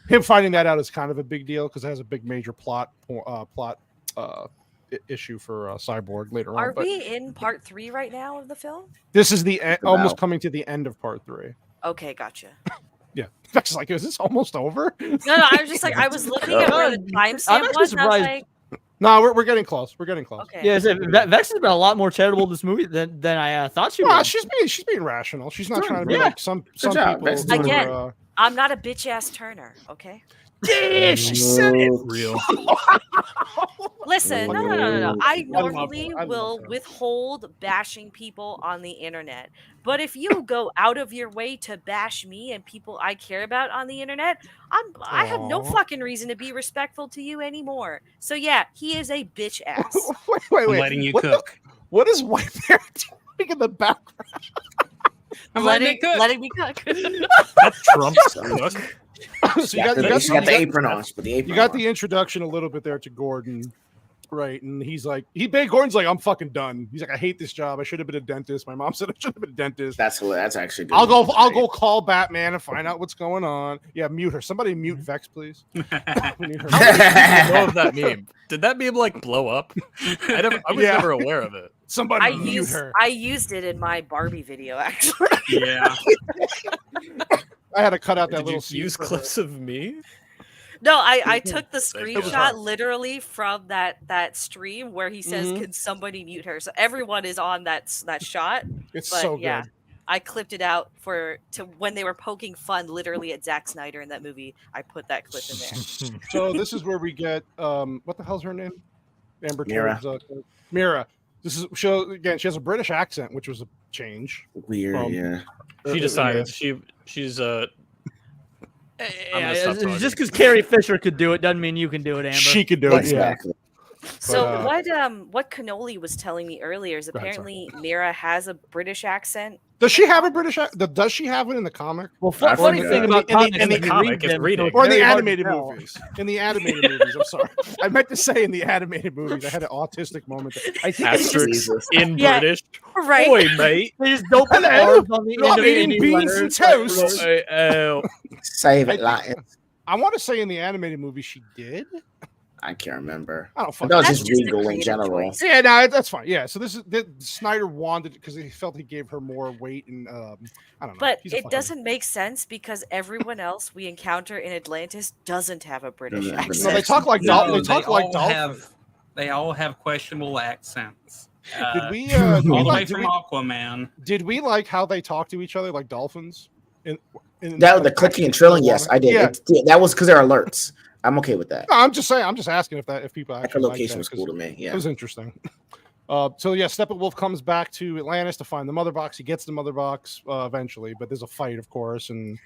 him finding that out is kind of a big deal, because it has a big major plot issue for Cyborg later on. Are we in part 3 right now of the film? This is the almost coming to the end of part 3. Okay, gotcha. Yeah, Vex is like, is this almost over? No, I was just like, I was looking at where the timestamp was, and I was like, no, we're getting close. We're getting close. okay. Yeah, Vex has been a lot more charitable in this movie than I thought she was. She's being rational. She's not trying to be like some people. Again, I'm not a bitch ass Turner, okay? Yeah, she said it. Real. Listen, no. I normally will withhold bashing people on the internet. But if you go out of your way to bash me and people I care about on the internet, I have no fucking reason to be respectful to you anymore. So yeah, he is a bitch ass. Wait. I'm letting you cook. What is White Bear doing in the background? I'm letting me cook. That's Trump's cook. So you got the apron on. You got the introduction a little bit there to Gordon, Right, and he's like, Gordon's like, I'm fucking done. He's like, I hate this job. I should have been a dentist. My mom said I should have been a dentist. That's actually good. I'll go call Batman and find out what's going on. Yeah, mute her. Somebody mute Vex, please. Mute her. How many people know of that meme? Did that meme like blow up? I was never aware of it. Somebody mute her. I used it in my Barbie video, actually. Yeah. I had to cut out that Did little you use clips of me? No, I took the It was screenshot hard. literally from that stream where he says, "Can somebody mute her?" So everyone is on that shot. It's But so yeah, good. I clipped it out to when they were poking fun literally at Zack Snyder in that movie. I put that clip in there. So this is where we get what the hell's her name? Amber Mira. Todd's, Mira. This is again. She has a British accent, which was a change. Weird, yeah. She decided she's Yeah, stop talking. just because Carrie Fisher could do it doesn't mean you can do it, Amber. She could do it. Yeah. Exactly. So what Cannoli was telling me earlier is ahead, sorry. apparently Mira has a British accent. Does she have a British accent? Does she have it in the comic? Well, I funny forgot. thing about In the- comics in the is you comic, read it's them, reading. so it's Or in the very hard to animated tell. movies. In the animated movies. I'm sorry. I meant to say in the animated movies. I had an autistic moment. I think it's just, asterisks in Yeah. British. Right. Boy, mate. They just don't put Hello, R's on the end I'm of eating any beans letters. and toast. Save I it, think- Latin. I want to say in the animated movie she did. I can't remember. I don't I fucking thought it was That's just just a legal in creative general. choice. Yeah, no, that's fine. Yeah, so Snyder wanted because he felt he gave her more weight, and I don't know. But He's a it fucking- doesn't make sense because everyone else we encounter in Atlantis doesn't have a British Doesn't have an accent. No, they talk like No, they talk like all dolphins. they all have questionable accents. Did we? all the way Did from we, Aquaman. did we like how they talk to each other like dolphins? In That was the like, clicking and actually trilling. in the Yes, water? I did. Yeah. That was because they're alerts. I'm okay with that. No, I'm just saying. I'm just asking if people actually like Echolocation that, was 'cause cool to me. It Yeah. was interesting. So yeah, Steppenwolf comes back to Atlantis to find the mother box. He gets the mother box eventually, but there's a fight, of course, and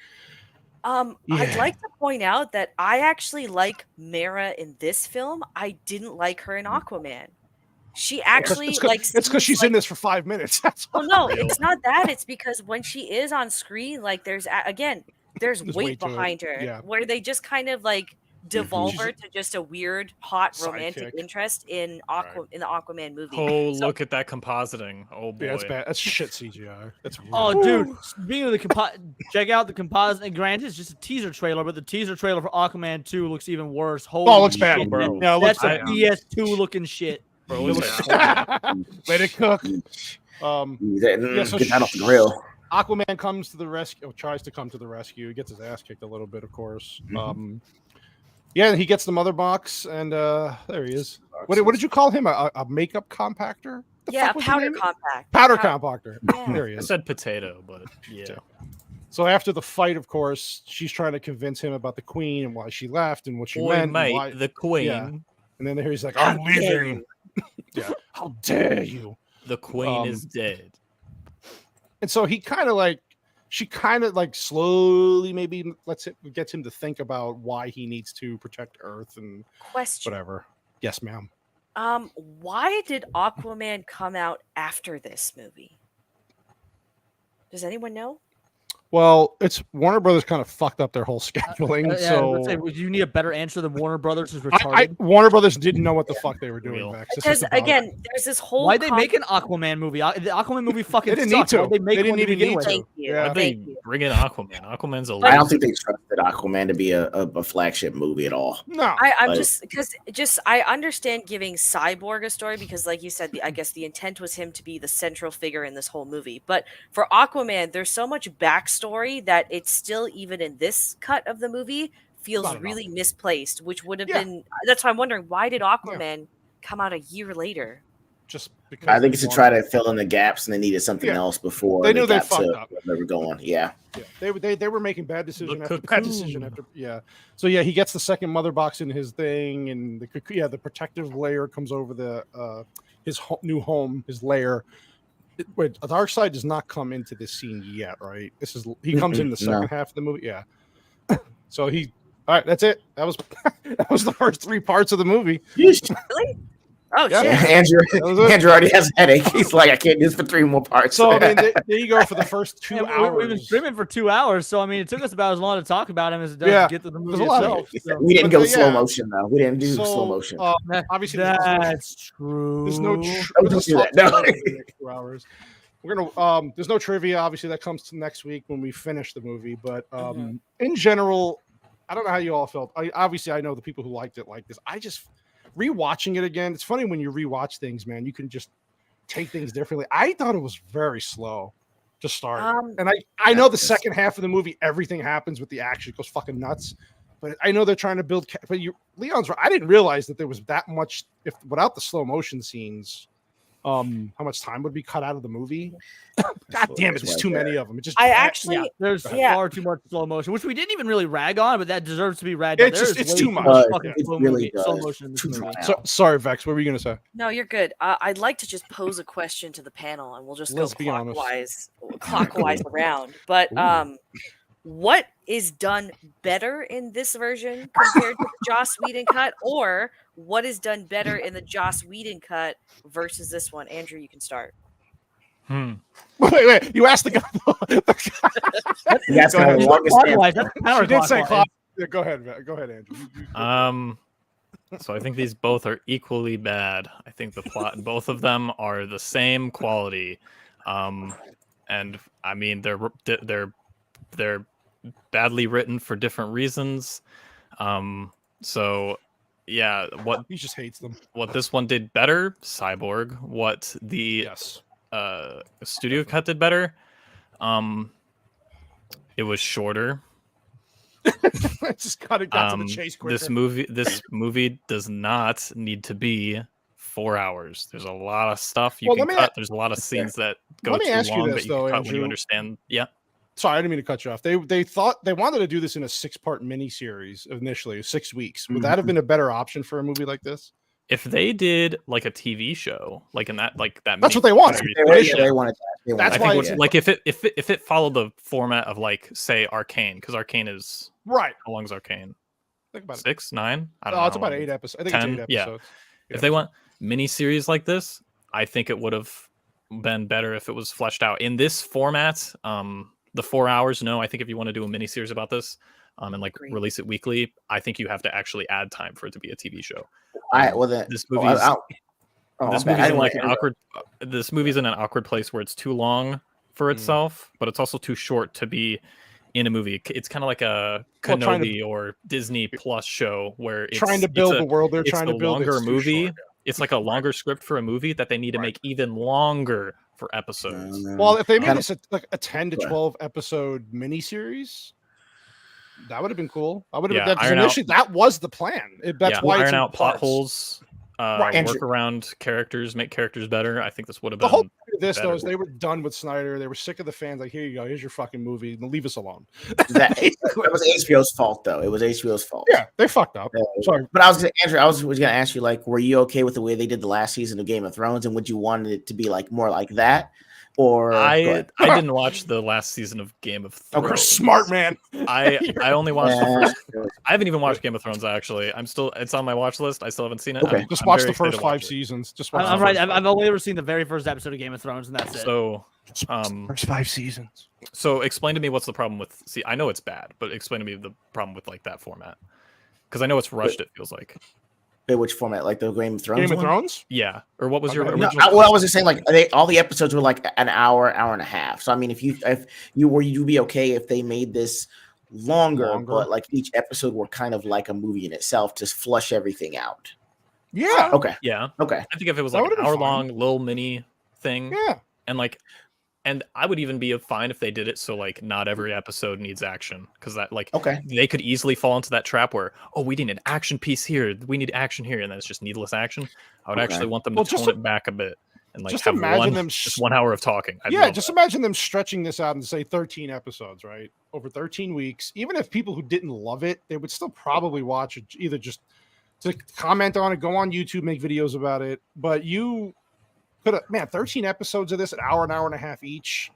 I'd Yeah. like to point out that I actually like Mara in this film. I didn't like her in Aquaman. She actually it's seems because she's like, in this for 5 minutes. That's well, no, it's not that. It's because when she is on screen, like there's There's weight weight to it, behind her, yeah. where they just kind of like devolve She's her to just a weird, hot romantic Sidekick. interest in in the Aquaman movie. Oh, So- look at that compositing. Oh boy. yeah, that's bad. That's shit CGI. That's Oh, really- dude! Speaking of the check out the composite. And granted, it's just a teaser trailer, but the teaser trailer for Aquaman 2 looks even worse. Holy Oh, it looks bad, shit. bro. No, it looks That's a bad. PS2 looking shit. Bro, It it's looks- like- Let it cook. Yeah, so Get that off the grill. Aquaman comes to the rescue, tries to come to the rescue. He gets his ass kicked a little bit, of course. Yeah, he gets the mother box, and there he is. What did you call him? A makeup compactor? The yeah, a fuck was the powder name? compact. Powder compactor. Yeah. There he I is. said potato, but yeah. So after the fight, of course, she's trying to convince him about the queen and why she left and what she Boy, meant. and mate, why- the queen. Yeah. And then he's like, How "I'm dare leaving." Yeah. How dare you? The queen Um, is dead. And so she kind of like slowly maybe gets him to think about why he needs to protect Earth and Question. whatever. Yes, ma'am. Why did Aquaman come out after this movie? Does anyone know? Well, it's Warner Brothers kind of fucked up their whole scheduling. Yeah, so let's say, would you need a better answer than Warner Brothers is I, retarded? Warner Brothers didn't know what the fuck they were doing. Real. Vex. This Because is about it. again, there's this whole. Why'd they make an Aquaman movie? The Aquaman movie fucking They didn't need sucked. to. Why'd they make They didn't one to even begin need with? to. Thank you. Yeah. Why'd they Thank you. bring in Aquaman? Aquaman's a But- I don't think they trusted Aquaman to be a flagship movie at all. No. I'm Like- just I understand giving Cyborg a story because, like you said, I guess the intent was him to be the central figure in this whole movie. But for Aquaman, there's so much backstory that it's still, even in this cut of the movie, feels Not enough. really misplaced. Which would have Yeah. been. That's why I'm wondering, why did Aquaman come out a year later? Just because I think it's they to try wanted- to fill in the gaps, and they needed something Yeah. else before They knew they got fucked to up. where they were going. Yeah. Yeah, they were making bad decision The after bad decision cocoon. after So yeah, he gets the second mother box in his thing, and the protective layer comes over the his new home, his lair. Wait, Darkseid does not come into this scene yet, right? He comes in the No. second half of the movie. Yeah. So all right, that's it. That was that was the first three parts of the movie. Really? Oh Yeah. shit! Andrew already has a headache. He's like, I can't do this for 3 more parts. So I mean, there you go for the first 2 And hours. we've been streaming for 2 hours, so I mean, it took us about as long to talk about him as it does Yeah, to get to the there's movie a lot of itself. So. We didn't But go yeah. slow motion though. We didn't do So, slow motion. Obviously, That's true. there's no. Oh, don't do that. No. 2 hours. We're gonna. There's no trivia. Obviously, that comes to next week when we finish the movie. But in general, I don't know how you all felt. I know the people who liked it like this. I just rewatching it again. It's funny when you rewatch things, man. You can just take things differently. I thought it was very slow to start, and I know the second half of the movie, everything happens with the action. It goes fucking nuts. But I know they're trying to build. But Leon's right. I didn't realize that there was that much. If without the slow motion scenes, how much time would be cut out of the movie? God damn it! There's too many of them. It just. There's far too much slow motion, which we didn't even really rag on, but that deserves to be ragged on. It's too much. Slow motion in this movie. Sorry, Vex. What were you gonna say? No, you're good. I'd like to just pose a question to the panel, and we'll just go clockwise around. But what is done better in this version compared to the Joss Whedon cut, or what is done better in the Joss Whedon cut versus this one? Andrew, you can start. Wait. You asked the guy. That's the longest. She did say clock. Yeah, go ahead, Andrew. So I think these both are equally bad. I think the plot in both of them are the same quality, and I mean they're badly written for different reasons. So yeah, what he just hates them. What this one did better, Cyborg. What the studio cut did better, it was shorter. Just got to the chase quicker. This movie does not need to be 4 hours. There's a lot of stuff you can cut. There's a lot of scenes that go too long that you can cut when you understand. Yeah. Sorry, I didn't mean to cut you off. They thought they wanted to do this in a 6-part miniseries initially, 6 weeks. Would that have been a better option for a movie like this? If they did like a TV show, like in that, that's what they wanted. They wanted that. That's why, like if it followed the format of like say Arcane, because Arcane is right. How long is Arcane? Think about 6, 9. I don't know. It's about 8 episodes. I think 10? it's 8 episodes. Yeah. If they want mini series like this, I think it would have been better if it was fleshed out in this format. The 4 hours, no. I think if you want to do a mini series about this, and like release it weekly, I think you have to actually add time for it to be a TV show. This movie's in an awkward place where it's too long for itself, but it's also too short to be in a movie. It's kind of like a Kenobi or Disney Plus show where it's trying to build the world. They're trying to build longer movie. It's like a longer script for a movie that they need to make even longer for episodes. Well, if they made this a 10 to 12 episode miniseries, that would have been cool. I would have been initially that was the plan. That's why iron out plot holes, work around characters, make characters better. I think this would have been the whole point of this though is they were done with Snyder. They were sick of the fans. Like, here you go, here's your fucking movie, and leave us alone. That was HBO's fault, though. It was HBO's fault. Yeah, they fucked up. Sorry, but Andrew, I was going to ask you, like, were you okay with the way they did the last season of Game of Thrones, and would you want it to be like more like that? Or I didn't watch the last season of Game of Thrones. Oh, smart man. I only watched the first. I haven't even watched Game of Thrones actually. It's on my watch list. I still haven't seen it. Okay, just watch the first 5 seasons. Just watch. I'm right. I've only ever seen the very first episode of Game of Thrones, and that's it. So, first 5 seasons. So explain to me what's the problem with. See, I know it's bad, but explain to me the problem with like that format, because I know it's rushed. It feels like. Which format, like the Game of Thrones? Game of Thrones? Yeah. Or what was your original? original? I was just saying, like all the episodes were like an hour and a half. So I mean, if you'd be okay if they made this longer, but like each episode were kind of like a movie in itself to flush everything out. Yeah. Okay. Yeah. Okay. I think if it was like an hour long little mini thing. Yeah. And I would even be fine if they did it so like not every episode needs action, because that they could easily fall into that trap where we need an action piece here, we need action here, and then it's just needless action. I would actually want them to tone it back a bit and like just have imagine them just 1 hour of talking. Imagine them stretching this out and say 13 episodes, right, over 13 weeks. Even if people who didn't love it, they would still probably watch it, either just to comment on it, go on YouTube, make videos about it. But you. 13 episodes of this, an hour and a half each.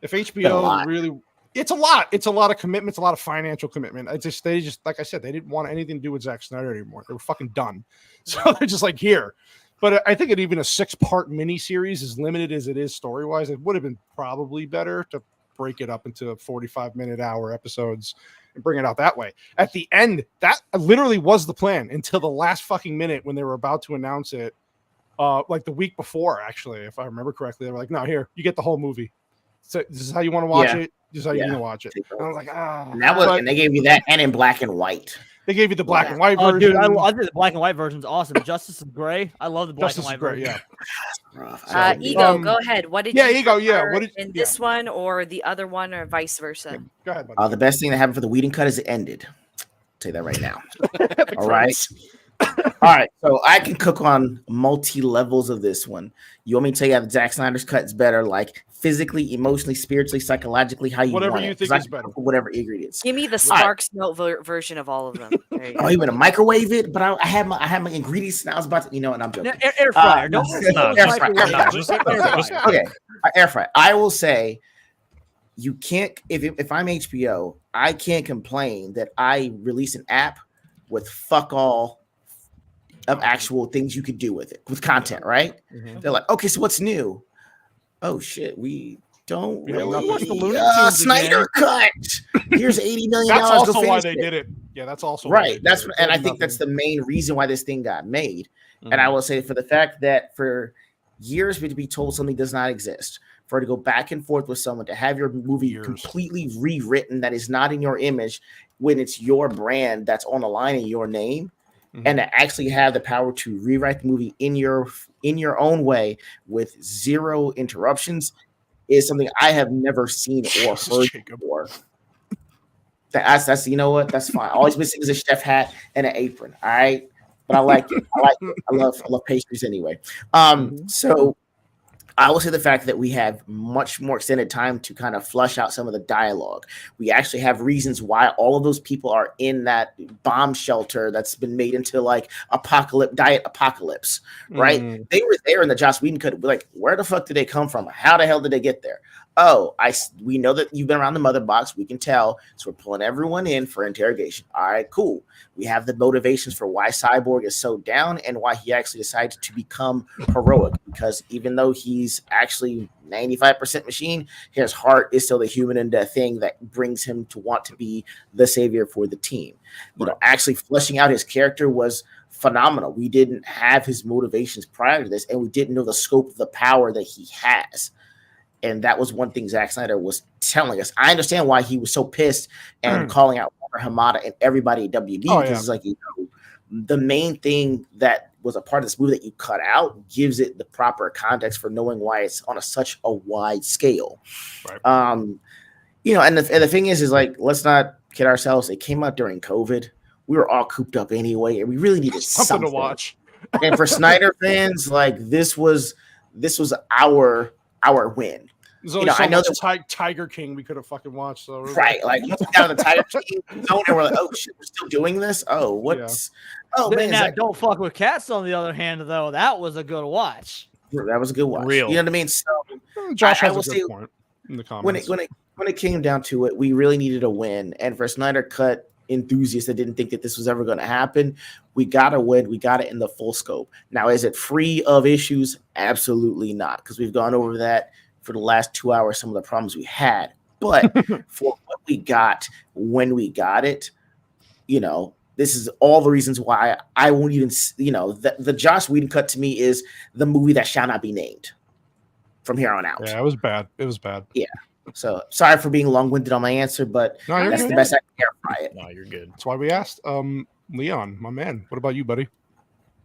If HBO really, it's a lot. It's a lot of commitment. It's a lot of financial commitment. They just like I said, they didn't want anything to do with Zack Snyder anymore. They were fucking done. So they're just like, here, But I think even a 6-part miniseries, as limited as it is story-wise, it would have been probably better to break it up into 45-minute hour episodes and bring it out that way. At the end, that literally was the plan until the last fucking minute when they were about to announce it. Like the week before, actually, if I remember correctly, they were like, "No, here, you get the whole movie. So this is how you want to watch it. This is how you're gonna watch it." And I was like, and they gave you that and in black and white. They gave you the black and white version. Dude, I think the black and white version's awesome. Justice is Gray. I love the black Justice and white is version. Yeah. Ego, go ahead. What did you Ego, prefer what did in this one or the other one or vice versa? Go ahead, buddy. The best thing that happened for the Whedon cut is it ended. I'll tell you that right now. All right. All right. So I can cook on multi levels of this one. You want me to tell you how Zack Snyder's cut is better, like physically, emotionally, spiritually, psychologically, how you whatever want you it. think is better. Whatever ingredients. Give me the Sparks Note version of all of them. There you go. You want to microwave it? But I had my ingredients, and I was about to, and I'm joking. Air fryer. Don't air fryer. Okay, air fryer. I will say, you can't. If I'm HBO, I can't complain that I release an app with fuck all of actual things you could do with it, with content, right? Mm-hmm. They're like, okay, so what's new? Oh shit, we don't really. Snyder Cut. Here's $80 million. That's also why they did it. Yeah, that's also right. And I think that's the main reason why this thing got made. Mm-hmm. And I will say, for the fact that for years to be told something does not exist, for it to go back and forth with someone, to have your movie completely rewritten that is not in your image when it's your brand that's on the line in your name. And to actually have the power to rewrite the movie in your own way with zero interruptions is something I have never seen or heard before. That's you know what? That's fine. Always missing is a chef hat and an apron. All right, but I like it. I love pastries anyway. So I will say the fact that we have much more extended time to kind of flush out some of the dialogue. We actually have reasons why all of those people are in that bomb shelter that's been made into like diet apocalypse, right? They were there in the Joss Whedon cut. Like, where the fuck did they come from? How the hell did they get there? Oh, we know that you've been around the mother box. We can tell. So we're pulling everyone in for interrogation. All right, cool. We have the motivations for why Cyborg is so down and why he actually decided to become heroic. Because even though he's actually 95% machine, his heart is still the human and the thing that brings him to want to be the savior for the team. You know, actually fleshing out his character was phenomenal. We didn't have his motivations prior to this, and we didn't know the scope of the power that he has. And that was one thing Zack Snyder was telling us. I understand why he was so pissed and calling out Walter Hamada and everybody at WB, because it's like, the main thing that was a part of this movie that you cut out gives it the proper context for knowing why it's on such a wide scale. Right. And the thing is like, let's not kid ourselves. It came out during COVID. We were all cooped up anyway, and we really needed something to watch. And for Snyder fans, like this was our win. I know the Tiger King we could have fucking watched. So right, like once we got on the Tiger King zone, and we're like, oh shit, we're still doing this. Oh, what's? Yeah. Oh man, now don't fuck with Cats. On the other hand, though, that was a good watch. That was a good watch. Real. You know what I mean? So Josh has a good point in the comments. When it came down to it, we really needed a win, and for Snyder Cut enthusiasts that didn't think that this was ever going to happen, we got a win. We got it in the full scope. Now, is it free of issues? Absolutely not, because we've gone over that for the last 2 hours, some of the problems we had. But for what we got when we got it, this is all the reasons why I won't even, the Joss Whedon cut to me is the movie that shall not be named from here on out. Yeah, it was bad. Yeah. So sorry for being long-winded on my answer, but that's the best I can clarify it. No, you're good. That's why we asked. Leon, my man, what about you, buddy?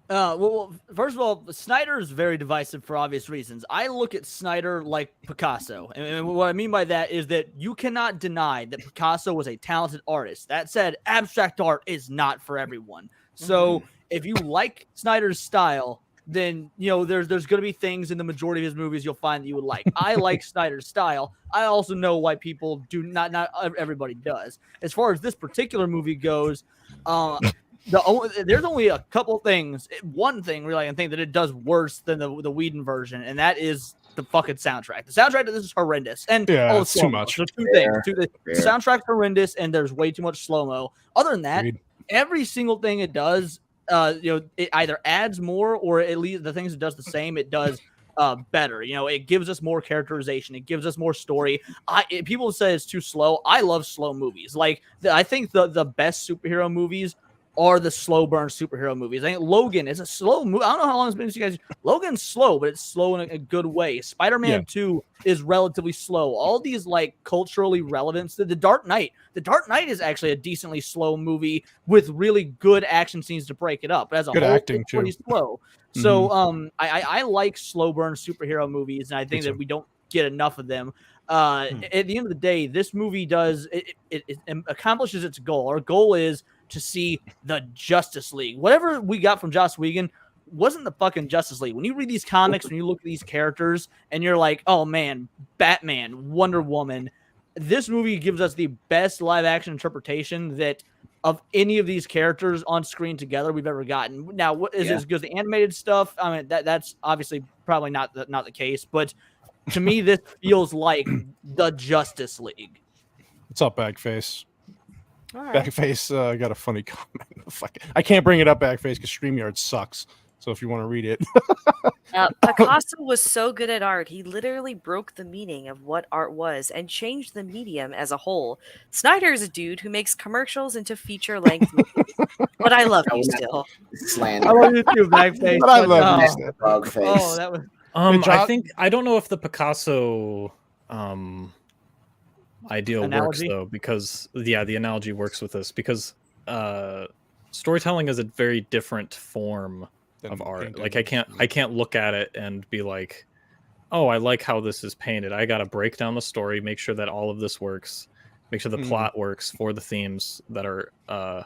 Well, first of all, Snyder is very divisive for obvious reasons. I look at Snyder like Picasso. And what I mean by that is that you cannot deny that Picasso was a talented artist. That said, abstract art is not for everyone. So if you like Snyder's style, then, there's going to be things in the majority of his movies you'll find that you would like. I like Snyder's style. I also know why people do not everybody does. As far as this particular movie goes, there's only a couple things. One thing really I can think that it does worse than the Whedon version, and that is the fucking soundtrack. The soundtrack to this is horrendous, and it's too much. There's two things. The soundtrack's horrendous, and there's way too much slow mo. Other than that, every single thing it does it either adds more or at least the things it does the same, it does better. It gives us more characterization. It gives us more story. People say it's too slow. I love slow movies. Like I think the best superhero movies are the slow burn superhero movies. I think Logan is a slow movie. I don't know how long it's been since you guys. Logan's slow, but it's slow in a good way. Spider-Man 2 is relatively slow. All these like culturally relevant. The Dark Knight. The Dark Knight is actually a decently slow movie with really good action scenes to break it up. But as a good whole, acting it's pretty too. slow. So I like slow burn superhero movies, and I think that we don't get enough of them. At the end of the day, this movie does it accomplishes its goal. Our goal is to see the Justice League. Whatever we got from Joss Whedon wasn't the fucking Justice League. When you read these comics, when you look at these characters, and you're like, oh man, Batman, Wonder Woman, this movie gives us the best live action interpretation that of any of these characters on screen together we've ever gotten. Now, what is as good as the animated stuff? I mean, that's obviously probably not the case, but to me, this feels like the Justice League. What's up, Bagface? All right. Bagface got a funny comment. Fuck it. I can't bring it up, Bagface, because StreamYard sucks. So if you want to read it. Picasso was so good at art, he literally broke the meaning of what art was and changed the medium as a whole. Snyder is a dude who makes commercials into feature-length movies. But I love you still. Slander. I love you too, Bagface. But I love you. Dog face. Oh, that was. I don't know if the Picasso idea Analogy? works though, because the analogy works with this because storytelling is a very different form of art. Like I can't look at it and be like, oh, I like how this is painted. I got to break down the story, make sure that all of this works, make sure the plot works for the themes that are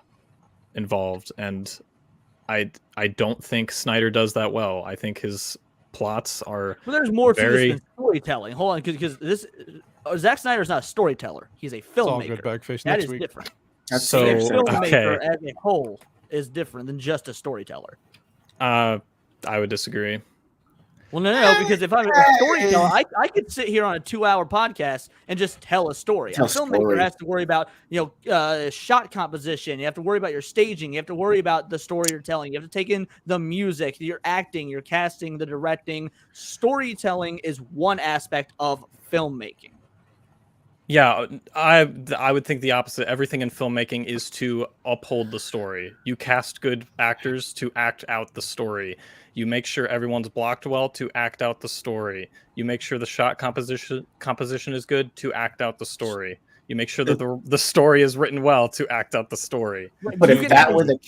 involved. And I don't think Snyder does that well. I think his plots are there's more to this than storytelling. Hold on, because this Zack Snyder is not a storyteller. He's a filmmaker. All good, Bagface. That Next is week. different. so A filmmaker okay. as a whole is different than just a storyteller. I would disagree. Well, no, because if I'm a storyteller, I could sit here on a 2-hour podcast and just tell a story. A filmmaker has to worry about, shot composition. You have to worry about your staging. You have to worry about the story you're telling. You have to take in the music, your acting, your casting, the directing. Storytelling is one aspect of filmmaking. Yeah, I would think the opposite. Everything in filmmaking is to uphold the story. You cast good actors to act out the story. You make sure everyone's blocked well to act out the story. You make sure the shot composition is good to act out the story. You make sure that the story is written well to act out the story. But if that were the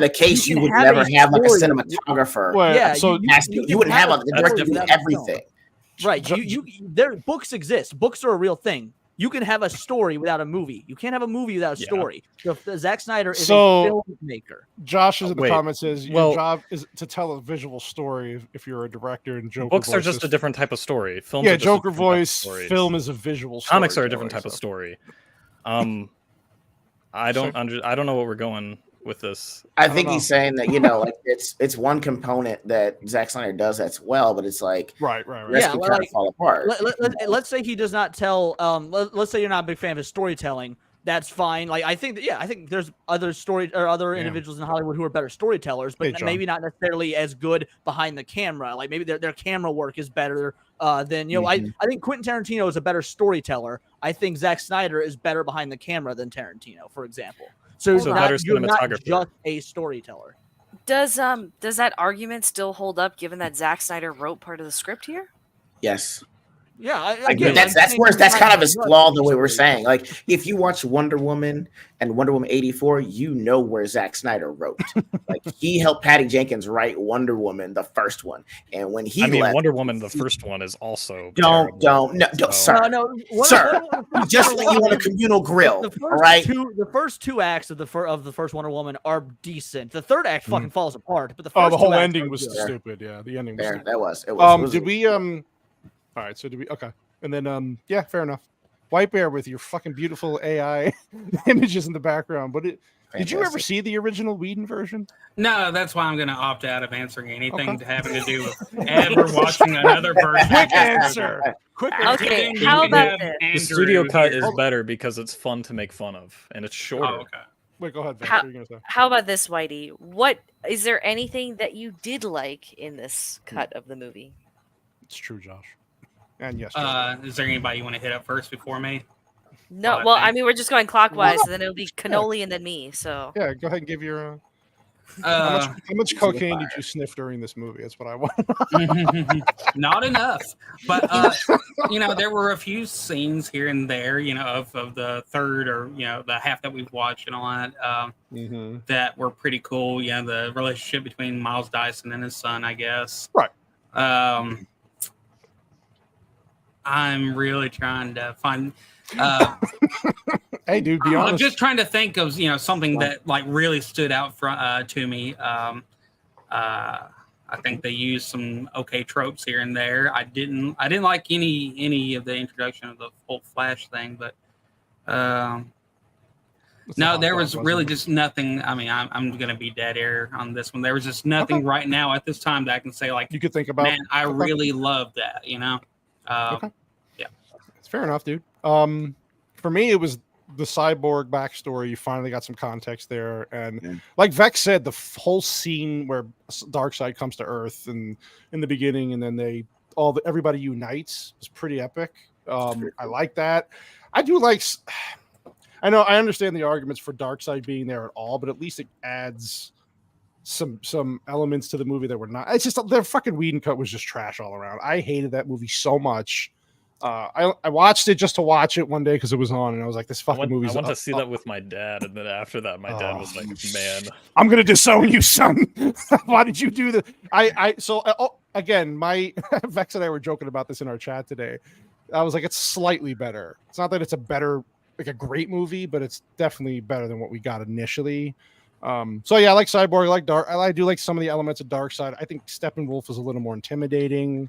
case, you would never have like a cinematographer. Well, Yeah, so you wouldn't have a director do everything. Right. Their books exist. Books are a real thing. You can have a story without a movie. You can't have a movie without a story. So Zack Snyder is a filmmaker. Josh is in the Wait, comments says your job is to tell a visual story if you're a director, and Joker Books are voice just is- a different type of story. Films Yeah, are just Joker a different type of voice, stories. film is a visual story. Comics are a different type of story. I don't know what we're going with this. I think he's saying that like it's one component that Zack Snyder does that's well, but it's like Right. the rest can kind of fall apart. Let's say he does not tell. Let's say you're not a big fan of his storytelling. That's fine. Like I think there's other individuals in Hollywood who are better storytellers, but maybe not necessarily as good behind the camera. Like maybe their camera work is better than I think Quentin Tarantino is a better storyteller. I think Zack Snyder is better behind the camera than Tarantino, for example. So you're not just a storyteller. Does that argument still hold up given that Zack Snyder wrote part of the script here? Yes. Yeah, that's kind of his flaw the way we're saying. Like if you watch Wonder Woman and Wonder Woman 84, you know where Zack Snyder wrote. Like he helped Patty Jenkins write Wonder Woman, the first one, and when he left, Wonder Woman, the first one is also don't, sir. Just like you want a communal grill, all right? The first two acts of the first Wonder Woman are decent. The third act fucking falls apart, but the first the whole two acts ending are was good. stupid. Yeah, the ending was There, stupid. that was. It was. Did we All right, so did we? Okay, and then yeah, fair enough. White Bear with your fucking beautiful AI images in the background. But did you ever see the original Whedon version? No, that's why I'm going to opt out of answering anything having to do with ever watching another version. Quick answer. Quick answer. Okay, You how can about have this? The Andrew studio cut here. is better because it's fun to make fun of and it's shorter. Oh, okay. Wait, go ahead, Vex. How- What are you gonna say? How about this, Whitey? What is there anything that you did like in this cut of the movie? It's true, Josh. And yes, Josh. Is there anybody you want to hit up first before me? No, I well, I think- mean, we're just going clockwise, so then it'll be Cannoli and then me. So Yeah, go ahead and give your. Uh, How much cocaine did you sniff during this movie? That's what I want. not enough, but there were a few scenes here and there, of the third or the half that we've watched and all that that were pretty cool. Yeah, the relationship between Miles Dyson and his son, I guess. Right. I'm really trying to find. Hey, dude, be honest. I'm just trying to think of something that like really stood out to me. I think they used some okay tropes here and there. I didn't like any of the introduction of the full Flash thing, but no, there was really just nothing. I mean, I'm gonna be dead air on this one. There was just nothing right now at this time that I can say like you could think about. Man, I really love that. Okay. Yeah, it's fair enough, dude. For me, it was the Cyborg backstory. You finally got some context there, and like Vex said, the whole scene where Darkseid comes to Earth and in the beginning, and then everybody unites was pretty epic. I like that. I do like. I know I understand the arguments for Darkseid being there at all, but at least it adds some elements to the movie that were not. It's just their fucking Whedon cut was just trash all around. I hated that movie so much. I watched it just to watch it one day because it was on, and I was like, "This fucking movie." I want to see that with my dad, and then after that, my dad was like, "Man, I'm gonna disown you, son. Why did you do this?" Again, my Vex and I were joking about this in our chat today. I was like, "It's slightly better. It's not that it's a great movie, but it's definitely better than what we got initially." So yeah, I like Cyborg. I like Dark. I do like some of the elements of Darkseid. I think Steppenwolf is a little more intimidating.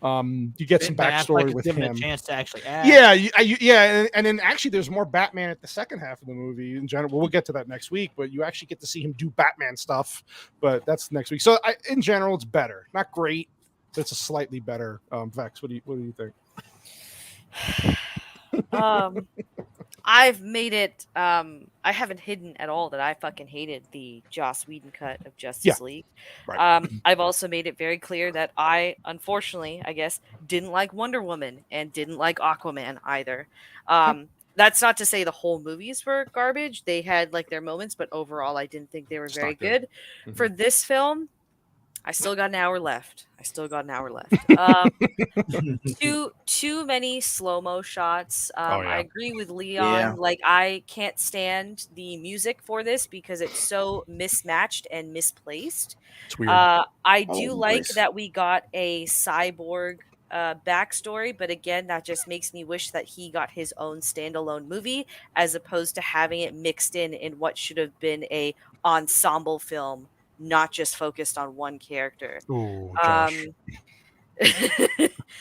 You get some backstory with him. A chance to actually act. Yeah, and then actually, there's more Batman at the second half of the movie in general. We'll get to that next week, but you actually get to see him do Batman stuff. But that's next week. So in general, it's better. Not great, but it's a slightly better. Vex, what do you think? I've made it. I haven't hidden at all that I fucking hated the Joss Whedon cut of Justice League. Right. I've also made it very clear that I, unfortunately, I guess, didn't like Wonder Woman and didn't like Aquaman either. That's not to say the whole movies were garbage. They had like their moments, but overall, I didn't think they were very good. For this film, I still got an hour left. Too many slow-mo shots. I agree with Leon. Yeah. Like, I can't stand the music for this because it's so mismatched and misplaced. It's weird. I do like nice. that we got a Cyborg backstory, but again, that just makes me wish that he got his own standalone movie as opposed to having it mixed in what should have been a ensemble film, not just focused on one character. Ooh, Josh.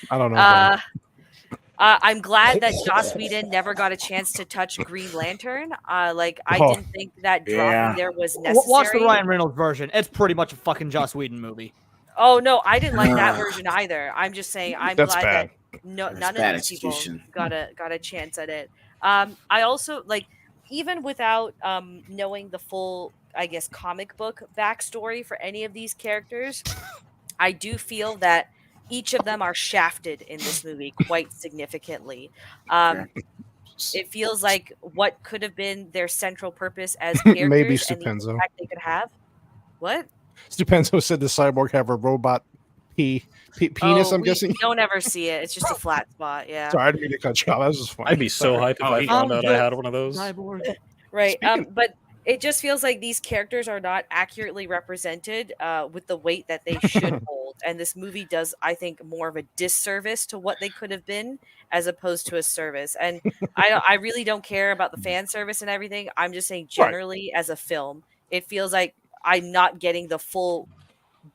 I don't know. I'm glad that Joss Whedon never got a chance to touch Green Lantern. I didn't think that drop in there was necessary. Watch the Ryan Reynolds version. It's pretty much a fucking Joss Whedon movie. Oh no, I didn't like that version either. I'm just saying I'm That's glad bad. that none bad of these people execution. got a chance at it. I also like, even without knowing the full, I guess, comic book backstory for any of these characters, I do feel that each of them are shafted in this movie quite significantly. It feels like what could have been their central purpose as characters Maybe and the Stupenzo. impact they could have. What? Stupenzo said the Cyborg have a robot penis. I'm guessing. We don't ever see it. It's just a flat spot. Yeah. Sorry, I didn't mean to cut you off. That was just funny. I'd be so hyped if I found out I had one of those." Cyborg. Right. Speaking- But it just feels like these characters are not accurately represented with the weight that they should hold. And this movie does, I think, more of a disservice to what they could have been as opposed to a service. And I really don't care about the fan service and everything. I'm just saying generally as a film, it feels like I'm not getting the full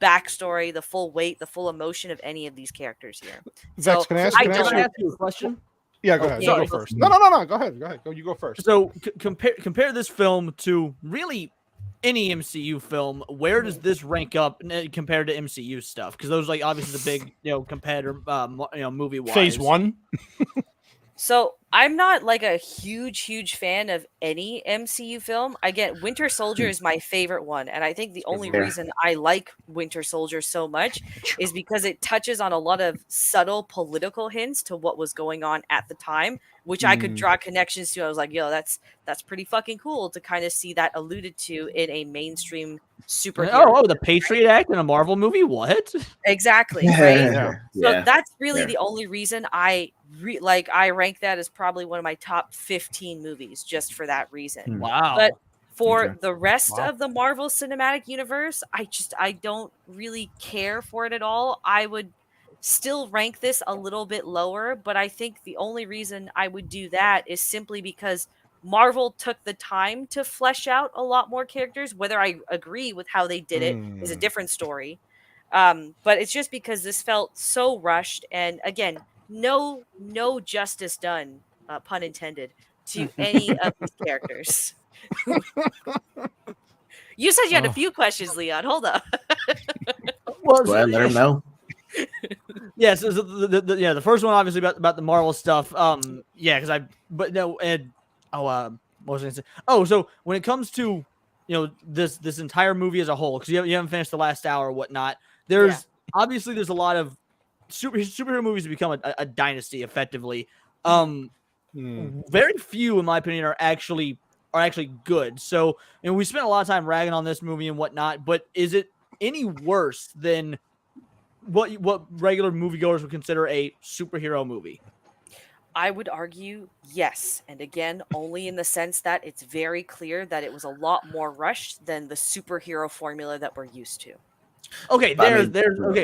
backstory, the full weight, the full emotion of any of these characters here. Vex, So can I ask I you don't- ask you a question? Yeah, go ahead. yeah, You yeah. go first. No. Go ahead. Go. You go first. So compare this film to really any MCU film. Where does this rank up compared to MCU stuff? Because those like obviously the big competitor movie wise. Phase 1. So I'm not like a huge fan of any MCU film. Again, Winter Soldier is my favorite one, and I think the only Fair. reason I like Winter Soldier so much is because it touches on a lot of subtle political hints to what was going on at the time, which I could draw connections to. I was like, yo, that's pretty fucking cool to kind of see that alluded to in a mainstream superhero. Oh, the Patriot Act in a Marvel movie? What? Exactly, right? So Yeah. that's really Fair. the only reason I I rank that as probably one of my top 15 movies just for that reason. Wow. But for Okay. the rest Wow. of the Marvel Cinematic Universe, I don't really care for it at all. I would still rank this a little bit lower, but I think the only reason I would do that is simply because Marvel took the time to flesh out a lot more characters. Whether I agree with how they did it is a different story. But it's just because this felt so rushed, and again, no justice done, pun intended, to any of these characters. You said you had a few questions, Leon. Hold up. Well, Go ahead, let him know. Yes, yeah, so the first one obviously about the Marvel stuff. Yeah, because what was I gonna say? Oh, so when it comes to this entire movie as a whole, because you haven't finished the last hour or whatnot, there's a lot of superhero movies have become a dynasty effectively. Very few, in my opinion, are actually good. So we spent a lot of time ragging on this movie and whatnot, but is it any worse than what regular moviegoers would consider a superhero movie? I would argue yes, and again, only in the sense that it's very clear that it was a lot more rushed than the superhero formula that we're used to. Okay, there's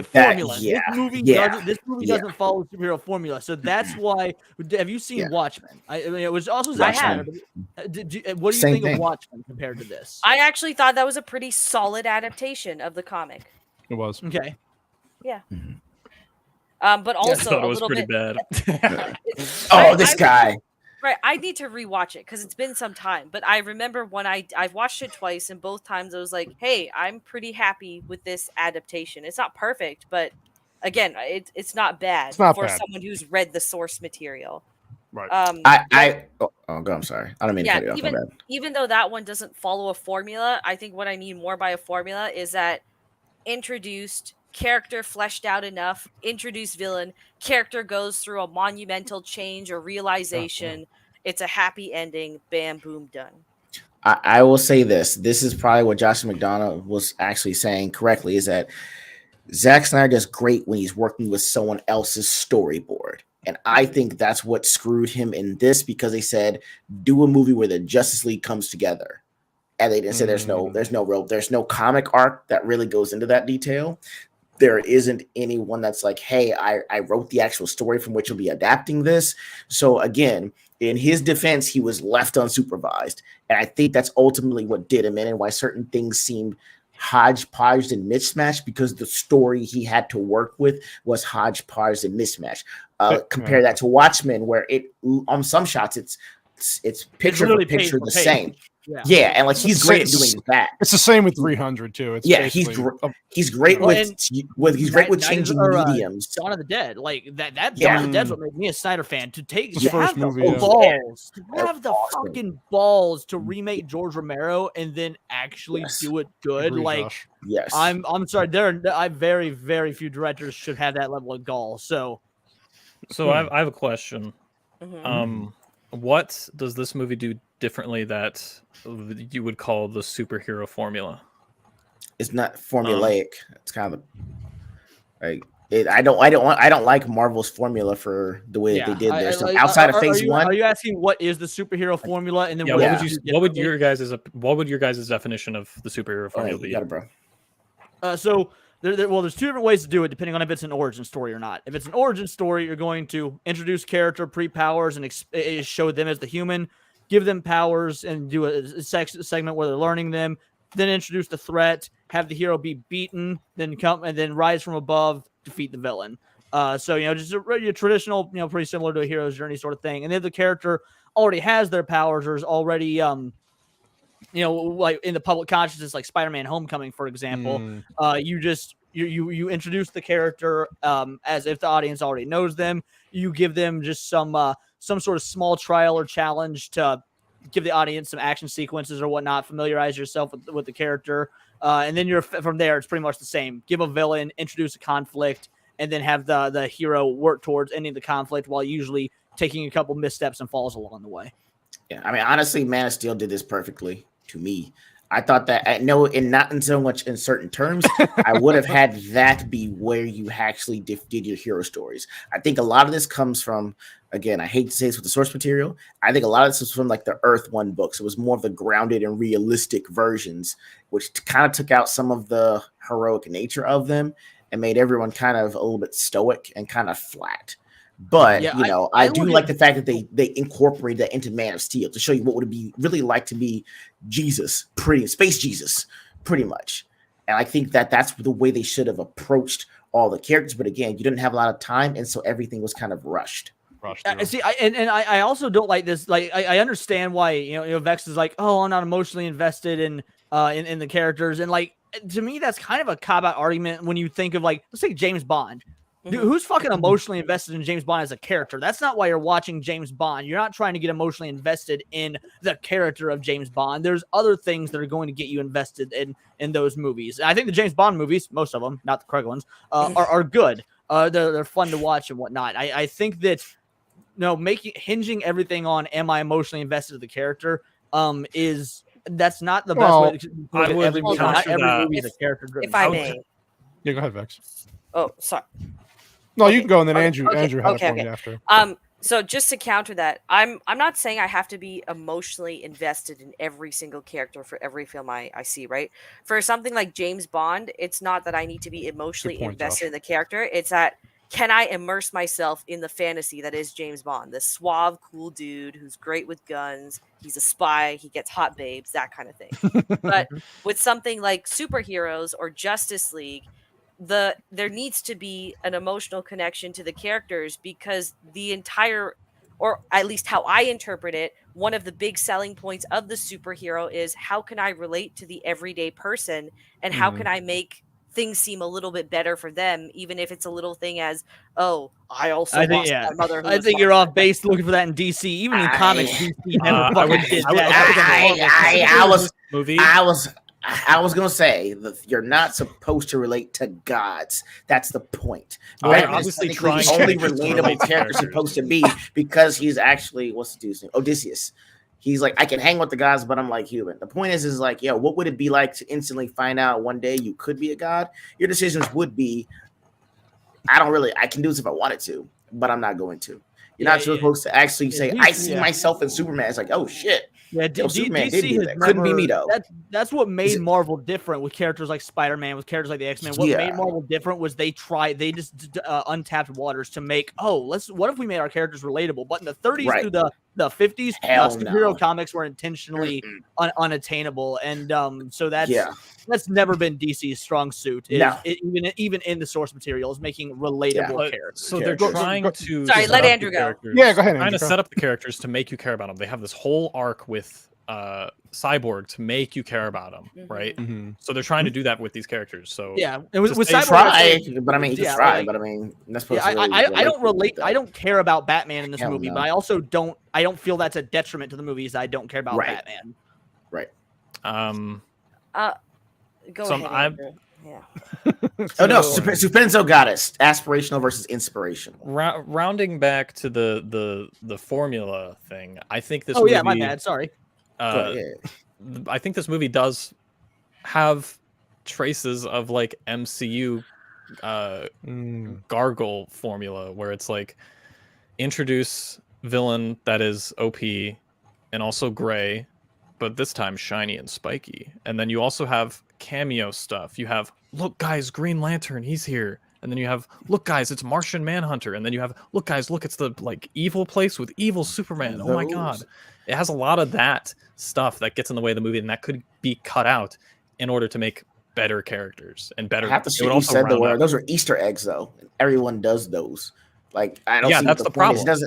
formula. yeah, This movie doesn't follow the superhero formula, so that's why. Have you seen Watchmen? I mean, it was also Zack Snyder. What do you think of Watchmen compared to this? I actually thought that was a pretty solid adaptation of the comic. It was. Okay. Yeah. But also I thought a it was little pretty bit bad. This guy. Right, I need to rewatch it because it's been some time. But I remember when I've watched it twice, and both times I was like, "Hey, I'm pretty happy with this adaptation. It's not perfect, but again, it's not bad It's not for bad. someone who's read the source material." Right. Go. I'm sorry. I don't mean to cut you off. My bad. Even though that one doesn't follow a formula, I think what I mean more by a formula is that introduced character fleshed out enough, introduced villain, character goes through a monumental change or realization, it's a happy ending, bam, boom, done. I will say this. This is probably what Josh McDonough was actually saying correctly, is that Zack Snyder does great when he's working with someone else's storyboard. And I think that's what screwed him in this, because they said, do a movie where the Justice League comes together. And they didn't say there's no comic arc that really goes into that detail. There isn't anyone that's like, hey, I wrote the actual story from which you'll be adapting this. So again, in his defense, he was left unsupervised. And I think that's ultimately what did him in, and why certain things seemed hodgepodge and mismatched, because the story he had to work with was hodgepodge and mismatched. Compare that to Watchmen, where it on some shots it's picture for picture the same. Yeah, and like he's great at doing that. It's the same with 300 too. It's he's great with changing mediums. Dawn of the Dead, like that. Dawn of the Dead's what made me a Snyder fan. To take the first movie, have the fucking balls to remake George Romero and then actually do it good. Agreed, like, Josh. I'm sorry. I very, very few directors should have that level of gall. So I have a question. Mm-hmm. What does this movie do differently that you would call the superhero formula? It's not formulaic. It's kind of like I don't like Marvel's formula for the way that they did this. So outside of Phase 1, are you asking what is the superhero formula, and then what would your guys' definition of the superhero formula be? You got it, bro. So there's two different ways to do it, depending on if it's an origin story or not. If it's an origin story, you're going to introduce character pre-powers and show them as the human, give them powers, and do a segment where they're learning them. Then introduce the threat, have the hero be beaten, then come and then rise from above, defeat the villain. So just a traditional, pretty similar to a hero's journey sort of thing. And if the character already has their powers or is already like in the public consciousness, like Spider-Man Homecoming, for example, you introduce the character as if the audience already knows them. You give them just some some sort of small trial or challenge to give the audience some action sequences or whatnot, familiarize yourself with the character. And then from there, it's pretty much the same. Give a villain, introduce a conflict, and then have the hero work towards ending the conflict while usually taking a couple missteps and falls along the way. Yeah, I mean, honestly, Man of Steel did this perfectly to me. I thought that, and not in so much in certain terms, I would have had that be where you actually did your hero stories. I think a lot of this comes from, again, I hate to say this with the source material, I think a lot of this was from like the Earth 1 books. It was more of the grounded and realistic versions, which kind of took out some of the heroic nature of them and made everyone kind of a little bit stoic and kind of flat. But Yeah, I do like the fact that they incorporate that into Man of Steel to show you what would it be really like to be space Jesus, pretty much. And I think that that's the way they should have approached all the characters. But again, you didn't have a lot of time, and so everything was kind of rushed. See, I also don't like this. Like, I understand why Vex is like, oh, I'm not emotionally invested in the characters, and like to me, that's kind of a cop-out argument when you think of like, let's say James Bond. Dude, who's fucking emotionally invested in James Bond as a character? That's not why you're watching James Bond. You're not trying to get emotionally invested in the character of James Bond. There's other things that are going to get you invested in those movies. And I think the James Bond movies, most of them, not the Craig ones, are good. They're fun to watch and whatnot. I think that hinging everything on am I emotionally invested in the character that's not the best way to put it. Every movie. Not every movie is a character driven. If I may. Yeah, go ahead, Vex. Oh, sorry. No, you can go, and then Andrew had a point after. So just to counter that, I'm not saying I have to be emotionally invested in every single character for every film I see, right? For something like James Bond, it's not that I need to be emotionally invested in the character. It's that can I immerse myself in the fantasy that is James Bond, this suave, cool dude who's great with guns, he's a spy, he gets hot babes, that kind of thing. But with something like superheroes or Justice League, there needs to be an emotional connection to the characters because the entire, or at least how I interpret it, one of the big selling points of the superhero is how can I relate to the everyday person and how can I make things seem a little bit better for them, even if it's a little thing as, oh, I also lost my mother. I think you're off base looking for that in DC. Even in comics, DC never fucking did that. I was gonna say that you're not supposed to relate to gods. That's the point. Right? Obviously, trying the only relatable character supposed to be because he's actually what's the dude's name? Odysseus. He's like, I can hang with the gods, but I'm like human. The point is like, what would it be like to instantly find out one day you could be a god? Your decisions would be, I can do this if I wanted to, but I'm not going to. You're not supposed to actually say, I see myself in Superman. It's like, oh shit. Yeah, Superman DC did do that. Couldn't be me though. That's what made Marvel different with characters like Spider-Man, with characters like the X-Men. What made Marvel different was they just untapped waters to make. What if we made our characters relatable? But in the 30s through the 50s, superhero comics were intentionally unattainable, and so that's never been DC's strong suit. Even in the source material, is making relatable characters. So they're trying to. Sorry, let Andrew go. Yeah, go ahead. Trying to set up the characters to make you care about them. They have this whole arc with Cyborg to make you care about him, right? So they're trying to do that with these characters. So and with Cyborg, but I mean, but I mean, that's supposed to I don't relate. I don't care about Batman in this movie, but I also don't. I don't feel that's a detriment to the movies. I don't care about Batman. Right. Go ahead, Andrew. Yeah. Suspenso got it. Aspirational versus inspirational. Rounding back to the formula thing, I think this. movie, my bad. Sorry. I think this movie does have traces of like MCU gargle formula, where it's like introduce villain that is OP and also gray, but this time shiny and spiky, and then you also have cameo stuff. You have, look guys, Green Lantern, he's here. And then you have, look guys, it's Martian Manhunter. And then you have, look guys, look, it's the like evil place with evil Superman. Oh my god. It has a lot of that stuff that gets in the way of the movie, and that could be cut out in order to make better characters and better. I have to say, you said the word. Those are Easter eggs though. Everyone does those. Like, I don't see that's the problem. But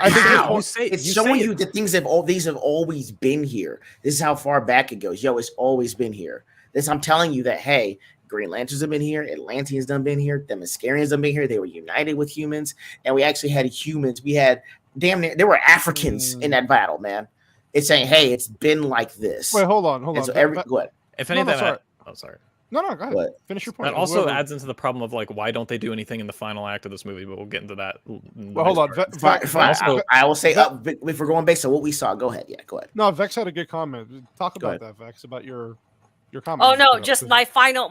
I think it's showing you that these have always been here. This is how far back it goes. It's always been here. I'm telling you that, hey, Green Lanterns have been here, Atlanteans have been here, the Mascarians have been here. They were united with humans, and we actually had humans. We had damn near there were Africans in that battle, man. It's saying, hey, it's been like this. Wait, hold on. And so go ahead. If No, anything, sorry. sorry. No, go ahead. What? Finish your point. That also Whoever- adds into the problem of like why don't they do anything in the final act of this movie? But we'll get into that. Well, hold on. Fine. Also- I will say, if we're going based on what we saw, go ahead. Yeah, go ahead. No, Vex had a good comment. Talk Go about that, Vex, about your comment. Oh no, just my final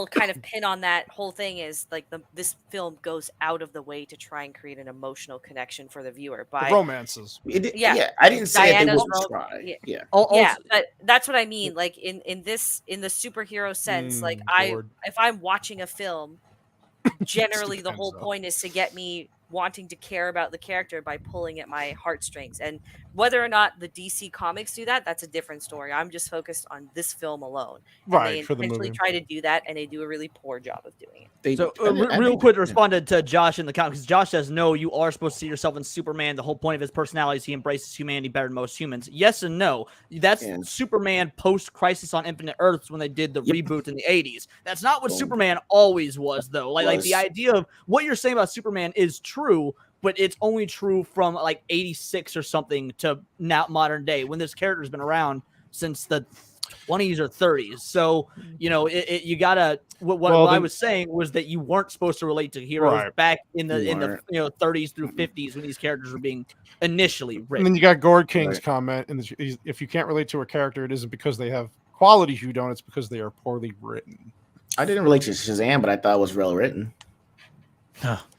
kind of pin on that whole thing is like this film goes out of the way to try and create an emotional connection for the viewer by the romances. Yeah. I didn't say that they Diana's wouldn't role- try. yeah. Also, yeah, but that's what I mean. Like in the superhero sense, like Lord. if I'm watching a film, generally the depends, whole though. point is to get me wanting to care about the character by pulling at my heartstrings. And whether or not the DC comics do that, that's a different story. I'm just focused on this film alone. And Right, they for the intentionally movie. try to do that, and they do a really poor job of doing it. So, real quick to respond to Josh in the comments, because Josh says, no, you are supposed to see yourself in Superman. The whole point of his personality is he embraces humanity better than most humans. Yes and no. That's Superman post-Crisis on Infinite Earths when they did the reboot in the 80s. That's not what Superman always was, though. Like the idea of what you're saying about Superman is true, but it's only true from like 86 or something to now modern day when this character's been around since the 20s or 30s. So, you know, you gotta. What I was saying was that you weren't supposed to relate to heroes back in the 30s through 50s when these characters were being initially written. And then you got Gord King's comment, and if you can't relate to a character, it isn't because they have qualities you don't. It's because they are poorly written. I didn't relate to Shazam, but I thought it was well written.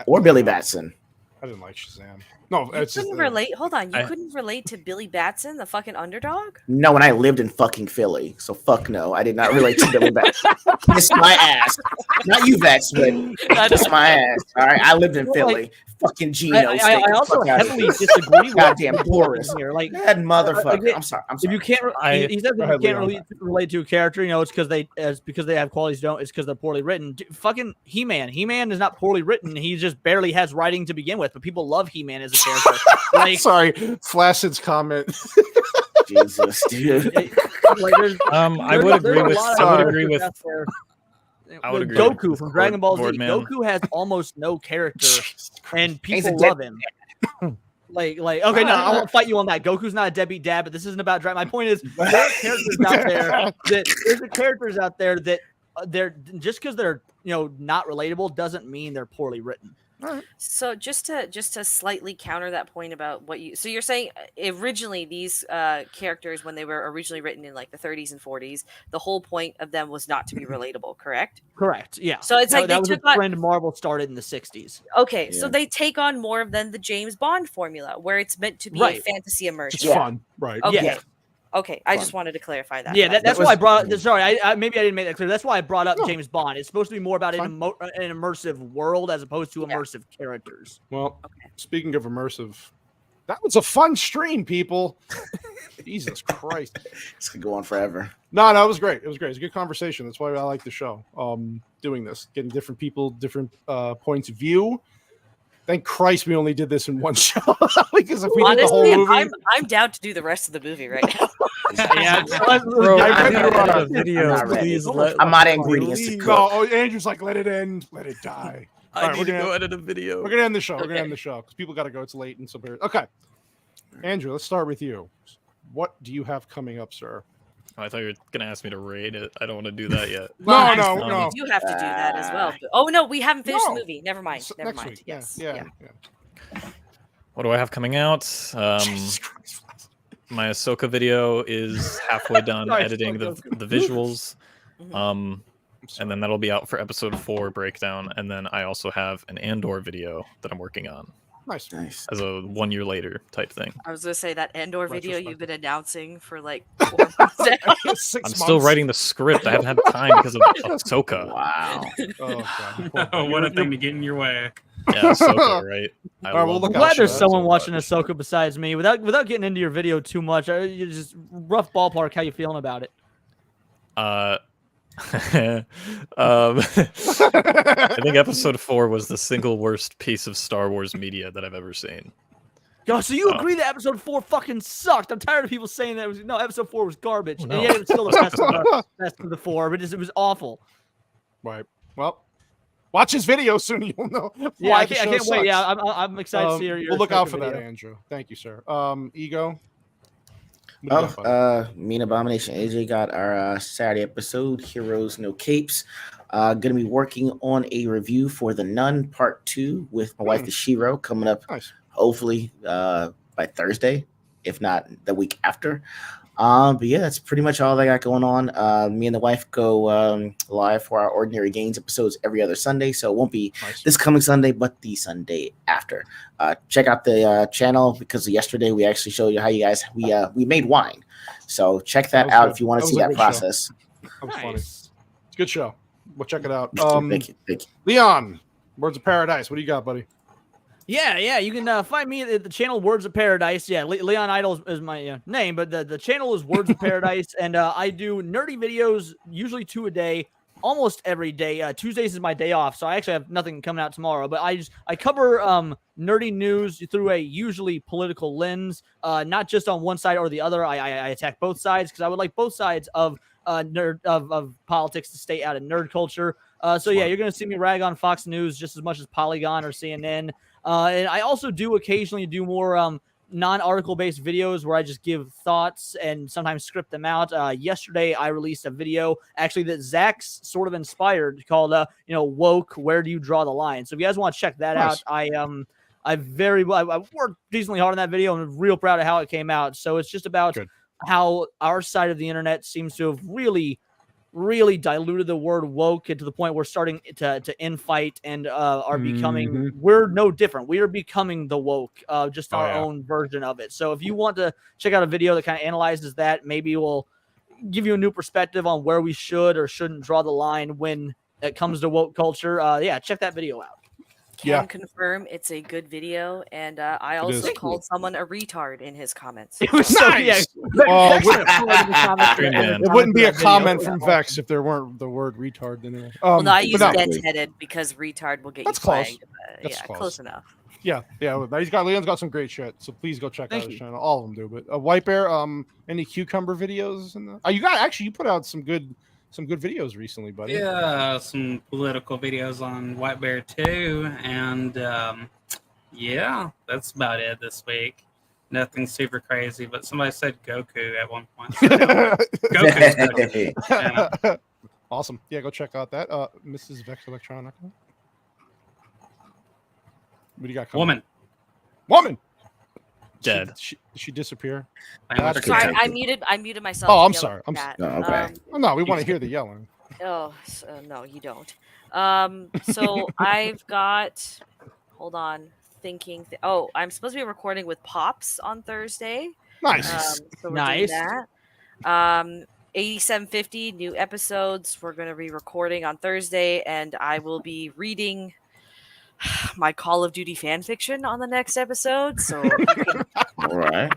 Or Billy Batson. I didn't like Shazam. No, You couldn't relate. Hold on, you couldn't relate to Billy Batson, the fucking underdog. No, when I lived in fucking Philly, so fuck no, I did not relate to Billy Batson. Kiss my ass, not you, Vex, but kiss my ass. All right, I lived in Philly. Fucking Gino. I also heavily disagree with goddamn Boris here. Like that motherfucker. again, I'm sorry. If you can't, he says if you can't relate to a character, you know, it's because they have qualities you don't. It's because they're poorly written. Fucking He-Man. He-Man is not poorly written. He just barely has writing to begin with. But people love He-Man as a character. Like, sorry, Flaccid's comment. Jesus, dude. I would agree with. I would agree with. I would agree Goku with from Dragon Ball Z. Boardman. Goku has almost no character, and people love him. Like, okay, no, I won't fight you on that. Goku's not a deadbeat dad, but this isn't about Dragon. My point is, there are characters out there that they're just because they're not relatable doesn't mean they're poorly written. So just to slightly counter that point about what you're saying, originally these characters, when they were originally written in like the 30s and 40s, the whole point of them was not to be relatable, correct? Correct. Yeah. So it's like that was a trend Marvel started in the 60s. Okay, so they take on more of than the James Bond formula, where it's meant to be a fantasy immersion. It's fun, right? Okay. Yeah. Okay, I just wanted to clarify that. Yeah, that's why I brought. Sorry, maybe I didn't make that clear. That's why I brought up James Bond. It's supposed to be more about an immersive world as opposed to immersive characters. Well, speaking of immersive, that was a fun stream, people. Jesus Christ, this could go on forever. No, it was great. It was great. It's a good conversation. That's why I like the show. Doing this, getting different people, different points of view. Thank Christ we only did this in one show because if we did the whole movie, I'm down to do the rest of the movie right now. Bro, I'm not ingredients to cook. No, Andrew's like, let it end, let it die. I need to go edit a video. We're gonna end the show. We're gonna end the show because people got to go. It's late and so. Okay, Andrew, let's start with you. What do you have coming up, sir? Oh, I thought you were gonna ask me to rate it. I don't want to do that yet. No. You do have to do that as well. Oh no, we haven't finished the movie. Never mind. Never mind. Week. Yes. Yeah. What do I have coming out? My Ahsoka video is halfway done editing the visuals. And then that'll be out for episode 4 breakdown. And then I also have an Andor video that I'm working on. Nice. As a 1 year later type thing. I was gonna say that Andor video you've been announcing for like 4 months now. I'm still writing the script. I haven't had time because of Ahsoka. Wow. What a thing to get in your way. Yeah, Ahsoka, right? I'm glad there's someone watching Ahsoka besides me. Without getting into your video too much, you just rough ballpark how you feeling about it. I think episode 4 was the single worst piece of Star Wars media that I've ever seen. Yo, so you agree that episode 4 fucking sucked? I'm tired of people saying that episode 4 was garbage, and yet it was still the best of the 4, but it was awful. Right. Well, Watch his video soon. You'll know. Yeah, why I the can't, I show can't wait. Yeah, sucks. I'm excited to see your. We'll look out for video. that, Andrew. Thank you, sir. Ego. What do you got, buddy? Me and Abomination AJ got our Saturday episode, Heroes No Capes. Gonna be working on a review for The Nun Part 2 with my wife, the Shiro, coming up Nice. hopefully by Thursday, if not the week after. But yeah, that's pretty much all I got going on. Me and the wife go live for our Ordinary Gains episodes every other Sunday, so it won't be this coming Sunday, but the Sunday after. Check out the channel, because yesterday we actually showed you how you guys we made wine. So check that out if you want to see that process. That was funny. It's a good show. We'll check it out. Thank you. Leon, Words of Paradise. What do you got, buddy? Yeah. You can find me at the channel Words of Paradise. Yeah, Leon Idol is my name, but the channel is Words of Paradise, and I do nerdy videos, usually 2 a day, almost every day. Tuesdays is my day off, so I actually have nothing coming out tomorrow. But I cover nerdy news through a usually political lens, not just on one side or the other. I attack both sides because I would like both sides of politics to stay out of nerd culture. So yeah, you're gonna see me rag on Fox News just as much as Polygon or CNN. And I also do occasionally do more non-article based videos where I just give thoughts and sometimes script them out. Yesterday I released a video actually that Zach's sort of inspired called Woke, Where Do You Draw the Line? So if you guys want to check that out, I worked decently hard on that video and I'm real proud of how it came out. So it's just about how our side of the internet seems to have really diluted the word woke to the point we're starting to infight and are becoming, we're no different. We are becoming the woke, just our own version of it. So if you want to check out a video that kind of analyzes that, maybe we'll give you a new perspective on where we should or shouldn't draw the line when it comes to woke culture. Check that video out. Can confirm it's a good video, and I also called someone a retard in his comments. It was nice. It wouldn't be a comment from Vex if there weren't the word retard in it. Well, no, I use dense-headed because retard will get you flagged. That's close enough. Yeah. Leon's got some great shit, so please go check out his channel. All of them do, but White Bear, any cucumber videos? You put out some good videos recently, buddy. Yeah, some political videos on White Bear too, and that's about it this week. Nothing super crazy, but somebody said Goku at one point. So Goku's good. Awesome. Yeah, go check out that. Mrs. Vex Electronica. What do you got coming? Woman. Dead. Did she disappear? Sorry, I muted myself. Oh, I'm sorry. okay. No, we want to hear the yelling. Oh, no, you don't. So I've got. Hold on, thinking. I'm supposed to be recording with Pops on Thursday. Nice. So we're doing that. 8750 new episodes. We're going to be recording on Thursday, and I will be reading my Call of Duty fan fiction on the next episode. So all right.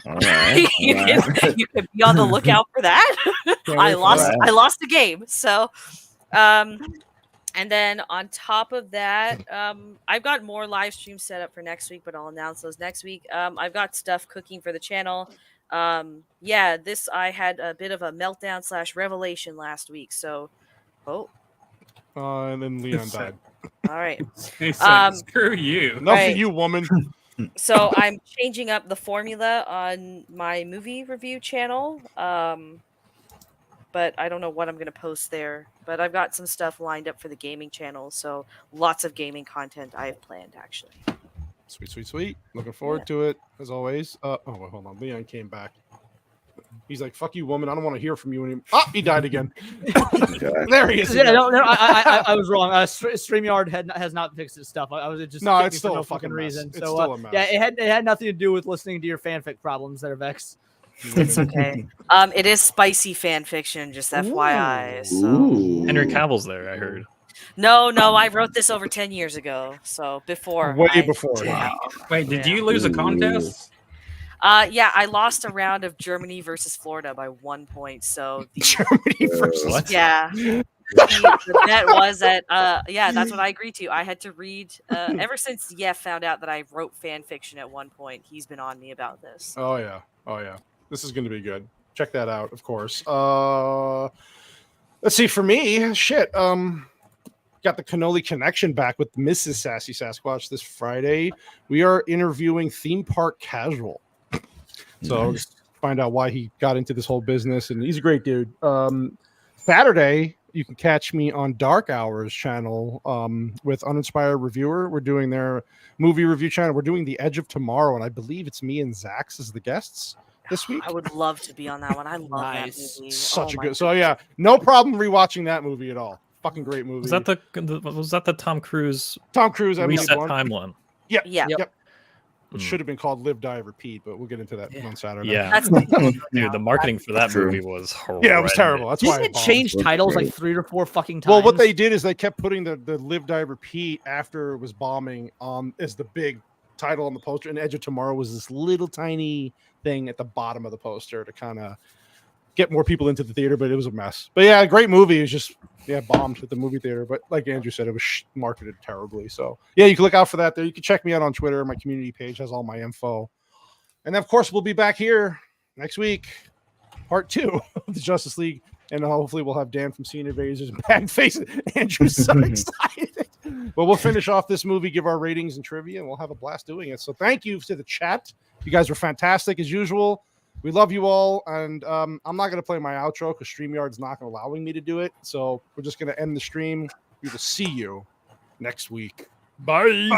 You can be on the lookout for that. I lost the game. So and then on top of that, I've got more live streams set up for next week, but I'll announce those next week. I've got stuff cooking for the channel. I had a bit of a meltdown / revelation last week. So and then Leon died. All right. Screw you. Enough of you, woman. So I'm changing up the formula on my movie review channel. But I don't know what I'm going to post there. But I've got some stuff lined up for the gaming channel. So lots of gaming content I have planned, actually. Sweet. Looking forward to it, as always. Hold on. Leon came back. He's like, "Fuck you, woman. I don't want to hear from you anymore." Oh, he died again. There he is. Yeah, I was wrong. StreamYard has not fixed its stuff. I was just it's still for no a fucking reason. It's so still a mess. it had nothing to do with listening to your fanfic problems that are Vex. It's okay. It is spicy fan fiction, just FYI. So. Henry Cavill's there, I heard. No, I wrote this over 10 years ago. So before. Way before. Wait, did you lose a contest? I lost a round of Germany versus Florida by 1 point. So Germany versus what? Yeah. The bet was that that's what I agreed to. I had to read ever since Yef found out that I wrote fan fiction at one point. He's been on me about this. Oh yeah. This is going to be good. Check that out, of course. Let's see. For me, shit. got the Cannoli Connection back with Mrs. Sassy Sasquatch this Friday. We are interviewing Theme Park Casual. So find out why he got into this whole business, and he's a great dude. Saturday, you can catch me on Dark Hours channel with Uninspired Reviewer. We're doing their movie review channel. We're doing The Edge of Tomorrow, and I believe it's me and Zax as the guests this week. I would love to be on that one. I love that movie. Such a good. So yeah, no problem rewatching that movie at all. Fucking great movie. Was that the Tom Cruise? Tom Cruise reset timeline? Yep. Yep. It should have been called Live, Die, Repeat, but we'll get into that on Saturday. Yeah, dude, the marketing for that movie was horrible. Yeah, it was terrible. That's why it changed titles like 3 or 4 fucking times. Well, what they did is they kept putting the Live, Die, Repeat after it was bombing as the big title on the poster, and Edge of Tomorrow was this little tiny thing at the bottom of the poster to kind of get more people into the theater, but it was a mess. But yeah, great movie. It was just bombed at the movie theater. But like Andrew said, it was marketed terribly. So yeah, you can look out for that there. You can check me out on Twitter. My community page has all my info. And then, of course, we'll be back here next week, part 2 of the Justice League. And hopefully we'll have Dan from Scene Invaders and Bad Face. Andrew's so excited. But we'll finish off this movie, give our ratings and trivia, and we'll have a blast doing it. So thank you to the chat. You guys were fantastic as usual. We love you all, and I'm not going to play my outro because StreamYard's not allowing me to do it. So we're just going to end the stream. We will see you next week. Bye.